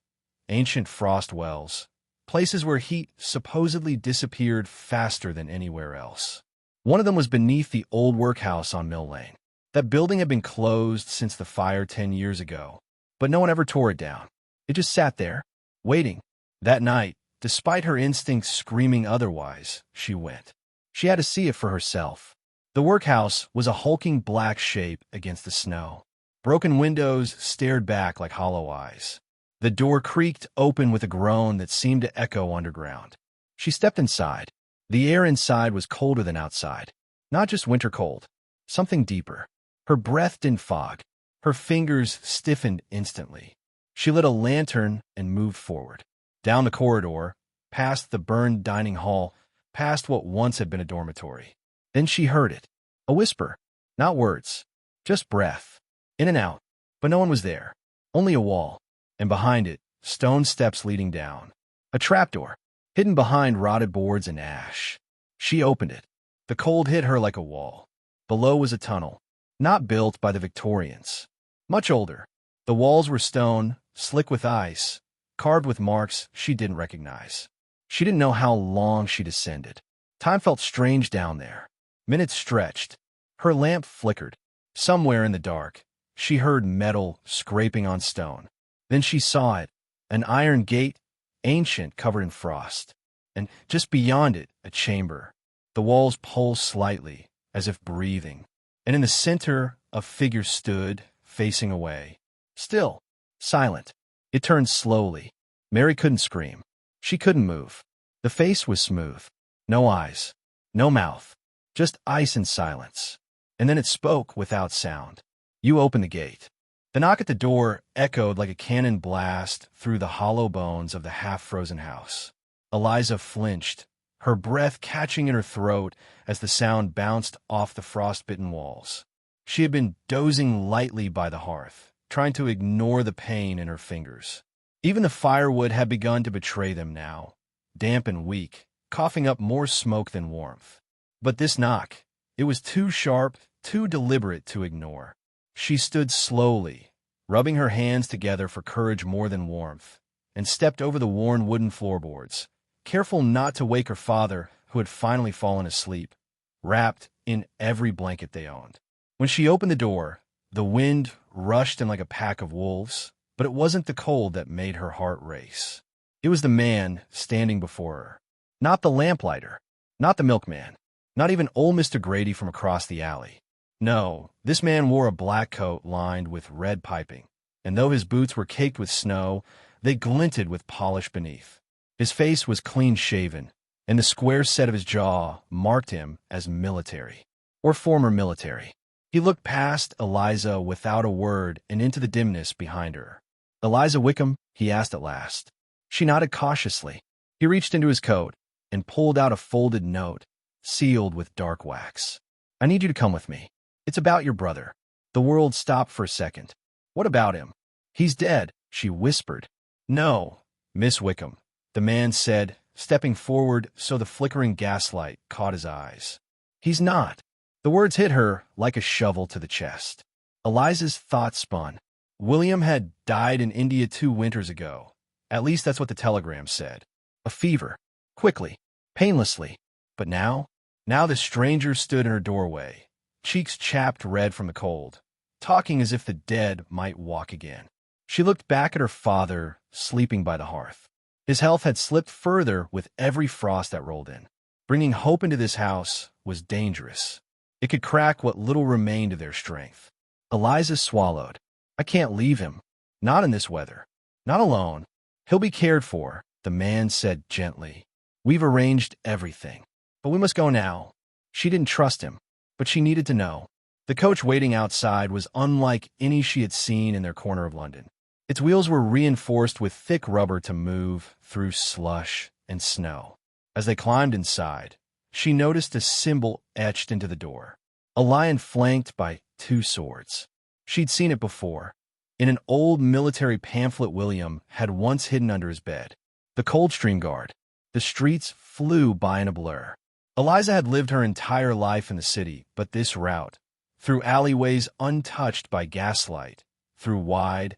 ancient frost wells, places where heat supposedly disappeared faster than anywhere else. One of them was beneath the old workhouse on Mill Lane. That building had been closed since the fire 10 years ago, but no one ever tore it down. It just sat there, waiting. That night, despite her instincts screaming otherwise, she went. She had to see it for herself. The workhouse was a hulking black shape against the snow. Broken windows stared back like hollow eyes. The door creaked open with a groan that seemed to echo underground. She stepped inside. The air inside was colder than outside. Not just winter cold, something deeper. Her breath didn't fog. Her fingers stiffened instantly. She lit a lantern and moved forward. Down the corridor, past the burned dining hall, past what once had been a dormitory. Then she heard it. A whisper. Not words. Just breath. In and out. But no one was there. Only a wall. And behind it, stone steps leading down. A trapdoor, hidden behind rotted boards and ash. She opened it. The cold hit her like a wall. Below was a tunnel. Not built by the Victorians. Much older. The walls were stone, slick with ice, carved with marks she didn't recognize. She didn't know how long she descended. Time felt strange down there. Minutes stretched. Her lamp flickered. Somewhere in the dark, she heard metal scraping on stone. Then she saw it, an iron gate, ancient, covered in frost. And just beyond it, a chamber. The walls pulsed slightly, as if breathing. And in the center, a figure stood, facing away. Still, silent. It turned slowly. Mary couldn't scream. She couldn't move. The face was smooth. No eyes. No mouth. Just ice and silence. And then it spoke without sound. You open the gate. The knock at the door echoed like a cannon blast through the hollow bones of the half-frozen house. Eliza flinched, her breath catching in her throat as the sound bounced off the frost-bitten walls. She had been dozing lightly by the hearth, trying to ignore the pain in her fingers. Even the firewood had begun to betray them now, damp and weak, coughing up more smoke than warmth. But this knock, it was too sharp, too deliberate to ignore. She stood slowly, rubbing her hands together for courage more than warmth, and stepped over the worn wooden floorboards, careful not to wake her father, who had finally fallen asleep, wrapped in every blanket they owned. When she opened the door, the wind rushed in like a pack of wolves, but it wasn't the cold that made her heart race. It was the man standing before her. Not the lamplighter, not the milkman, not even old Mr. Grady from across the alley. No, this man wore a black coat lined with red piping, and though his boots were caked with snow, they glinted with polish beneath. His face was clean-shaven, and the square set of his jaw marked him as military, or former military. He looked past Eliza without a word and into the dimness behind her. "Eliza Wickham?" he asked at last. She nodded cautiously. He reached into his coat and pulled out a folded note, sealed with dark wax. "I need you to come with me. It's about your brother." The world stopped for a second. "What about him?" "He's dead," she whispered. "No, Miss Wickham," the man said, stepping forward so the flickering gaslight caught his eyes. "He's not." The words hit her like a shovel to the chest. Eliza's thoughts spun. William had died in India 2 winters ago. At least that's what the telegram said. A fever. Quickly. Painlessly. But now? Now the stranger stood in her doorway, cheeks chapped red from the cold, talking as if the dead might walk again. She looked back at her father, sleeping by the hearth. His health had slipped further with every frost that rolled in. Bringing hope into this house was dangerous. It could crack what little remained of their strength. Eliza swallowed. "I can't leave him. Not in this weather. Not alone. He'll be cared for," the man said gently. "We've arranged everything. But we must go now." She didn't trust him, but she needed to know. The coach waiting outside was unlike any she had seen in their corner of London. Its wheels were reinforced with thick rubber to move through slush and snow. As they climbed inside, she noticed a symbol etched into the door. A lion flanked by 2 swords. She'd seen it before, in an old military pamphlet William had once hidden under his bed. The Coldstream Guard. The streets flew by in a blur. Eliza had lived her entire life in the city, but this route, through alleyways untouched by gaslight, through wide,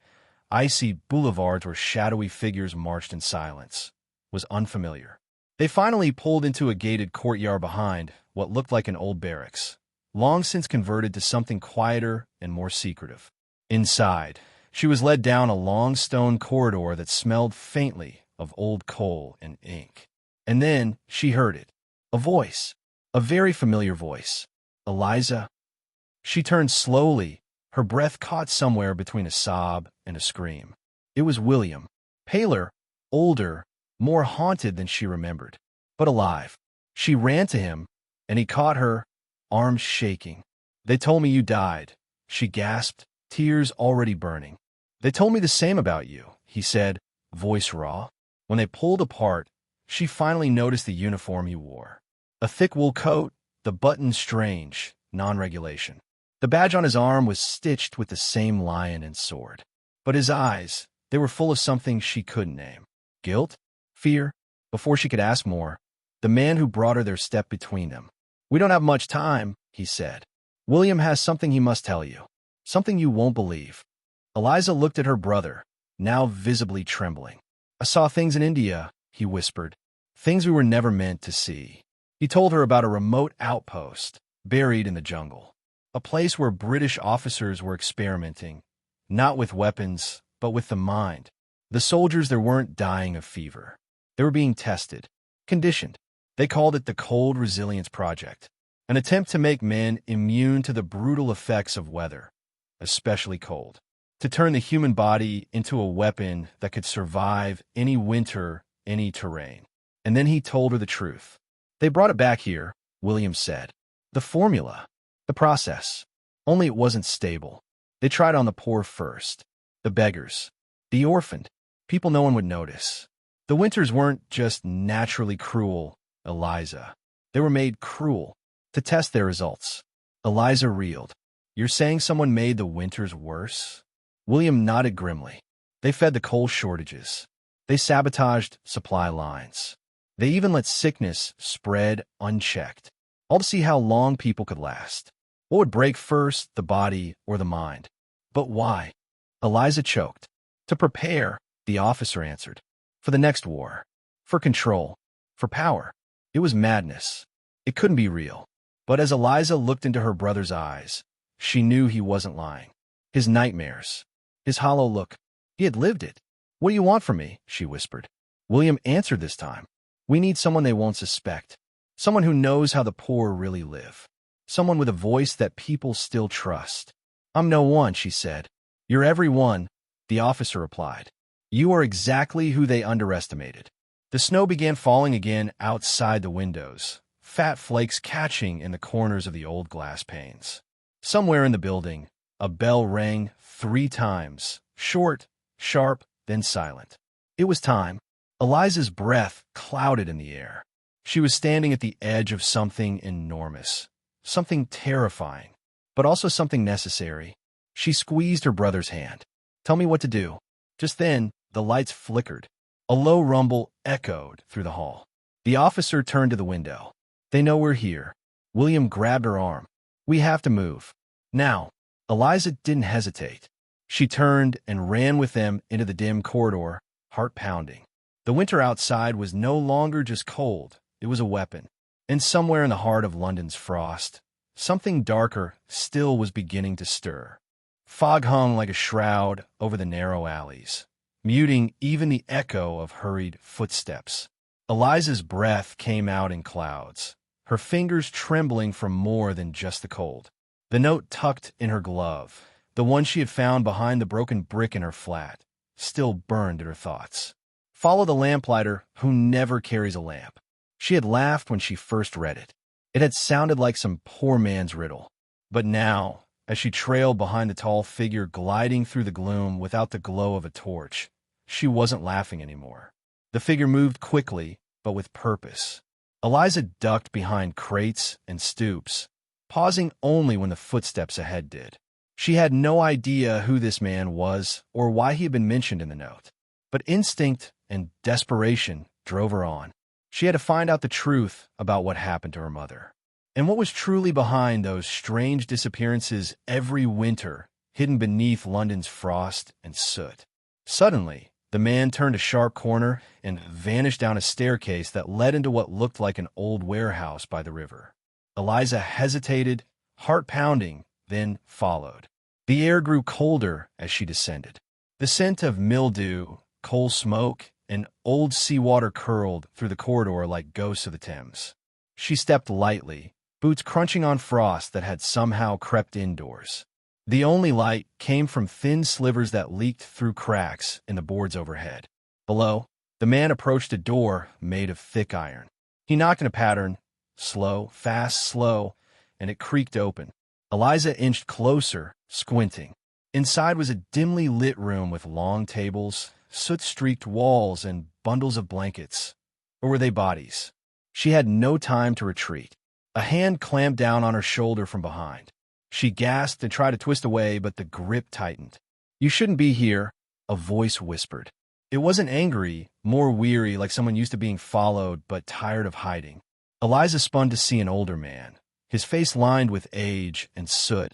icy boulevards where shadowy figures marched in silence, was unfamiliar. They finally pulled into a gated courtyard behind what looked like an old barracks, long since converted to something quieter and more secretive. Inside, she was led down a long stone corridor that smelled faintly of old coal and ink. And then she heard it. A voice. A very familiar voice. "Eliza?" She turned slowly, her breath caught somewhere between a sob and a scream. It was William. Paler, older, more haunted than she remembered, but alive. She ran to him, and he caught her, arms shaking. "They told me you died," she gasped, tears already burning. "They told me the same about you," he said, voice raw. When they pulled apart, she finally noticed the uniform he wore. A thick wool coat, the buttons strange, non-regulation. The badge on his arm was stitched with the same lion and sword. But his eyes, they were full of something she couldn't name. Guilt? Fear? Before she could ask more, the man who brought her there stepped between them. "We don't have much time," he said. "William has something he must tell you. Something you won't believe." Eliza looked at her brother, now visibly trembling. "I saw things in India," he whispered. "Things we were never meant to see." He told her about a remote outpost, buried in the jungle. A place where British officers were experimenting, not with weapons, but with the mind. The soldiers there weren't dying of fever. They were being tested, conditioned. They called it the Cold Resilience Project, an attempt to make men immune to the brutal effects of weather, especially cold, to turn the human body into a weapon that could survive any winter, any terrain. And then he told her the truth. "They brought it back here," William said. "The formula. The process. Only it wasn't stable. They tried on the poor first. The beggars. The orphaned. People no one would notice. The winters weren't just naturally cruel, Eliza. They were made cruel to test their results." Eliza reeled. "You're saying someone made the winters worse?" William nodded grimly. "They fed the coal shortages. They sabotaged supply lines. They even let sickness spread unchecked, all to see how long people could last. What would break first, the body or the mind? But why?" Eliza choked. "To prepare," the officer answered. "For the next war. For control. For power." It was madness. It couldn't be real. But as Eliza looked into her brother's eyes, she knew he wasn't lying. His nightmares. His hollow look. He had lived it. "What do you want from me?" she whispered. William answered this time. "We need someone they won't suspect. Someone who knows how the poor really live. Someone with a voice that people still trust." "I'm no one," she said. "You're every one," the officer replied. "You are exactly who they underestimated." The snow began falling again outside the windows, fat flakes catching in the corners of the old glass panes. Somewhere in the building, a bell rang 3 times, short, sharp, then silent. It was time. Eliza's breath clouded in the air. She was standing at the edge of something enormous, something terrifying, but also something necessary. She squeezed her brother's hand. "Tell me what to do." Just then, the lights flickered. A low rumble echoed through the hall. The officer turned to the window. "They know we're here." William grabbed her arm. "We have to move. Now." Eliza didn't hesitate. She turned and ran with them into the dim corridor, heart pounding. The winter outside was no longer just cold, it was a weapon. And somewhere in the heart of London's frost, something darker still was beginning to stir. Fog hung like a shroud over the narrow alleys, muting even the echo of hurried footsteps. Eliza's breath came out in clouds, her fingers trembling from more than just the cold. The note tucked in her glove, the one she had found behind the broken brick in her flat, still burned at her thoughts. "Follow the lamplighter who never carries a lamp." She had laughed when she first read it. It had sounded like some poor man's riddle. But now, as she trailed behind the tall figure gliding through the gloom without the glow of a torch, she wasn't laughing anymore. The figure moved quickly, but with purpose. Eliza ducked behind crates and stoops, pausing only when the footsteps ahead did. She had no idea who this man was or why he had been mentioned in the note. But instinct and desperation drove her on. She had to find out the truth about what happened to her mother, and what was truly behind those strange disappearances every winter, hidden beneath London's frost and soot. Suddenly, the man turned a sharp corner and vanished down a staircase that led into what looked like an old warehouse by the river. Eliza hesitated, heart pounding, then followed. The air grew colder as she descended. The scent of mildew, coal smoke, and old seawater curled through the corridor like ghosts of the Thames. She stepped lightly, boots crunching on frost that had somehow crept indoors. The only light came from thin slivers that leaked through cracks in the boards overhead. Below, the man approached a door made of thick iron. He knocked in a pattern, slow, fast, slow, and it creaked open. Eliza inched closer, squinting. Inside was a dimly lit room with long tables, soot-streaked walls, and bundles of blankets. Or were they bodies? She had no time to retreat. A hand clamped down on her shoulder from behind. She gasped and tried to twist away, but the grip tightened. "You shouldn't be here," a voice whispered. It wasn't angry, more weary, like someone used to being followed but tired of hiding. Eliza spun to see an older man, his face lined with age and soot,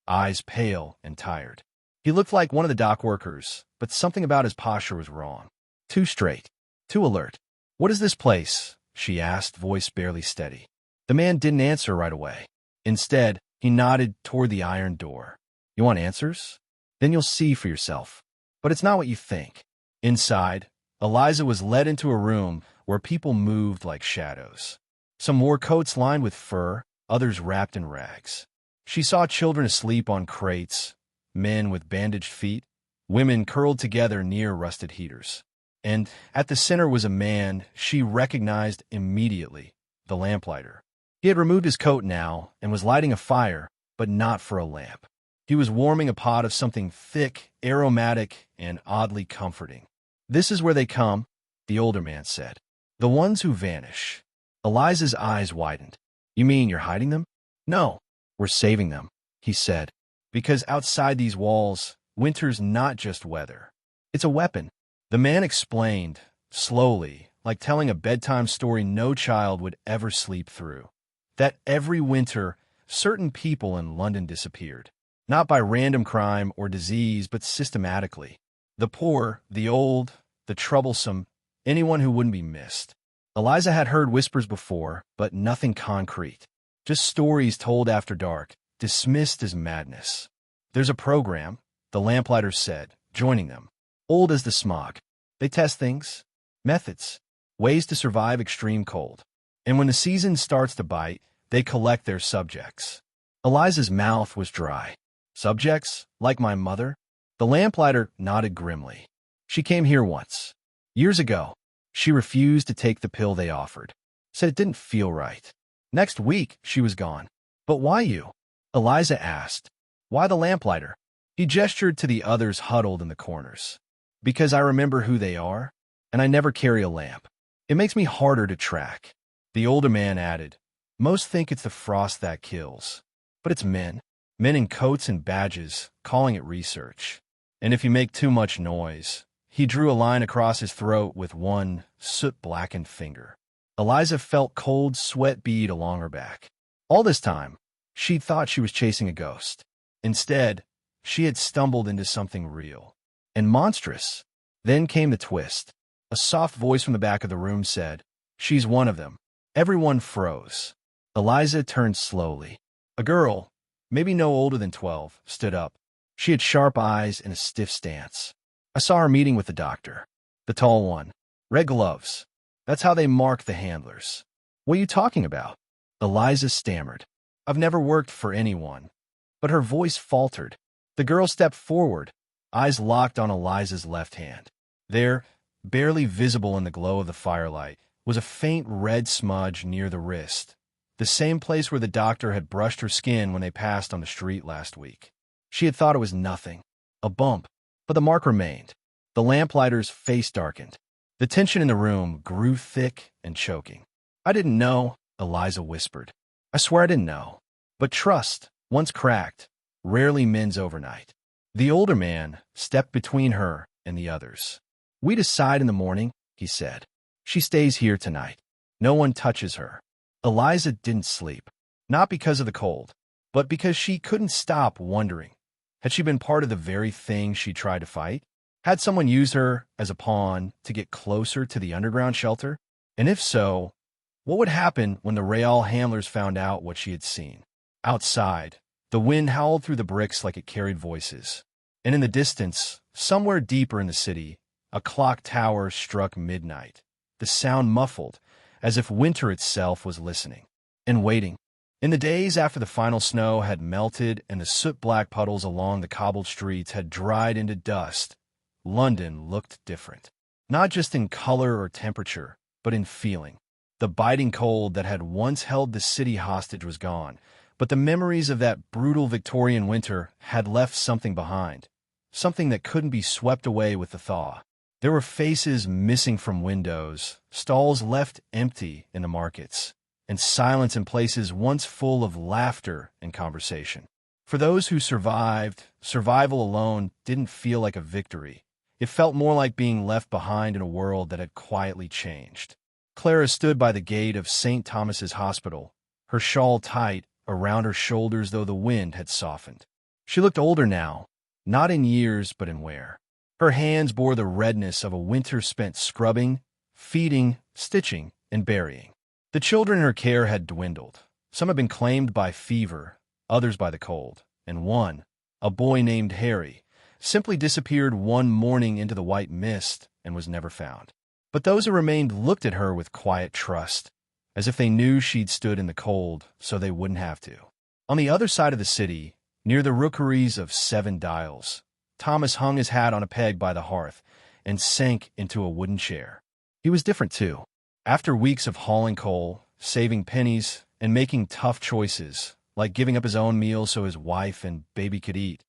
eyes pale and tired. He looked like one of the dock workers, but something about his posture was wrong. Too straight, too alert. "What is this place?" she asked, voice barely steady. The man didn't answer right away. Instead, he nodded toward the iron door. "You want answers? Then you'll see for yourself. But it's not what you think." Inside, Eliza was led into a room where people moved like shadows. Some wore coats lined with fur, others wrapped in rags. She saw children asleep on crates, men with bandaged feet, women curled together near rusted heaters. And at the center was a man she recognized immediately, the lamplighter. He had removed his coat now and was lighting a fire, but not for a lamp. He was warming a pot of something thick, aromatic, and oddly comforting. "This is where they come," the older man said. "The ones who vanish." Eliza's eyes widened. "You mean you're hiding them?" "No, we're saving them," he said. "Because outside these walls, winter's not just weather. It's a weapon." The man explained, slowly, like telling a bedtime story no child would ever sleep through. That every winter, certain people in London disappeared. Not by random crime or disease, but systematically. The poor, the old, the troublesome, anyone who wouldn't be missed. Eliza had heard whispers before, but nothing concrete. Just stories told after dark, dismissed as madness. "There's a program," the lamplighter said, joining them. "Old as the smog. They test things, methods, ways to survive extreme cold. And when the season starts to bite, they collect their subjects." Eliza's mouth was dry. "Subjects? Like my mother?" The lamplighter nodded grimly. "She came here once. Years ago. She refused to take the pill they offered. Said it didn't feel right. Next week, she was gone." "But why you?" Eliza asked. "Why the lamplighter?" He gestured to the others huddled in the corners. "Because I remember who they are, and I never carry a lamp. It makes me harder to track." The older man added, "Most think it's the frost that kills. But it's men. Men in coats and badges, calling it research. And if you make too much noise," he drew a line across his throat with one soot-blackened finger. Eliza felt cold sweat bead along her back. All this time, she thought she was chasing a ghost. Instead, she had stumbled into something real and monstrous. Then came the twist. A soft voice from the back of the room said, "She's one of them." Everyone froze. Eliza turned slowly. A girl, maybe no older than 12, stood up. She had sharp eyes and a stiff stance. I saw her meeting with the doctor. The tall one. Red gloves. That's how they mark the handlers. What are you talking about? Eliza stammered. I've never worked for anyone. But her voice faltered. The girl stepped forward, eyes locked on Eliza's left hand. There, barely visible in the glow of the firelight, was a faint red smudge near the wrist, the same place where the doctor had brushed her skin when they passed on the street last week. She had thought it was nothing, a bump, but the mark remained. The lamplighter's face darkened. The tension in the room grew thick and choking. I didn't know, Eliza whispered. I swear I didn't know. But trust, once cracked, rarely mends overnight. The older man stepped between her and the others. We decide in the morning, he said. She stays here tonight. No one touches her. Eliza didn't sleep, not because of the cold, but because she couldn't stop wondering. Had she been part of the very thing she tried to fight? Had someone used her as a pawn to get closer to the underground shelter? And if so, what would happen when the Real handlers found out what she had seen? Outside, the wind howled through the bricks like it carried voices. And in the distance, somewhere deeper in the city, a clock tower struck midnight, the sound muffled, as if winter itself was listening and waiting. In the days after the final snow had melted and the soot-black puddles along the cobbled streets had dried into dust, London looked different. Not just in color or temperature, but in feeling. The biting cold that had once held the city hostage was gone, but the memories of that brutal Victorian winter had left something behind, something that couldn't be swept away with the thaw. There were faces missing from windows, stalls left empty in the markets, and silence in places once full of laughter and conversation. For those who survived, survival alone didn't feel like a victory. It felt more like being left behind in a world that had quietly changed. Clara stood by the gate of St. Thomas's Hospital, her shawl tight around her shoulders though the wind had softened. She looked older now, not in years but in wear. Her hands bore the redness of a winter spent scrubbing, feeding, stitching, and burying. The children in her care had dwindled. Some had been claimed by fever, others by the cold, and one, a boy named Harry, simply disappeared one morning into the white mist and was never found. But those who remained looked at her with quiet trust, as if they knew she'd stood in the cold so they wouldn't have to. On the other side of the city, near the rookeries of Seven Dials, Thomas hung his hat on a peg by the hearth and sank into a wooden chair. He was different, too. After weeks of hauling coal, saving pennies, and making tough choices, like giving up his own meals so his wife and baby could eat,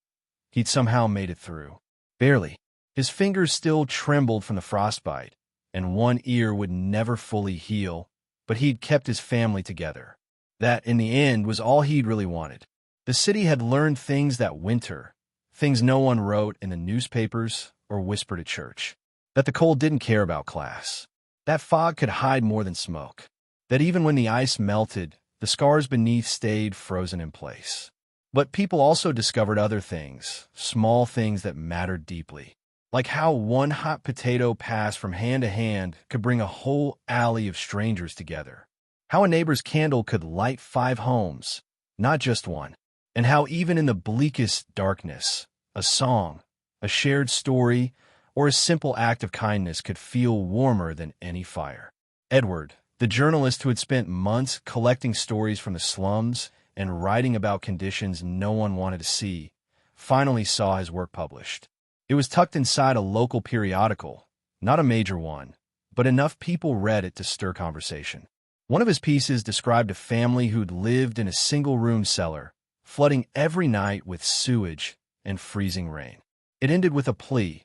he'd somehow made it through. Barely. His fingers still trembled from the frostbite, and one ear would never fully heal, but he'd kept his family together. That, in the end, was all he'd really wanted. The city had learned things that winter, things no one wrote in the newspapers or whispered at church. That the cold didn't care about class. That fog could hide more than smoke. That even when the ice melted, the scars beneath stayed frozen in place. But people also discovered other things, small things that mattered deeply. Like how one hot potato pass from hand to hand could bring a whole alley of strangers together. How a neighbor's candle could light 5 homes, not just one. And how even in the bleakest darkness, a song, a shared story, or a simple act of kindness could feel warmer than any fire. Edward, the journalist who had spent months collecting stories from the slums and writing about conditions no one wanted to see, finally saw his work published. It was tucked inside a local periodical, not a major one, but enough people read it to stir conversation. One of his pieces described a family who'd lived in a single-room cellar, flooding every night with sewage and freezing rain. It ended with a plea,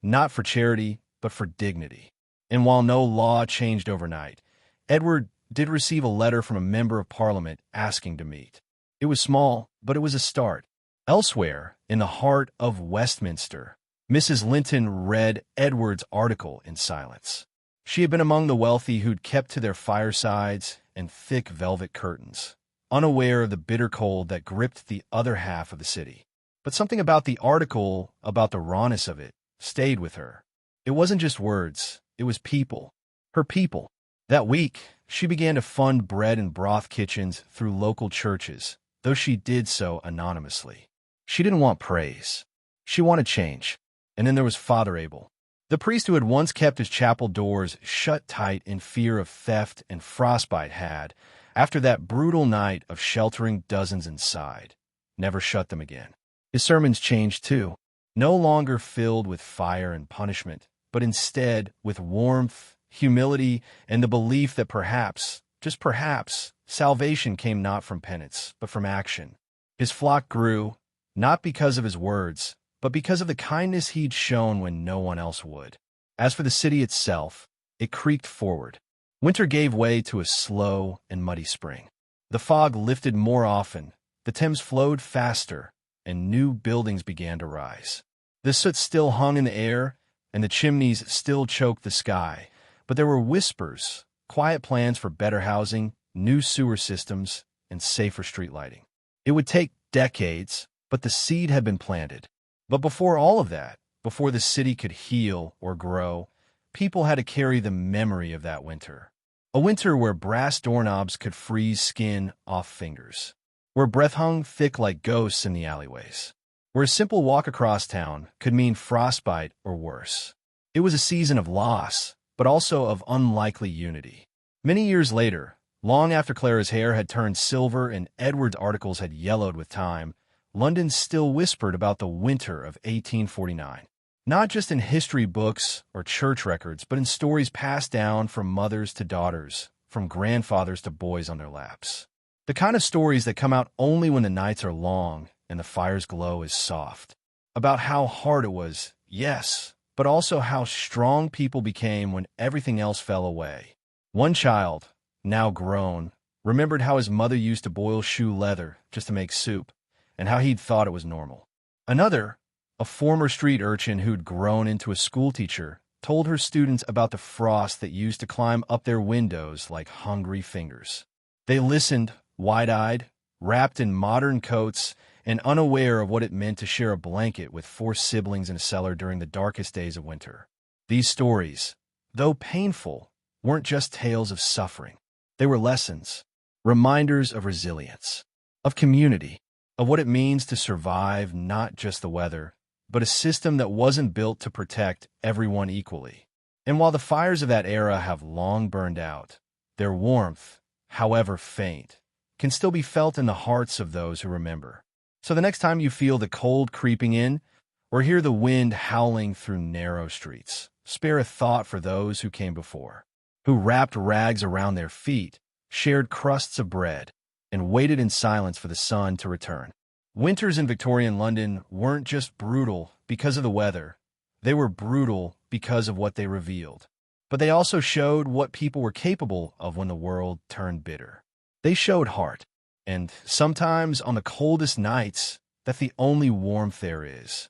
not for charity, but for dignity. And while no law changed overnight, Edward did receive a letter from a member of Parliament asking to meet. It was small, but it was a start. Elsewhere, in the heart of Westminster, Mrs. Linton read Edward's article in silence. She had been among the wealthy who'd kept to their firesides and thick velvet curtains, unaware of the bitter cold that gripped the other half of the city. But something about the article, about the rawness of it, stayed with her. It wasn't just words, it was people. Her people. That week, she began to fund bread and broth kitchens through local churches, though she did so anonymously. She didn't want praise. She wanted change. And then there was Father Abel, the priest who had once kept his chapel doors shut tight in fear of theft and frostbite had, after that brutal night of sheltering dozens inside, never shut them again. His sermons changed too, no longer filled with fire and punishment, but instead with warmth, humility, and the belief that perhaps, just perhaps, salvation came not from penance, but from action. His flock grew, not because of his words, but because of the kindness he'd shown when no one else would. As for the city itself, it creaked forward. Winter gave way to a slow and muddy spring. The fog lifted more often, the Thames flowed faster, and new buildings began to rise. The soot still hung in the air, and the chimneys still choked the sky, but there were whispers, quiet plans for better housing, new sewer systems, and safer street lighting. It would take decades, but the seed had been planted. But before all of that, before the city could heal or grow, people had to carry the memory of that winter. A winter where brass doorknobs could freeze skin off fingers, where breath hung thick like ghosts in the alleyways, where a simple walk across town could mean frostbite or worse. It was a season of loss, but also of unlikely unity. Many years later, long after Clara's hair had turned silver and Edward's articles had yellowed with time, London still whispered about the winter of 1849. Not just in history books or church records, but in stories passed down from mothers to daughters, from grandfathers to boys on their laps. The kind of stories that come out only when the nights are long and the fire's glow is soft. About how hard it was, yes, but also how strong people became when everything else fell away. One child, now grown, remembered how his mother used to boil shoe leather just to make soup, and how he'd thought it was normal. Another, a former street urchin who'd grown into a schoolteacher, told her students about the frost that used to climb up their windows like hungry fingers. They listened, wide-eyed, wrapped in modern coats, and unaware of what it meant to share a blanket with 4 siblings in a cellar during the darkest days of winter. These stories, though painful, weren't just tales of suffering. They were lessons, reminders of resilience, of community, of what it means to survive not just the weather, but a system that wasn't built to protect everyone equally. And while the fires of that era have long burned out, their warmth, however faint, can still be felt in the hearts of those who remember. So the next time you feel the cold creeping in, or hear the wind howling through narrow streets, spare a thought for those who came before, who wrapped rags around their feet, shared crusts of bread, and waited in silence for the sun to return. Winters in Victorian London weren't just brutal because of the weather. They were brutal because of what they revealed. But they also showed what people were capable of when the world turned bitter. They showed heart, and sometimes on the coldest nights, that's the only warmth there is.